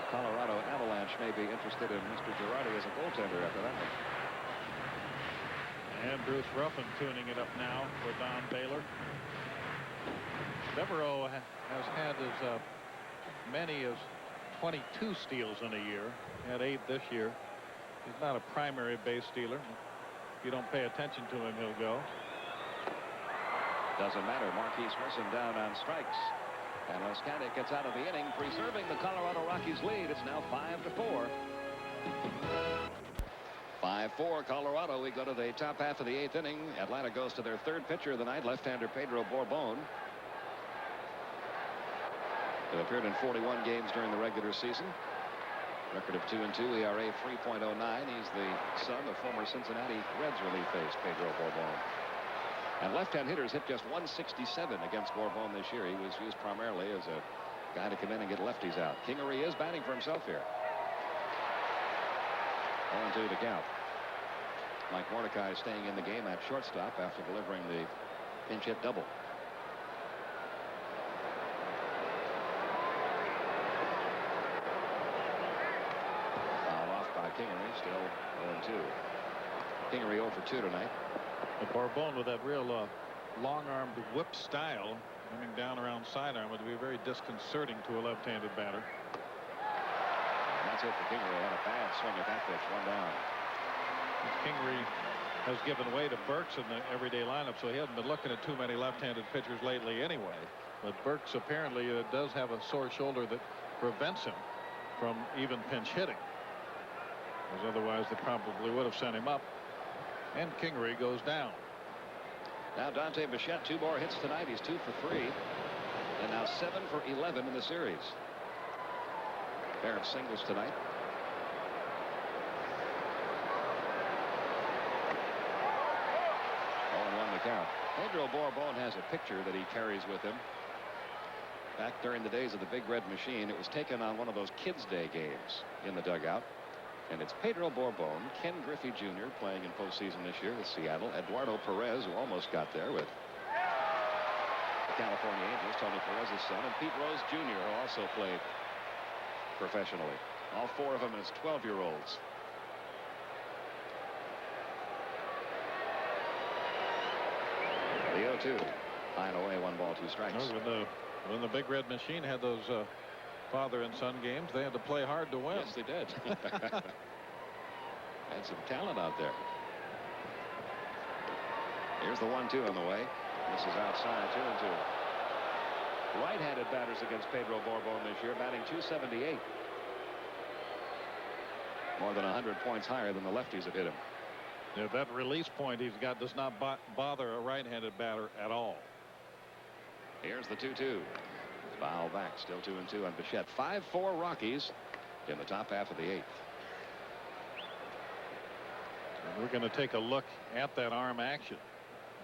[SPEAKER 2] The Colorado Avalanche may be interested in Mr. Girardi as a goaltender after that one.
[SPEAKER 3] And Bruce Ruffin tuning it up now for Don Baylor. Devereaux has had as many as 22 steals in a year. He had 8 this year. He's not a primary base stealer. If you don't pay attention to him, he'll go.
[SPEAKER 2] Doesn't matter. Marquise Grissom down on strikes. And Moskowitz gets out of the inning, preserving the Colorado Rockies lead. It's now 5-4. 5-4 Colorado. We go to the top half of the 8th inning. Atlanta goes to their 3rd pitcher of the night, left-hander Pedro Bourbon. He appeared in 41 games during the regular season. Record of 2-2, ERA 3.09. He's the son of former Cincinnati Reds relief ace Pedro Bourbon. And left-hand hitters hit just 167 against Bourbon this year. He was used primarily as a guy to come in and get lefties out. Kingery is batting for himself here. 0-2 to count. Mike Mordecai staying in the game at shortstop after delivering the pinch hit double. Fouled off by Kingery, still 0-2. Kingery 0 for 2 tonight.
[SPEAKER 3] But Bourbon with that real long-armed whip style coming down around sidearm would be very disconcerting to a left-handed batter.
[SPEAKER 2] And that's it for Kingery. Had a bad swing at that pitch. 1 down.
[SPEAKER 3] Kingery has given way to Burks in the everyday lineup, so he hasn't been looking at too many left-handed pitchers lately anyway. But Burks apparently does have a sore shoulder that prevents him from even pinch hitting, because otherwise they probably would have sent him up. And Kingery goes down.
[SPEAKER 2] Now Dante Bichette, 2 more hits tonight. He's 2 for 3. And now 7 for 11 in the series. Pair of singles tonight. The count. Pedro Bourbon has a picture that he carries with him. Back during the days of the Big Red Machine, it was taken on one of those Kids' Day games in the dugout. And it's Pedro Bourbon, Ken Griffey Jr. playing in postseason this year with Seattle, Eduardo Perez, who almost got there with the California Angels, Tony Perez's son, and Pete Rose Jr., who also played professionally. All 4 of them as 12-year-olds. The 0-2. High and away, 1 ball, 2 strikes.
[SPEAKER 3] When the Big Red Machine had those father and son games, they had to play hard to win.
[SPEAKER 2] Yes, they did. Had some talent out there. Here's the 1-2 on the way. This is outside, 2-2. Right-handed batters against Pedro Borbon this year, batting .278. More than 100 points higher than the lefties have hit him.
[SPEAKER 3] Yeah, that release point he's got does not bother a right-handed batter at all.
[SPEAKER 2] Here's the 2-2. Foul back, still 2-2 on Bichette. 5-4 Rockies in the top half of the 8th.
[SPEAKER 3] And we're going to take a look at that arm action.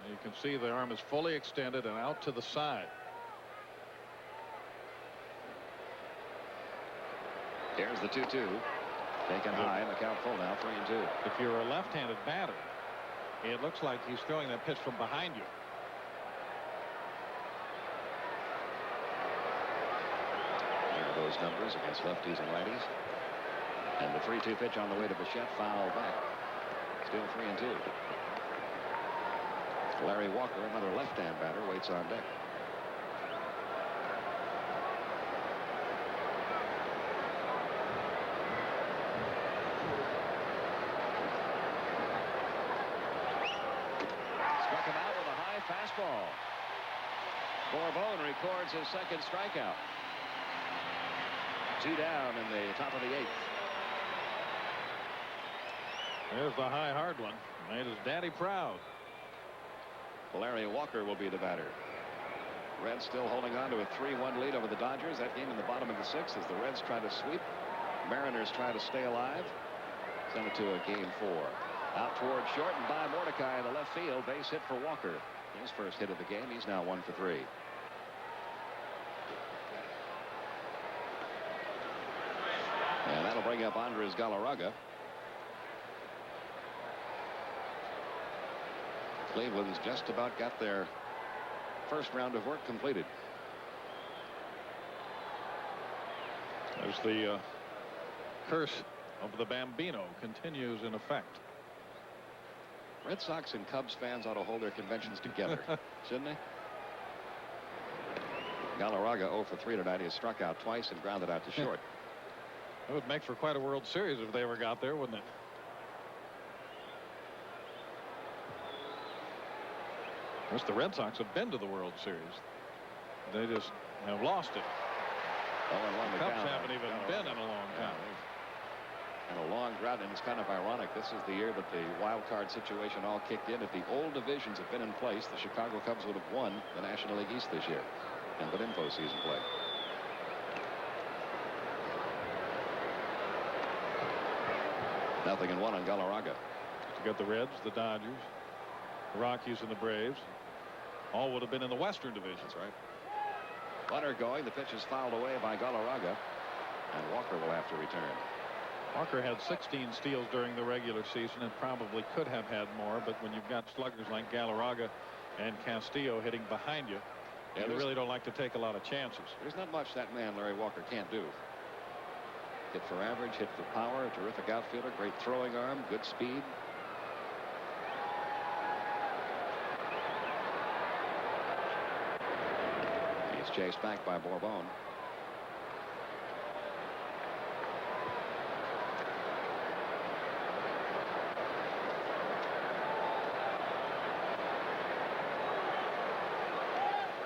[SPEAKER 3] You can see the arm is fully extended and out to the side.
[SPEAKER 2] Here's the 2-2. Taken high, and the count full now, 3-2.
[SPEAKER 3] If you're a left-handed batter, it looks like he's throwing that pitch from behind you.
[SPEAKER 2] Here are those numbers against lefties and righties. And the 3-2 pitch on the way to Bichette, foul back. Still 3-2. Larry Walker, another left-hand batter, waits on deck. Struck him out with a high fastball. Borbon records his second strikeout. 2 down in the top of the 8th.
[SPEAKER 3] There's the high hard one. Made his daddy proud.
[SPEAKER 2] Larry Walker will be the batter. Reds still holding on to a 3-1 lead over the Dodgers. That game in the bottom of the 6th as the Reds try to sweep. Mariners try to stay alive. Send it to a game 4. Out toward short and by Mordecai in the left field. Base hit for Walker. His first hit of the game. He's now 1 for 3. And that'll bring up Andres Galarraga. Cleveland's just about got their first round of work completed.
[SPEAKER 3] There's the curse of the Bambino continues in effect.
[SPEAKER 2] Red Sox and Cubs fans ought to hold their conventions together, shouldn't they? Galarraga 0 for 3 tonight. He has struck out twice and grounded out to short.
[SPEAKER 3] It would make for quite a World Series if they ever got there, wouldn't it? Of course, the Red Sox have been to the World Series. They just have lost it.
[SPEAKER 2] The
[SPEAKER 3] Cubs haven't even been in a long time.
[SPEAKER 2] And a long drought, and it's kind of ironic. This is the year that the wild card situation all kicked in. If the old divisions had been in place, the Chicago Cubs would have won the National League East this year and been in postseason play. Nothing in 1 on Galarraga.
[SPEAKER 3] You got the Reds, the Dodgers, the Rockies, and the Braves. All would have been in the Western divisions, right?
[SPEAKER 2] Runner going. The pitch is fouled away by Galarraga, and Walker will have to return.
[SPEAKER 3] Walker had 16 steals during the regular season and probably could have had more, but when you've got sluggers like Galarraga and Castillo hitting behind you, you really don't like to take a lot of chances.
[SPEAKER 2] There's not much that man Larry Walker can't do. Hit for average, hit for power, a terrific outfielder, great throwing arm, good speed. He's chased back by Borbon.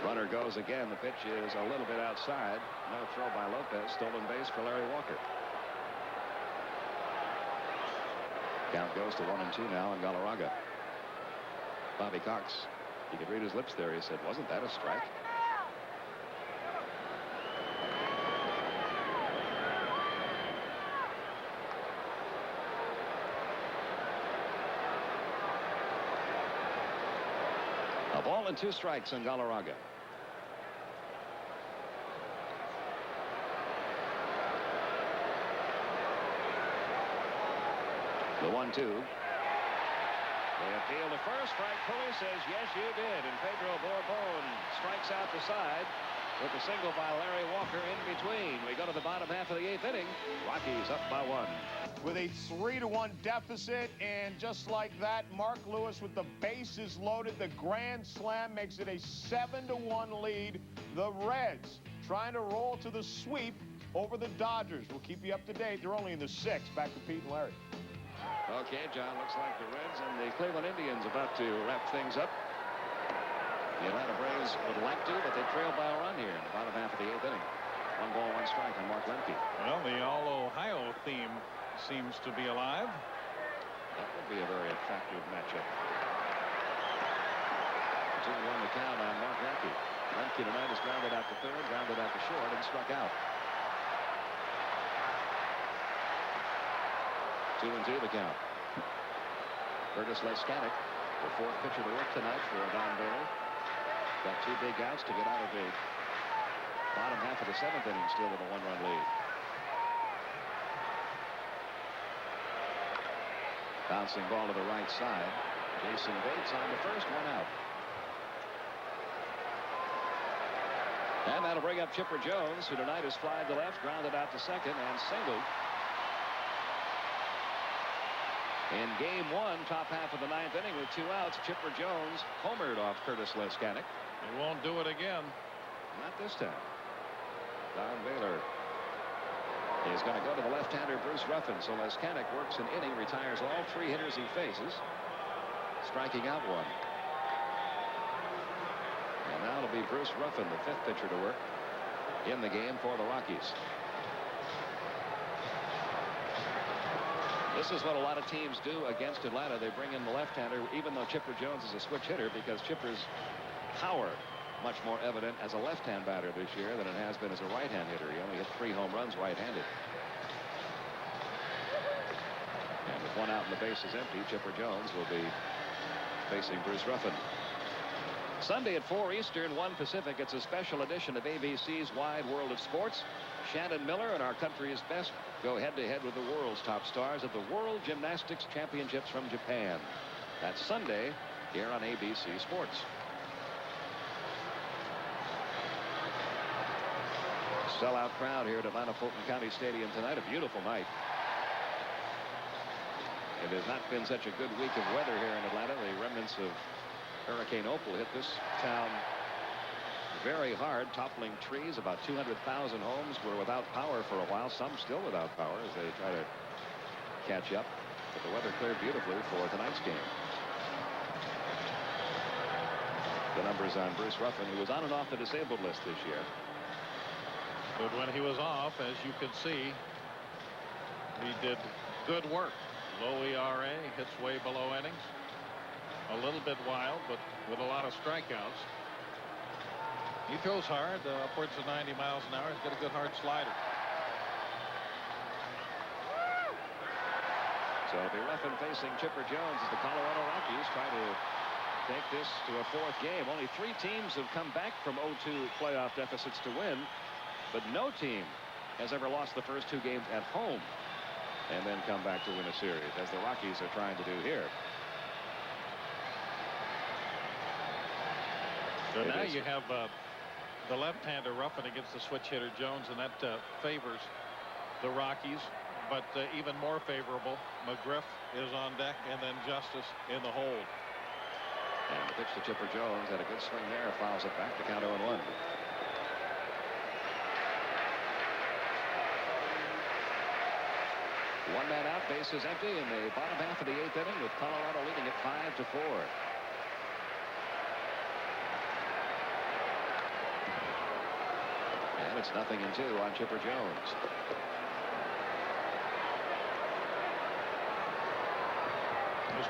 [SPEAKER 2] Runner goes again. The pitch is a little bit outside. No throw by Lopez. Stolen base for Larry Walker. Count goes to 1-2 now on Galarraga. Bobby Cox, you could read his lips there. He said, wasn't that a strike? A ball and 2 strikes on Galarraga. The 1-2. They appeal to first. Frank Pulley says, yes, you did. And Pedro Borbon strikes out the side with a single by Larry Walker in between. We go to the bottom half of the 8th inning. Rockies up by 1.
[SPEAKER 5] With a 3-1 deficit, and just like that, Mark Lewis with the bases loaded, the grand slam makes it a 7-1 lead. The Reds trying to roll to the sweep over the Dodgers. We'll keep you up to date. They're only in the 6th. Back to Pete and Larry.
[SPEAKER 2] Okay, John, looks like the Reds and the Cleveland Indians about to wrap things up. The Atlanta Braves would like to, but they trail by a run here in the bottom half of the 8th inning. 1 ball, 1 strike on Mark Lemke.
[SPEAKER 3] Well, the all-Ohio theme seems to be alive.
[SPEAKER 2] That would be a very attractive matchup. 2-1 the count on Mark Lemke. Lemke tonight is grounded out to third, grounded out to short, and struck out. 2-2 the count. Curtis Leskanik, the 4th pitcher to work tonight for Don Baylor. Got 2 big outs to get out of the bottom half of the 7th inning, still with a 1-run lead. Bouncing ball to the right side. Jason Bates on the first, 1 out. And that'll bring up Chipper Jones, who tonight is flied to left, grounded out to second, and singled. In game 1, top half of the 9th inning with 2 outs, Chipper Jones homered off Curtis Leskanik.
[SPEAKER 3] He won't do it again.
[SPEAKER 2] Not this time. Don Baylor is going to go to the left-hander Bruce Ruffin. So Leskanik works an inning, retires all 3 hitters he faces, striking out 1. And now it'll be Bruce Ruffin, the 5th pitcher to work in the game for the Rockies. This is what a lot of teams do against Atlanta. They bring in the left-hander, even though Chipper Jones is a switch hitter, because Chipper's power much more evident as a left-hand batter this year than it has been as a right-hand hitter. He only hit 3 home runs right-handed. And with 1 out and the bases empty, Chipper Jones will be facing Bruce Ruffin. Sunday at 4 Eastern, 1 Pacific. It's a special edition of ABC's Wide World of Sports. Shannon Miller and our country's best go head-to-head with the world's top stars at the World Gymnastics Championships from Japan. That's Sunday here on ABC Sports. Sellout crowd here at Atlanta Fulton County Stadium tonight. A beautiful night. It has not been such a good week of weather here in Atlanta. The remnants of Hurricane Opal hit this town very hard, toppling trees. About 200,000 homes were without power for a while. Some still without power as they try to catch up. But the weather cleared beautifully for tonight's game. The numbers on Bruce Ruffin, who was on and off the disabled list this year.
[SPEAKER 3] But when he was off, as you can see, he did good work. Low ERA, hits way below innings. A little bit wild, but with a lot of strikeouts. He throws hard, upwards of 90 miles an hour. He's got a good hard slider.
[SPEAKER 2] So it'll be Ruffin facing Chipper Jones as the Colorado Rockies try to take this to a 4th game. Only 3 teams have come back from 0-2 playoff deficits to win. But no team has ever lost the first 2 games at home and then come back to win a series, as the Rockies are trying to do here.
[SPEAKER 3] So now you have the left-hander Ruffin against the switch hitter Jones, and that favors the Rockies. But even more favorable, McGriff is on deck, and then Justice in the hold.
[SPEAKER 2] And the pitch to Chipper Jones had a good swing there, fouls it back to count 0-1. 1 man out, bases empty in the bottom half of the 8th inning with Colorado leading at 5-4. And it's 0-2 on Chipper Jones.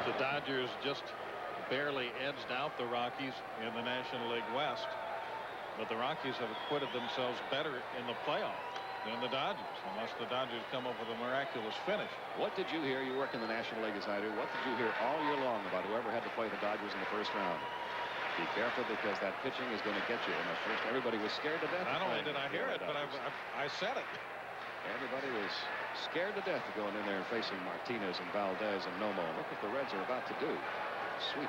[SPEAKER 3] The Dodgers just barely edged out the Rockies in the National League West, but the Rockies have acquitted themselves better in the playoff than the Dodgers, unless the Dodgers come up with a miraculous finish.
[SPEAKER 2] What did you hear? You work in the National League as I do. What did you hear all year long about whoever had to play the Dodgers in the first round? Be careful, because that pitching is going to get you in the first. Everybody was scared to death.
[SPEAKER 3] Not only did I hear it, but I said it.
[SPEAKER 2] Everybody was scared to death of going in there and facing Martinez and Valdez and Nomo. Look what the Reds are about to do. Sweet.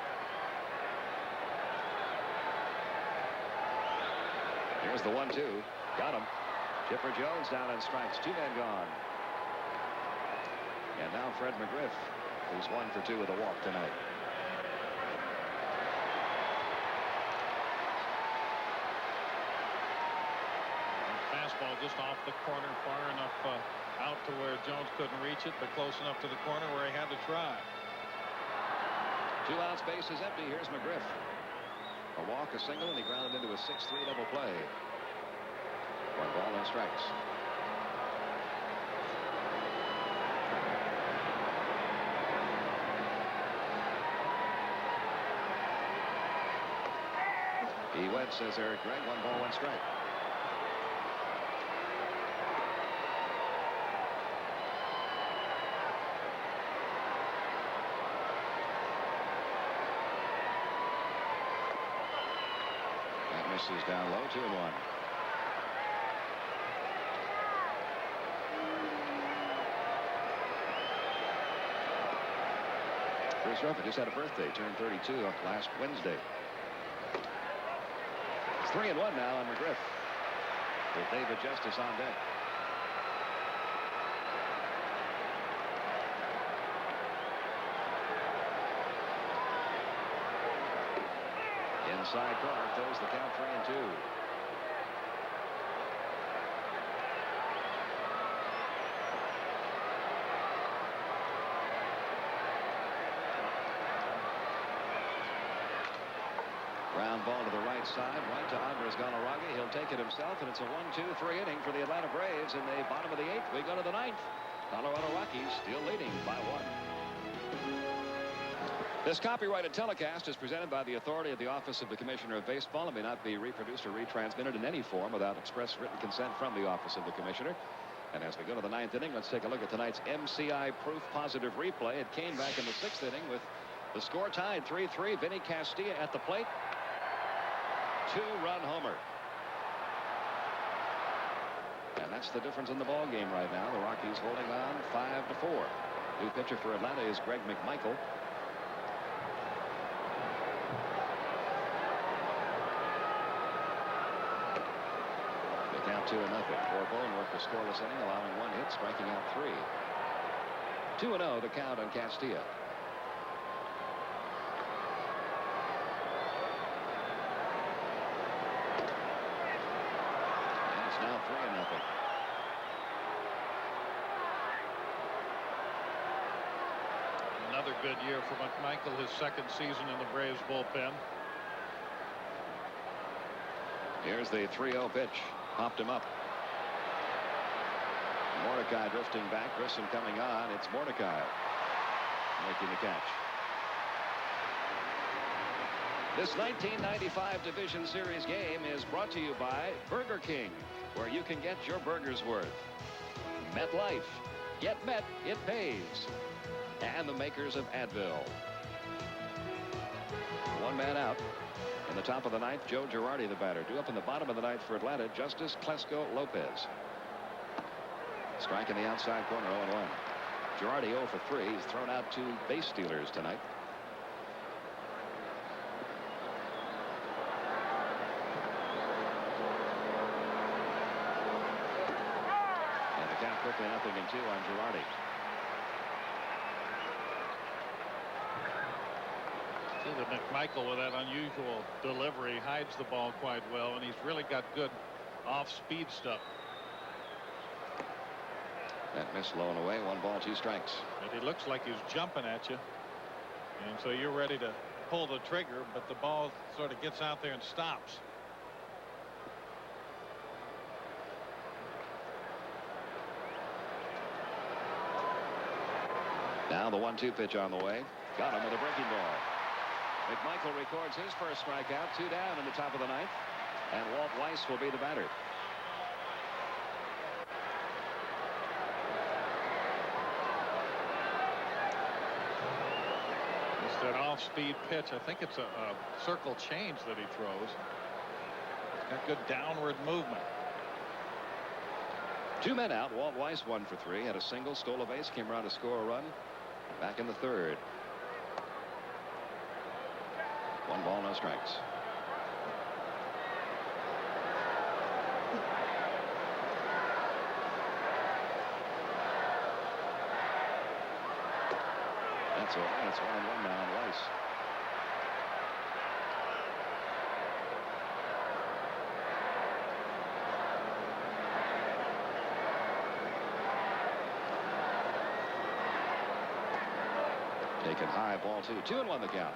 [SPEAKER 2] Here's the 1-2. Got him. Chipper Jones down on strikes. 2 men gone. And now Fred McGriff, who's 1 for 2 with a walk tonight.
[SPEAKER 3] Fastball just off the corner, far enough out to where Jones couldn't reach it, but close enough to the corner where he had to try.
[SPEAKER 2] 2 outs, base is empty. Here's McGriff. A walk, a single, and he grounded into a 6-3 double play. 1 ball, no strikes. He went, says Eric Gregg. 1 ball, 1 strike. That misses down low. 2-1. Bruce Ruffin just had a birthday, turned 32 last Wednesday. 3-1 now on McGriff with David Justice on deck. Inside corner, throws the count 3-2. Ground ball to the right side, right to Andres Galarraga. He'll take it himself, and it's a 1-2-3 inning for the Atlanta Braves in the bottom of the 8th. We go to the 9th. Colorado Rockies still leading by 1. This copyrighted telecast is presented by the authority of the Office of the Commissioner of Baseball and may not be reproduced or retransmitted in any form without express written consent from the Office of the Commissioner. And as we go to the 9th inning, let's take a look at tonight's MCI proof positive replay. It came back in the 6th inning with the score tied 3-3. Vinny Castilla at the plate. 2-run homer. And that's the difference in the ball game right now. The Rockies holding on 5-4. New pitcher for Atlanta is Greg McMichael. They count 2-0. Corbone worked a scoreless inning, allowing 1 hit, striking out 3. 2-0 the count on Castilla. Now 3-0.
[SPEAKER 3] Another good year for McMichael, his 2nd season in the Braves bullpen.
[SPEAKER 2] Here's the 3-0 pitch. Popped him up. Mordecai drifting back. Grissom coming on. It's Mordecai making the catch. This 1995 Division Series game is brought to you by Burger King, where you can get your burger's worth. MetLife. Get Met, it pays. And the makers of Advil. 1 man out. In the top of the 9th, Joe Girardi, the batter. Due up in the bottom of the 9th for Atlanta, Justice Klesko Lopez. Strike in the outside corner, 0-1. Girardi 0 for 3. He's thrown out 2 base stealers tonight. Quickly 0-2 on Girardi.
[SPEAKER 3] See that McMichael with that unusual delivery hides the ball quite well, and he's really got good off-speed stuff.
[SPEAKER 2] That miss low and away. 1 ball, 2 strikes.
[SPEAKER 3] And he looks like he's jumping at you, and so you're ready to pull the trigger, but the ball sort of gets out there and stops.
[SPEAKER 2] Now the 1-2 pitch on the way. Got him with a breaking ball. McMichael records his first strikeout. 2 down in the top of the 9th. And Walt Weiss will be the batter.
[SPEAKER 3] It's that off-speed pitch. I think it's a circle change that he throws. It's got good downward movement.
[SPEAKER 2] 2 men out. Walt Weiss 1 for 3. Had a single, stole a base, came around to score a run. Back in the 3rd. 1 ball, no strikes. That's all. It's 1-1 now on Weiss. Make it high, ball 2. 2-1 the count.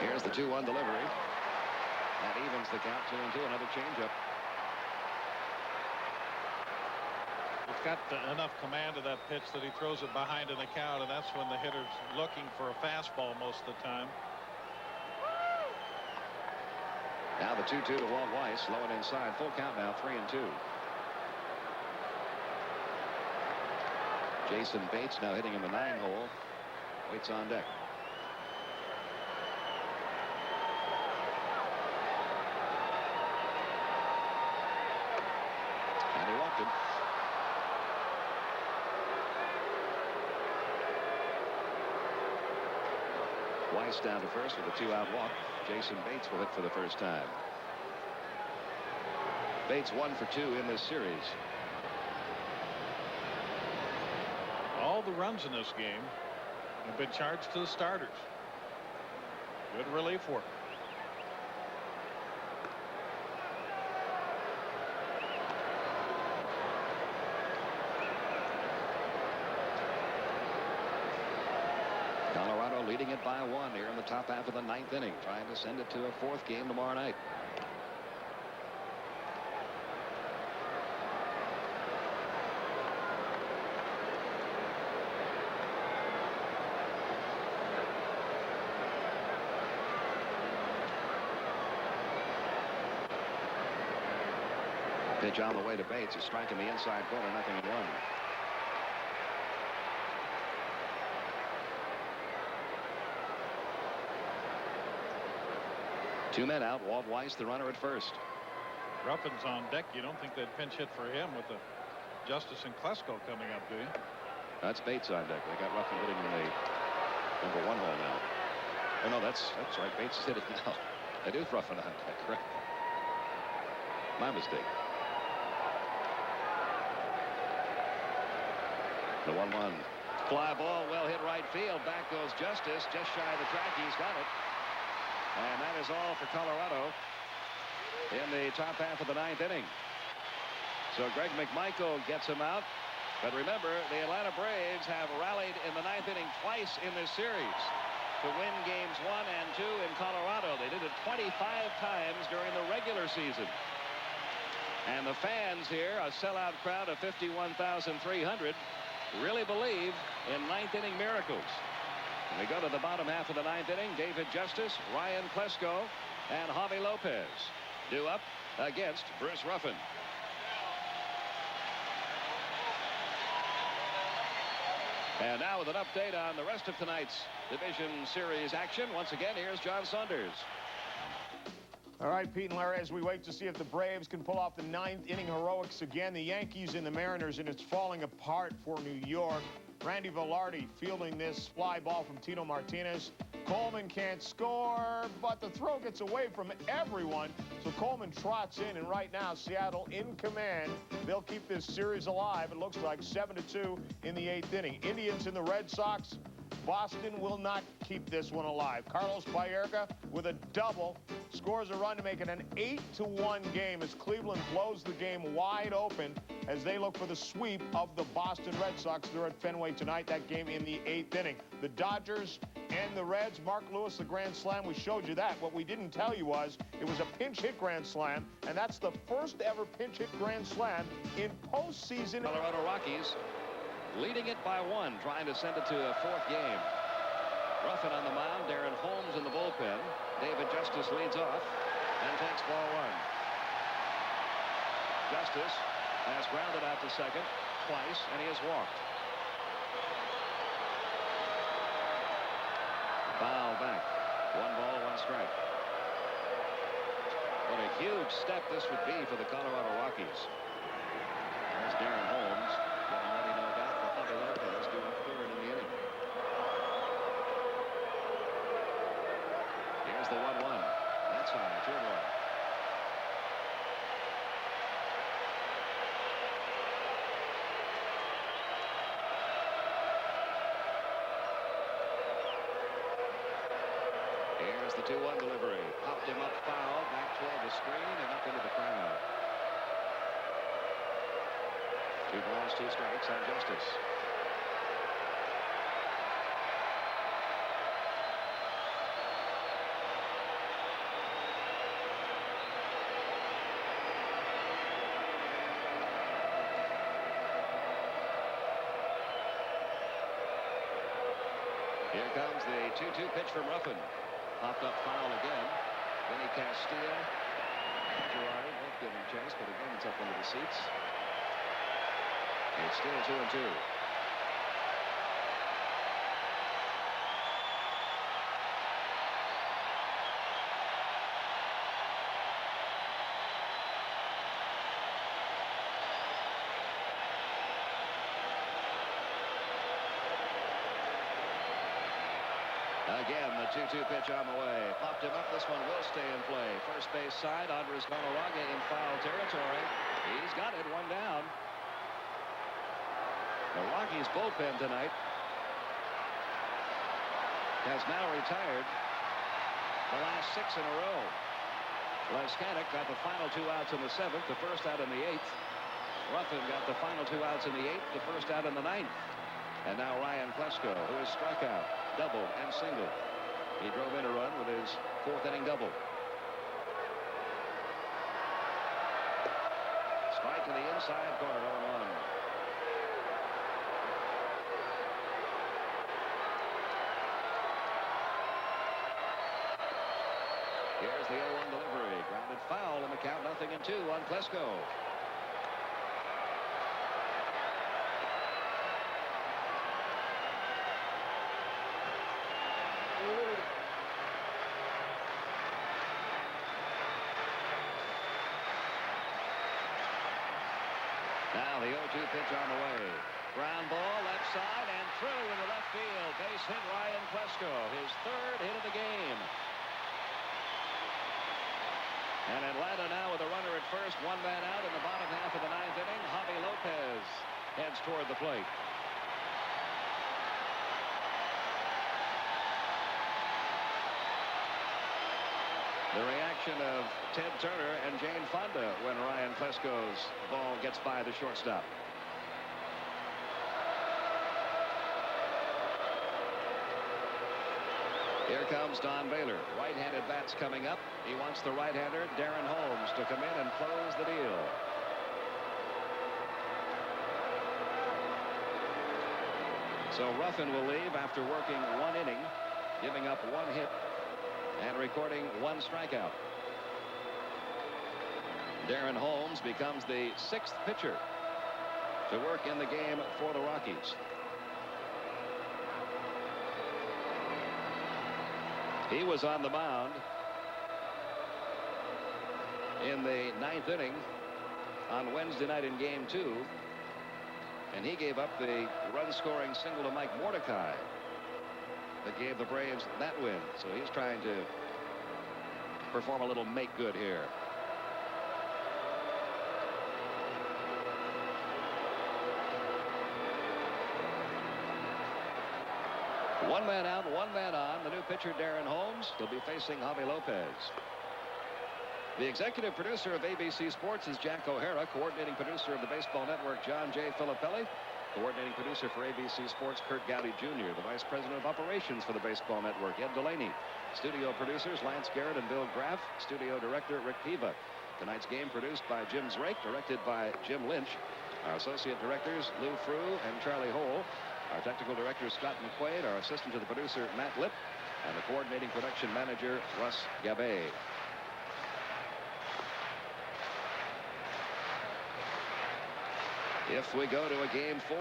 [SPEAKER 2] Here's the 2-1 delivery. That evens the count. 2-2. Another changeup.
[SPEAKER 3] He's got enough command of that pitch that he throws it behind in the count, and that's when the hitter's looking for a fastball most of the time.
[SPEAKER 2] Now the 2-2 to Walt Weiss. Low and inside. Full count now. 3-2. Jason Bates now hitting in the 9-hole. Waits on deck. And he walked him. Weiss down to first with a 2-out walk. Jason Bates will hit for the first time. Bates 1 for 2 in this series.
[SPEAKER 3] All the runs in this game have been charged to the starters. Good relief work.
[SPEAKER 2] Colorado leading it by 1 here in the top half of the 9th inning, trying to send it to a 4th game tomorrow night. Pitch on the way to Bates. A strike in the inside corner. 0-1. 2 men out. Walt Weiss, the runner at first.
[SPEAKER 3] Ruffin's on deck. You don't think they'd pinch hit for him with the Justice and Klesko coming up, do you?
[SPEAKER 2] That's Bates on deck. They got Ruffin hitting in the number 1 hole now. Oh no, that's right. Bates is hitting now. It is Ruffin on deck, correct? My mistake. The 1-1. Fly ball, well hit right field. Back goes Justice, just shy of the track. He's got it. And that is all for Colorado in the top half of the 9th inning. So Greg McMichael gets him out. But remember, the Atlanta Braves have rallied in the 9th inning twice in this series to win games 1 and 2 in Colorado. They did it 25 times during the regular season. And the fans here, a sellout crowd of 51,300, really believe in 9th inning miracles. We go to the bottom half of the 9th inning. David Justice, Ryan Klesko, and Javi Lopez due up against Bruce Ruffin. And now with an update on the rest of tonight's division series action. Once again, here's John Saunders.
[SPEAKER 5] All right, Pete and Larry, as we wait to see if the Braves can pull off the 9th inning heroics again, the Yankees and the Mariners, and it's falling apart for New York. Randy Velarde fielding this fly ball from Tino Martinez. Coleman can't score, but the throw gets away from everyone. So Coleman trots in, and right now Seattle in command. They'll keep this series alive. It looks like 7-2 in the 8th inning. Indians and the Red Sox. Boston will not keep this one alive. Carlos Baerga with a double scores a run to make it an 8-1 game as Cleveland blows the game wide open as they look for the sweep of the Boston Red Sox. They're at Fenway tonight. That game in the 8th inning. The Dodgers and the Reds. Mark Lewis, the grand slam. We showed you that. What we didn't tell you was it was a pinch hit grand slam, and that's the first ever pinch hit grand slam in postseason.
[SPEAKER 2] Colorado Rockies leading it by 1, trying to send it to a 4th game. Ruffin on the mound. Darren Holmes in the bullpen. David Justice leads off and takes ball 1. Justice has grounded out to second twice, and he has walked. Foul back. 1 ball, 1 strike. What a huge step this would be for the Colorado Rockies. There's Darren Holmes getting ready, no doubt, for Javi Lopez doing 3rd in the inning. Here's the 1-1. That's high. 2-1. the 2-1 delivery. Popped him up foul, back toward the screen and up into the crowd. 2 balls, 2 strikes on Justice. Here comes the 2-2 pitch from Ruffin. Popped up foul again. Vinny Castile, Girardi both giving chase, but again it's up into the seats. It's still 2-2. Again, the 2-2 pitch on the way. Popped him up. This one will stay in play. First base side. Andres Galarraga in foul territory. He's got it. 1 down. The Rockies bullpen tonight has now retired the last 6 in a row. Leskanek got the final 2 outs in the 7th, the first out in the 8th. Ruffin got the final 2 outs in the 8th, the first out in the 9th. And now Ryan Klesko, who has struck out, doubled, and singled. He drove in a run with his 4th inning double. Strike to the inside corner, 0-1. Here's the 0-1 delivery. Grounded foul in the count, 0-2 on Klesko. Now the 0-2 pitch on the way. Ground ball left side and through into left field. Base hit Ryan Klesko, his 3rd hit of the game. And Atlanta now with a runner at first, 1 man out in the bottom half of the 9th inning. Javi Lopez heads toward the plate. The reaction of Ted Turner and Jane Fonda when Ryan Klesko's ball gets by the shortstop. Here comes Don Baylor. Right-handed bats coming up. He wants the right-hander, Darren Holmes, to come in and close the deal. So Ruffin will leave after working 1 inning, giving up 1 hit, and recording 1 strikeout. Darren Holmes becomes the 6th pitcher to work in the game for the Rockies. He was on the mound in the 9th inning on Wednesday night in game 2, and he gave up the run-scoring single to Mike Mordecai that gave the Braves that win. So he's trying to perform a little make good here. One man out, 1 man on. The new pitcher, Darren Holmes, will be facing Javi Lopez. The executive producer of ABC Sports is Jack O'Hara. Coordinating producer of the Baseball Network, John J. Filippelli. Coordinating producer for ABC Sports, Kurt Gowdy Jr. The Vice President of Operations for the Baseball Network, Ed Delaney. Studio producers, Lance Garrett and Bill Graff. Studio director, Rick Piva. Tonight's game produced by Jim Zrake, directed by Jim Lynch. Our associate directors, Lou Frew and Charlie Hole. Our technical director, Scott McQuaid. Our assistant to the producer, Matt Lipp. And the coordinating production manager, Russ Gabay. If we go to a game 4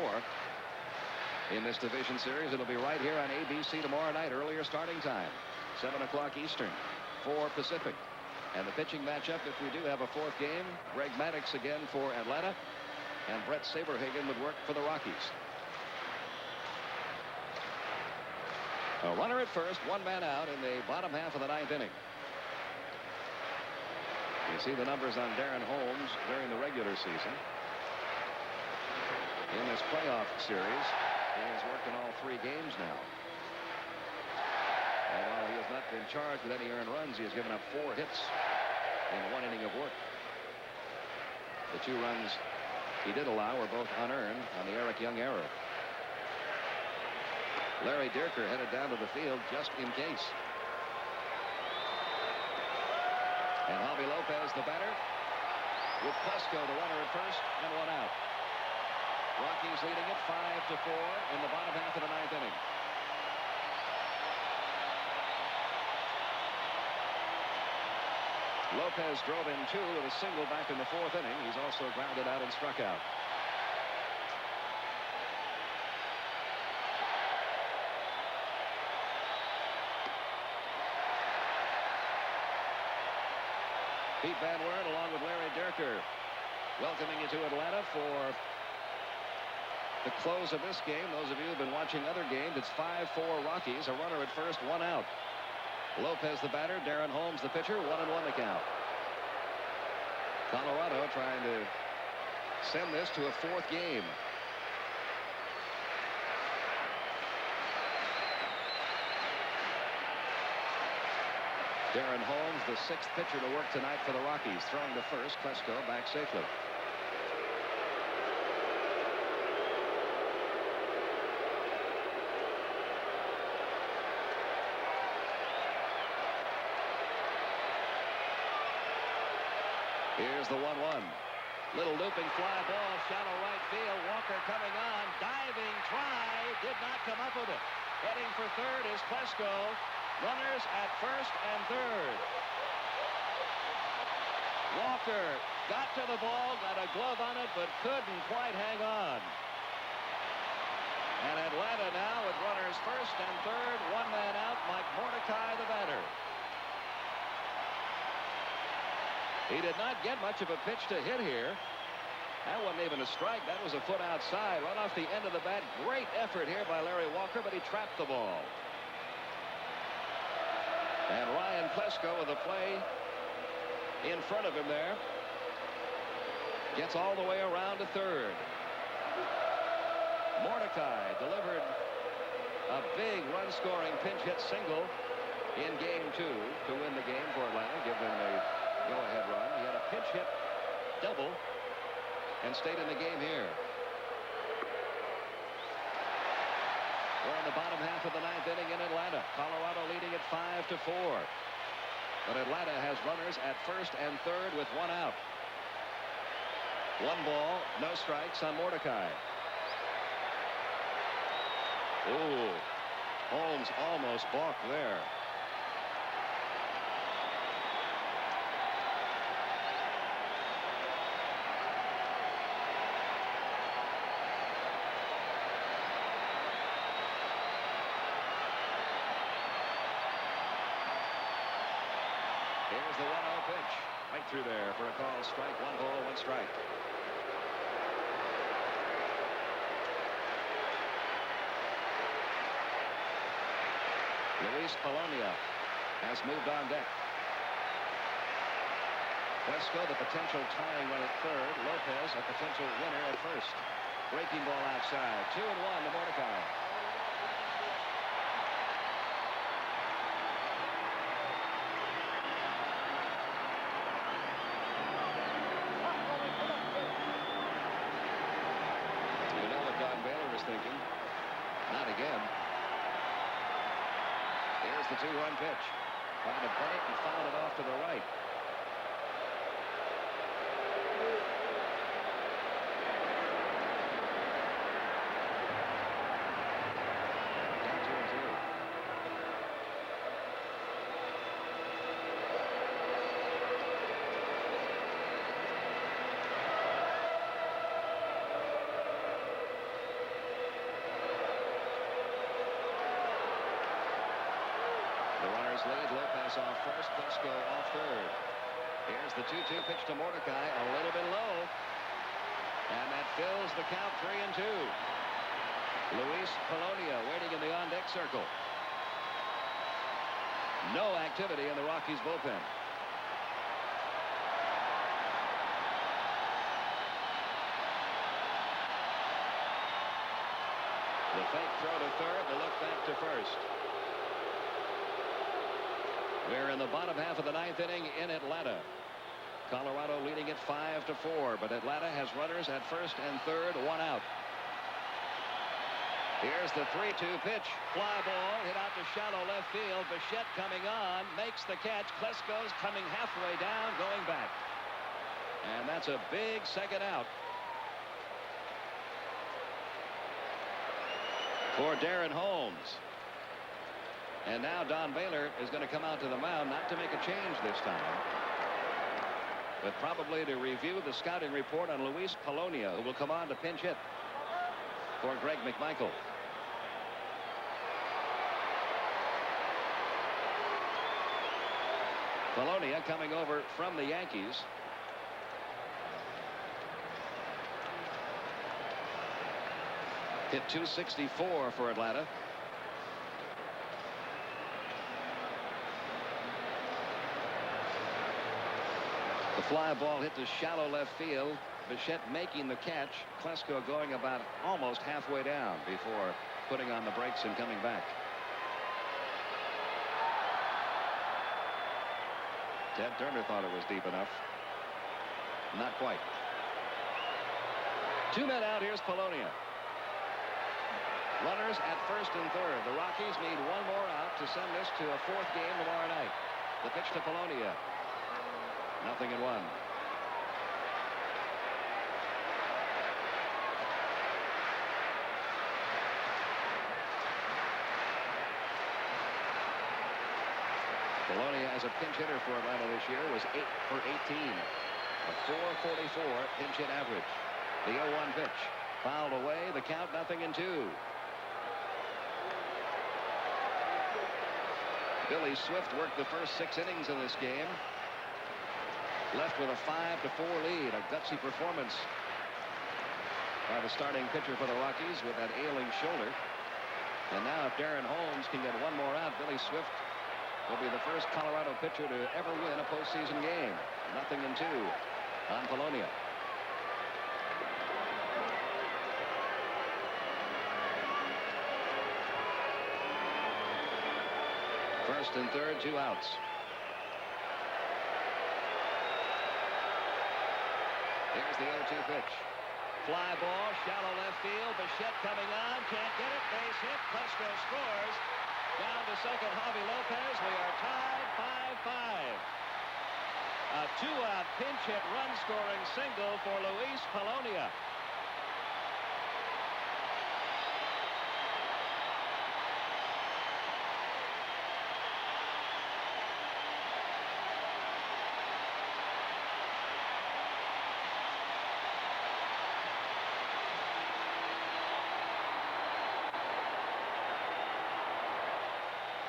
[SPEAKER 2] in this division series, it'll be right here on ABC tomorrow night, earlier starting time, 7 o'clock Eastern, 4 Pacific. And the pitching matchup, if we do have a 4th game, Greg Maddux again for Atlanta, and Brett Saberhagen would work for the Rockies. A runner at first, 1 man out in the bottom half of the 9th inning. You see the numbers on Darren Holmes during the regular season. In this playoff series, he has worked in all 3 games now. And while he has not been charged with any earned runs, he has given up 4 hits in 1 inning of work. The 2 runs he did allow were both unearned on the Eric Young error. Larry Dierker headed down to the field just in case. And Javi Lopez, the batter, with Plesko, the runner at first, and 1 out. Rockies leading it 5-4 in the bottom half of the 9th inning. Lopez drove in 2 with a single back in the 4th inning. He's also grounded out and struck out. Pete Van Wert along with Larry Dierker welcoming you to Atlanta for the close of this game. Those of you who have been watching other games, it's 5-4 Rockies. A runner at first, 1 out. Lopez the batter, Darren Holmes the pitcher, 1-1 the count. Colorado trying to send this to a 4th game. Darren Holmes, the 6th pitcher to work tonight for the Rockies, throwing to first. Plesko back safely. Here's the 1-1. Little looping fly ball, shallow right field. Walker coming on, diving try, did not come up with it. Heading for third is Plesko. Runners at first and third. Walker got to the ball, got a glove on it, but couldn't quite hang on. And Atlanta now with runners first and third, 1 man out. Mike Mordecai, the batter. He did not get much of a pitch to hit here. That wasn't even a strike. That was a foot outside, right off the end of the bat. Great effort here by Larry Walker, but he trapped the ball. And Ryan Plesko with a play in front of him there. Gets all the way around to third. Mordecai delivered a big run-scoring pinch hit single in game 2 to win the game for Atlanta, give them a go-ahead run. He had a pinch hit double and stayed in the game here. We're in the bottom half of the 9th inning in Atlanta. Colorado leading it 5-4. But Atlanta has runners at first and third with 1 out. 1 ball, no strikes on Mordecai. Ooh, Holmes almost balked there. Here's the 1-0 pitch. Right through there for a call strike. 1 ball, 1 strike. Luis Polonia has moved on deck. Plesko, the potential tying run at third. Lopez, a potential winner at first. Breaking ball outside. 2-1 to Mordecai. Thinking, not again. Here's the 2-1 pitch. Trying to bunt it and foul it off to the right. Down 2-2. Lead. Lopez off first. Plesko off third. Here's the 2-2 pitch to Mordecai. A little bit low. And that fills the count 3-2. Luis Polonia waiting in the on-deck circle. No activity in the Rockies bullpen. The fake throw to third. The look back to first. We're in the bottom half of the ninth inning in Atlanta. Colorado leading it 5-4, but Atlanta has runners at first and third, one out. Here's the 3-2 pitch. Fly ball hit out to shallow left field. Bichette coming on, makes the catch. Klesko's coming halfway down, going back. And that's a big second out for Darren Holmes. And now Don Baylor is going to come out to the mound, not to make a change this time, but probably to review the scouting report on Luis Polonia, who will come on to pinch hit for Greg McMichael. Polonia coming over from the Yankees. Hit .264 for Atlanta. The fly ball hit to shallow left field. Bichette making the catch. Klesko going about almost halfway down before putting on the brakes and coming back. Ted Turner thought it was deep enough. Not quite. 2 men out. Here's Polonia. Runners at first and third. The Rockies need one more out to send this to a fourth game tomorrow night. The pitch to Polonia. 0-1. Polonia as a pinch hitter for Atlanta this year was 8 for 18. A .444 pinch hit average. The 0-1 pitch. Fouled away. The count 0-2. Billy Swift worked the first 6 innings of this game. Left with a 5-4 lead. A gutsy performance by the starting pitcher for the Rockies with that ailing shoulder. And now if Darren Holmes can get one more out, Billy Swift will be the first Colorado pitcher to ever win a postseason game. 0-2 on Polonia. First and third, 2 outs. Here's the 0-2 pitch. Fly ball, shallow left field. Bichette coming on, can't get it. Base hit. Klesko scores. Down to second, Javi Lopez. We are tied 5-5. A 2-out pinch hit run scoring single for Luis Polonia.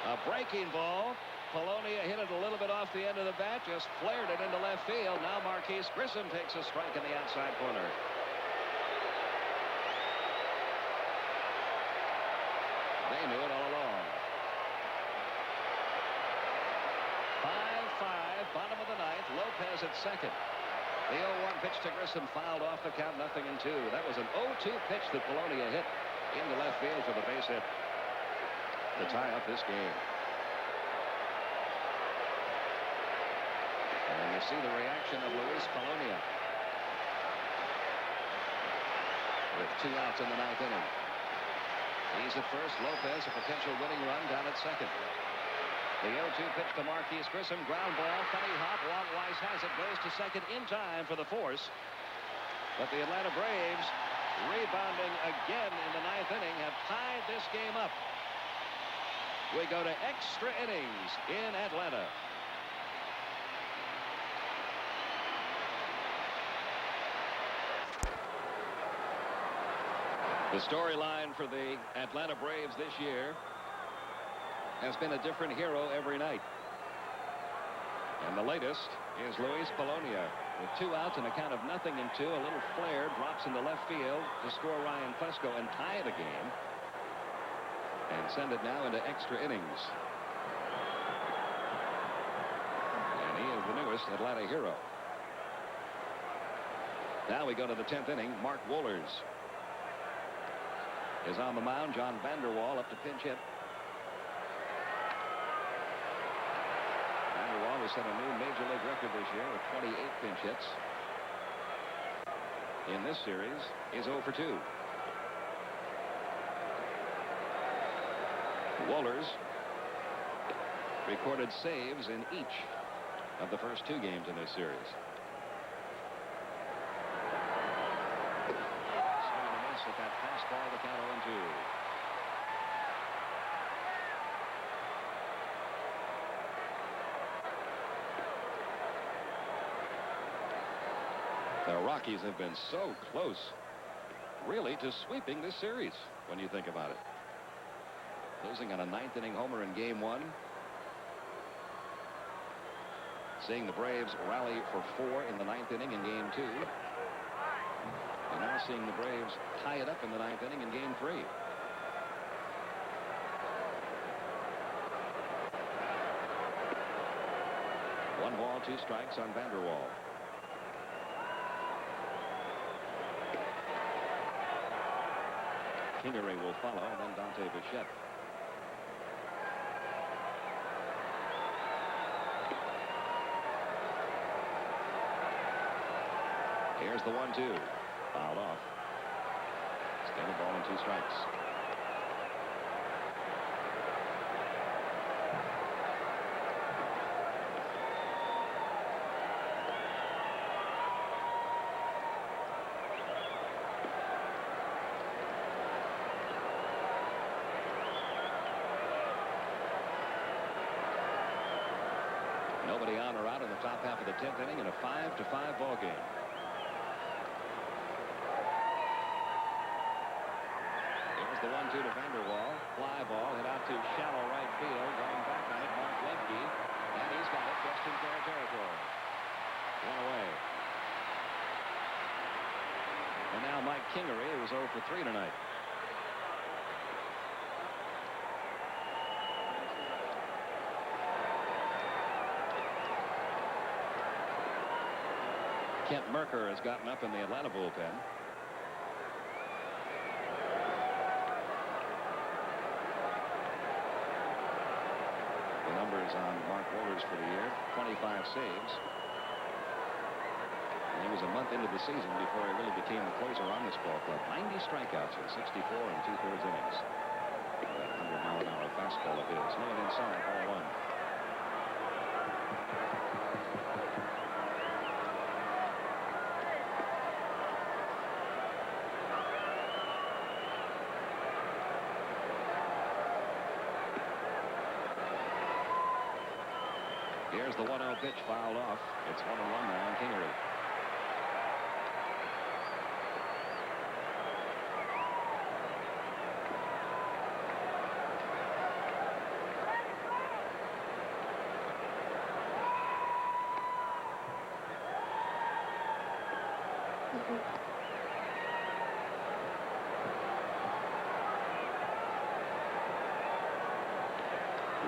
[SPEAKER 2] A breaking ball. Polonia hit it a little bit off the end of the bat, just flared it into left field. Now Marquise Grissom takes a strike in the outside corner. They knew it all along. 5-5, bottom of the ninth. Lopez at second. The 0-1 pitch to Grissom fouled off the count, 0-2. That was an 0-2 pitch that Polonia hit into left field for the base hit to tie up this game. And you see the reaction of Luis Polonia with 2 outs in the ninth inning. He's at first. Lopez, a potential winning run, down at second. The 0-2 pitch to Marquise Grissom. Ground ball. Funny hop. Walt Weiss has it. Goes to second in time for the force. But the Atlanta Braves, rebounding again in the ninth inning, have tied this game up. We go to extra innings in Atlanta. The storyline for the Atlanta Braves this year has been a different hero every night. And the latest is Luis Polonia with 2 outs and a count of 0-2. A little flare drops into left field to score Ryan Klesko and tie the game. And send it now into extra innings. And he is the newest Atlanta hero. Now we go to the 10th inning. Mark Wohlers is on the mound. John Vanderwall up to pinch hit. set a new major league record this year with 28 pinch hits. In this series is 0 for 2. Wohlers recorded saves in each of the first 2 games in this series. Swing and a miss at that fastball. The count 0-2. The Rockies have been so close, really, to sweeping this series when you think about it. Losing on a 9th inning homer in game 1. Seeing the Braves rally for 4 in the 9th inning in game 2. And now seeing the Braves tie it up in the 9th inning in game 3. One ball, 2 strikes on Vanderwall. Kingery will follow, and then Dante Bichette. Here's the 1-2. Fouled off. Still a ball and 2 strikes. Nobody on or out in the top half of the 10th inning in a 5-5 ball game. Here's the 1-2 to Vanderwall. Fly ball hit out to shallow right field. Going back on it, Mark Lemke. And he's got it just in fair territory. One away. And now Mike Kingery, who was 0 for 3 tonight. Kent Merker has gotten up in the Atlanta bullpen. The numbers on Mark Wohlers for the year: 25 saves. And he was a month into the season before he really became the closer on this ball club. 90 strikeouts in 64 2/3 innings. That 100-mile-an-hour fastball of his. No one inside, ball 1. Here's the 1-0 pitch, fouled off. It's 1-1 now on Kingery.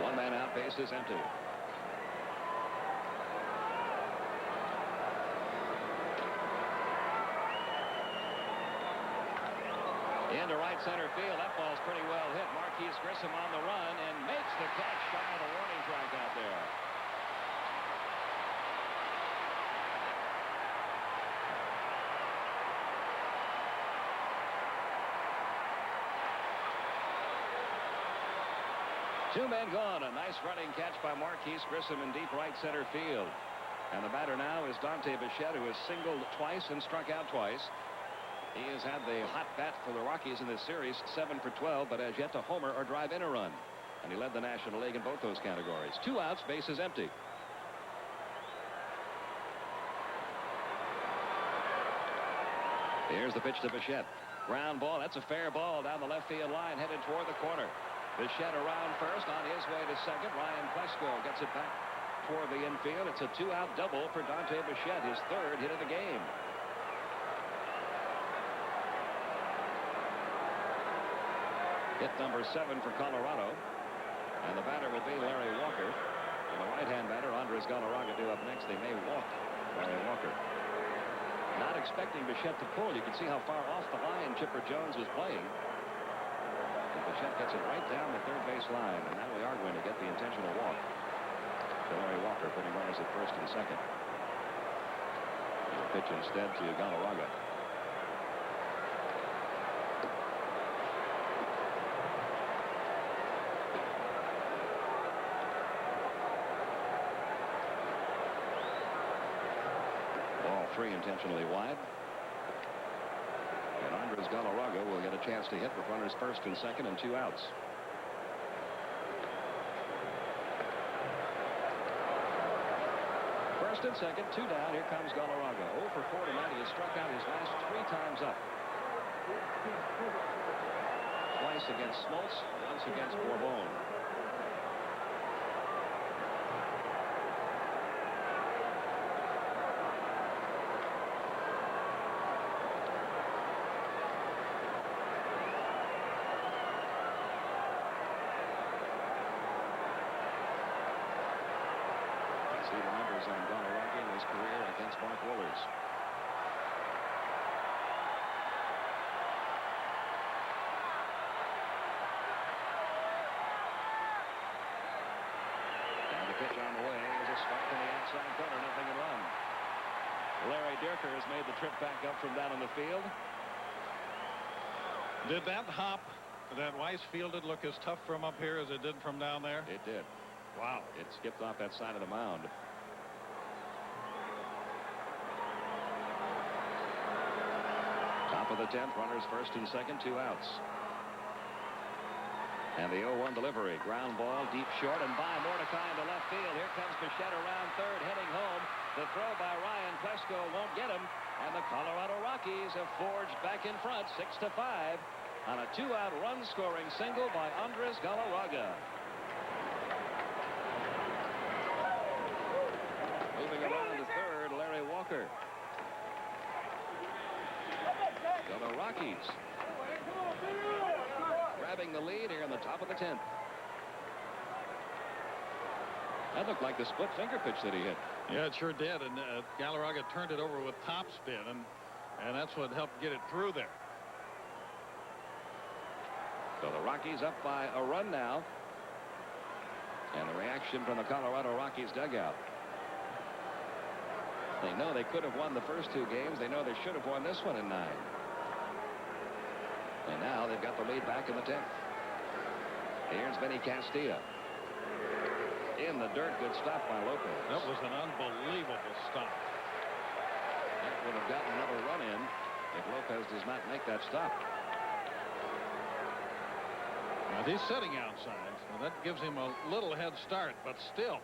[SPEAKER 2] One man out, base is empty. Into right center field. That ball's pretty well hit. Marquise Grissom on the run and makes the catch shy of the warning track out there. Two men gone. A nice running catch by Marquise Grissom in deep right center field. And the batter now is Dante Bichette, who has singled twice and struck out twice. He has had the hot bat for the Rockies in this series, 7 for 12, but has yet to homer or drive in a run. And he led the National League in both those categories. 2 outs, base is empty. Here's the pitch to Bichette. Ground ball. That's a fair ball down the left field line, headed toward the corner. Bichette around first, on his way to second. Ryan Plesko gets it back toward the infield. It's a 2-out double for Dante Bichette, his 3rd hit of the game. Hit number 7 for Colorado. And the batter will be Larry Walker. And the right-hand batter, Andres Galarraga, due up next. They may walk Larry Walker. Not expecting Bichette to pull. You can see how far off the line Chipper Jones was playing. And Bichette gets it right down the third base line. And now we are going to get the intentional walk. to Larry Walker, putting runners at first and second. He'll pitch instead to Galarraga. Ball 3 intentionally wide. And Andres Galarraga will get a chance to hit with runners first and second and 2 outs. First and second, 2 down. Here comes Galarraga. 0 for 4 tonight. He has struck out his last 3 times up. Twice against Smoltz, once against Bourbon. See the numbers on Galarraga in his career against Mark Wohlers. And the pitch on the way is a strike in the outside corner, nothing in run. Larry Dierker has made the trip back up from down in the field.
[SPEAKER 3] Did that hop that Weiss fielded look as tough from up here as it did from down there?
[SPEAKER 2] It did. Wow. It skipped off that side of the mound. Top of the 10th, runners first and second, 2 outs. And the 0-1 delivery. Ground ball, deep short, and by Mordecai into left field. Here comes Bichette around third, heading home. The throw by Ryan Plesko won't get him. And the Colorado Rockies have forged back in front, 6-5, on a 2-out run-scoring single by Andres Galarraga. Moving around to third, Larry Walker. So the Rockies grabbing the lead here in the top of the 10th. That looked like the split finger pitch that he hit.
[SPEAKER 3] Yeah, it sure did. And Galarraga turned it over with top spin, and that's what helped get it through there.
[SPEAKER 2] So the Rockies up by a run now. And the reaction from the Colorado Rockies dugout. They know they could have won the first 2 games. They know they should have won this one in 9. And now they've got the lead back in the 10th. Here's Vinny Castilla. In the dirt, good stop by Lopez.
[SPEAKER 3] That was an unbelievable stop.
[SPEAKER 2] That would have gotten another run in if Lopez does not make that stop.
[SPEAKER 3] Now he's sitting outside, so that gives him a little head start, but still,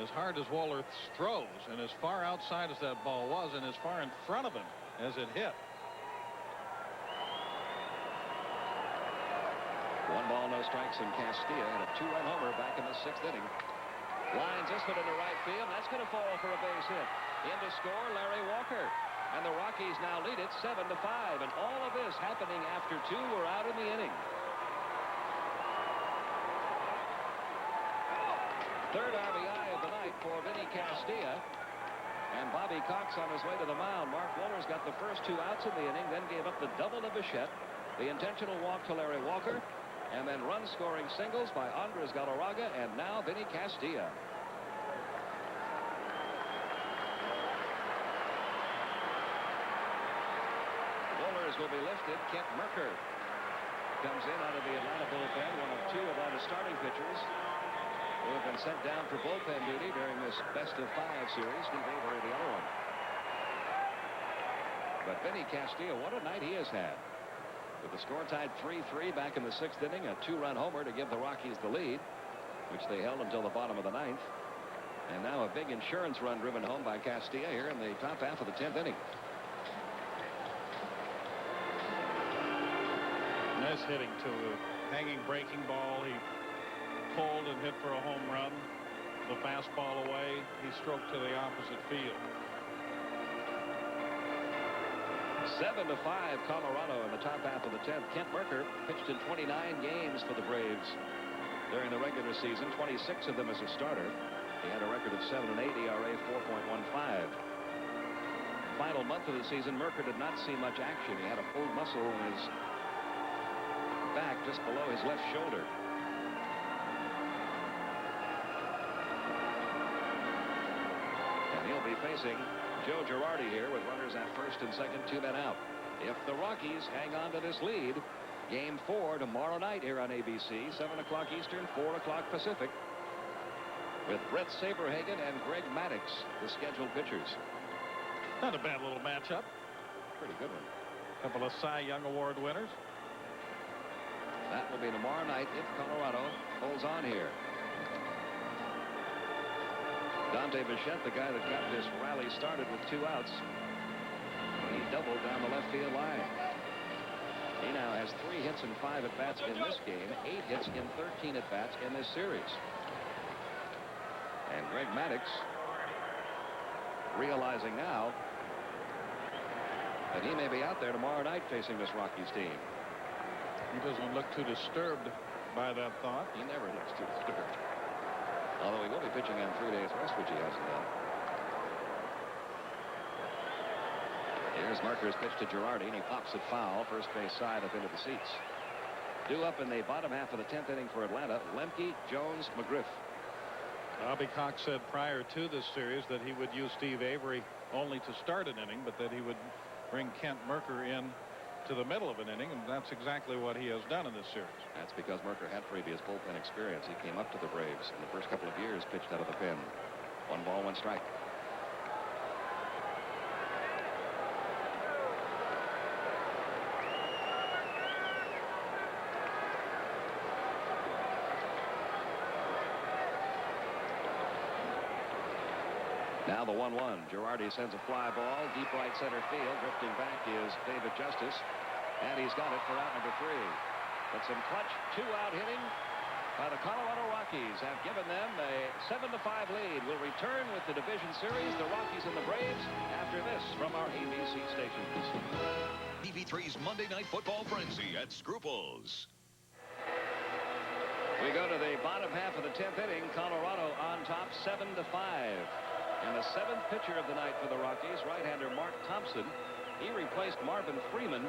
[SPEAKER 3] as hard as Wohlers throws and as far outside as that ball was and as far in front of him as it hit.
[SPEAKER 2] 1 ball, no strikes, and Castilla had a 2-run homer back in the 6th inning. Lines this one into right field, and that's going to fall for a base hit. In to score, Larry Walker. And the Rockies now lead it 7-5, and all of this happening after 2 were out in the inning. Third RBI of the night for Vinny Castilla. And Bobby Cox on his way to the mound. Mark Wohlers got the first 2 outs in the inning, then gave up the double to Bichette, the intentional walk to Larry Walker, and then run-scoring singles by Andres Galarraga, and now Vinny Castilla. Wohlers will be lifted. Kent Merker comes in out of the Atlanta bullpen, one of 2 Atlanta starting pitchers who have been sent down for bullpen duty during this best-of-5 series. Steve Avery, the other one. But Vinny Castilla, what a night he has had. With the score tied 3-3 back in the 6th inning, a 2-run homer to give the Rockies the lead, which they held until the bottom of the 9th. And now a big insurance run driven home by Castilla here in the top half of the 10th inning.
[SPEAKER 3] Nice hitting, too. Hanging breaking ball. He pulled and hit for a home run. The fastball away. He stroked to the opposite field.
[SPEAKER 2] 7-5 Colorado in the top half of the 10th. Kent Merker pitched in 29 games for the Braves during the regular season, 26 of them as a starter. He had a record of 7-8, ERA 4.15. Final month of the season, Merker did not see much action. He had a pulled muscle in his back just below his left shoulder. He'll be facing Joe Girardi here with runners at first and second, 2 men out. If the Rockies hang on to this lead, Game 4 tomorrow night here on ABC, 7 o'clock Eastern, 4 o'clock Pacific, with Brett Saberhagen and Greg Maddux, the scheduled pitchers.
[SPEAKER 3] Not a bad little matchup.
[SPEAKER 2] Pretty good one.
[SPEAKER 3] Couple of Cy Young Award winners.
[SPEAKER 2] That will be tomorrow night if Colorado holds on here. Dante Bichette, the guy that got this rally started with 2 outs. He doubled down the left field line. He now has 3 hits and 5 at-bats in this game, 8 hits in 13 at-bats in this series. And Greg Maddux realizing now that he may be out there tomorrow night facing this Rockies team.
[SPEAKER 3] He doesn't look too disturbed by that thought.
[SPEAKER 2] He never looks too disturbed. Although he will be pitching on 3 days rest, which he hasn't done. Here's Merker's pitch to Girardi, and he pops it foul, first base side up into the seats. Due up in the bottom half of the 10th inning for Atlanta, Lemke, Jones, McGriff.
[SPEAKER 3] Bobby Cox said prior to this series that he would use Steve Avery only to start an inning, but that he would bring Kent Merker in to the middle of an inning, and that's exactly what he has done in this series.
[SPEAKER 2] That's because Merker had previous bullpen experience. He came up to the Braves in the first couple of years, pitched out of the pen. 1 ball, 1 strike. Now the 1-1. Girardi sends a fly ball deep right center field. Drifting back is David Justice, and he's got it for out number 3. But some clutch 2-out hitting by the Colorado Rockies have given them a 7-5 lead. We'll return with the division series, the Rockies and the Braves, after this from our ABC stations.
[SPEAKER 7] TV3's Monday Night Football Frenzy at Scruples.
[SPEAKER 2] We go to the bottom half of the 10th inning. Colorado on top 7-5. And the 7th pitcher of the night for the Rockies, right-hander Mark Thompson. He replaced Marvin Freeman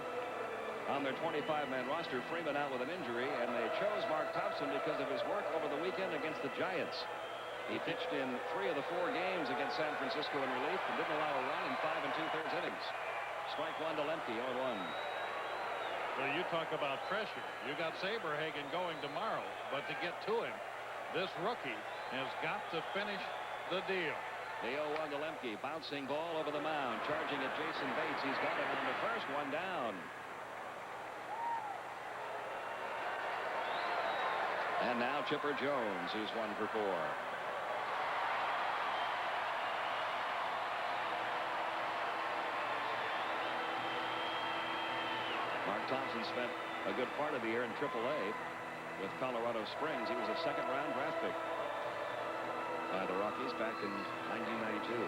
[SPEAKER 2] on their 25-man roster. Freeman out with an injury, and they chose Mark Thompson because of his work over the weekend against the Giants. He pitched in 3 of the 4 games against San Francisco in relief and didn't allow a run in 5 2/3 innings. Strike 1 to Lemke, 0-1.
[SPEAKER 3] Well, you talk about pressure. You got Saberhagen going tomorrow, but to get to him, this rookie has got to finish the deal.
[SPEAKER 2] The 0-1 to Lemke, bouncing ball over the mound, charging at Jason Bates. He's got it on the first, 1 down. And now Chipper Jones, who's 1 for 4. Mark Thompson spent a good part of the year in AAA with Colorado Springs. He was a 2nd-round draft pick by the Rockies back in 1992.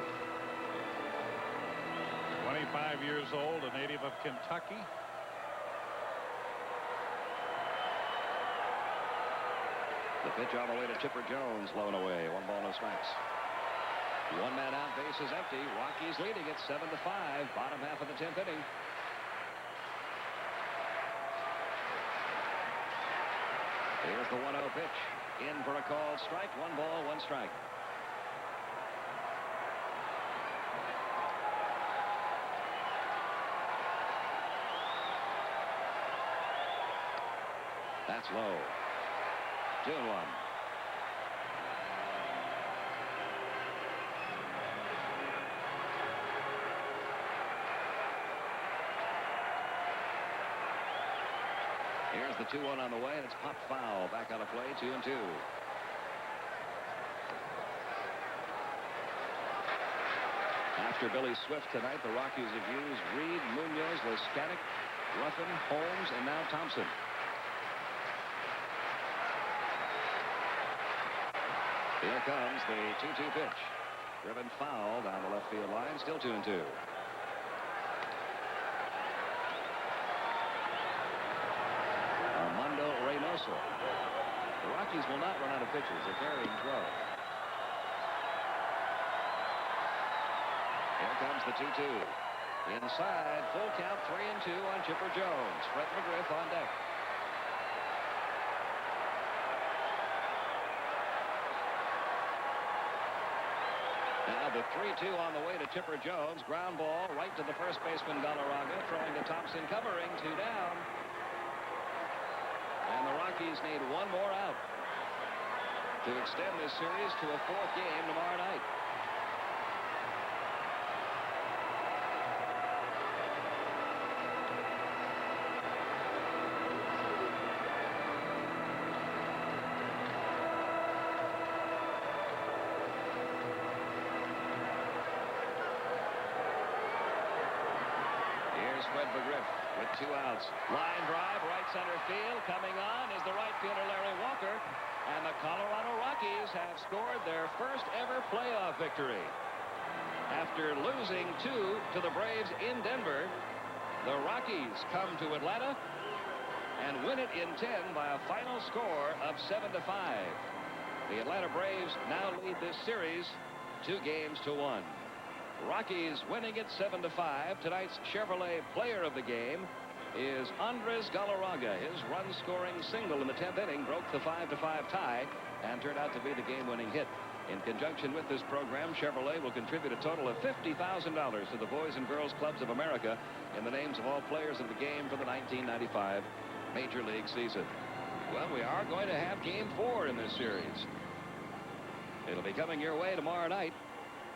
[SPEAKER 3] 25 years old, a native of Kentucky.
[SPEAKER 2] The pitch on the way to Chipper Jones, low and away. 1 ball, no strikes. 1 man out, base is empty. Rockies leading it 7-5, bottom half of the 10th inning. Here's the 1-0 pitch. In for a called strike. 1 ball, 1 strike. That's low. 2-1. Here's the 2-1 on the way, and it's popped foul. Back on a play, 2-2. After Billy Swift tonight, the Rockies have used Reed, Munoz, Leskanic, Ruffin, Holmes, and now Thompson. Here comes the 2-2 pitch. Driven foul down the left field line. Still 2-2. Armando Reynoso. The Rockies will not run out of pitchers. They're carrying 12. Here comes the 2-2. Inside, full count, 3-2 on Chipper Jones. Fred McGriff on deck. Now the 3-2 on the way to Tipper Jones. Ground ball right to the first baseman, Galarraga. Throwing to Thompson, covering, 2 down. And the Rockies need one more out to extend this series to a 4th game tomorrow night. Here's Fred McGriff with 2 outs. Line drive, right center field. Coming on is the right fielder, Larry Walker. And the Colorado Rockies have scored their first ever playoff victory. After losing 2 to the Braves in Denver, the Rockies come to Atlanta and win it in 10 by a final score of 7-5. The Atlanta Braves now lead this series 2-1. Rockies winning it 7-5. Tonight's Chevrolet player of the game is Andres Galarraga. His run-scoring single in the 10th inning broke the 5-5 tie and turned out to be the game-winning hit. In conjunction with this program, Chevrolet will contribute a total of $50,000 to the Boys and Girls Clubs of America in the names of all players of the game for the 1995 Major League season. Well, we are going to have Game 4 in this series. It'll be coming your way tomorrow night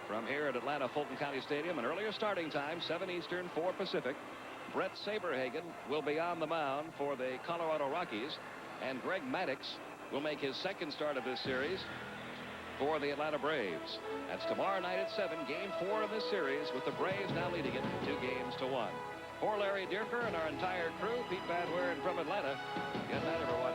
[SPEAKER 2] from here at Atlanta Fulton County Stadium. An earlier starting time, 7 Eastern, 4 Pacific. Brett Saberhagen will be on the mound for the Colorado Rockies, and Greg Maddux will make his 2nd start of this series for the Atlanta Braves. That's tomorrow night at 7, Game 4 of this series, with the Braves now leading it 2-1. For Larry Dierker and our entire crew, Pete Badware and from Atlanta, good night, everyone.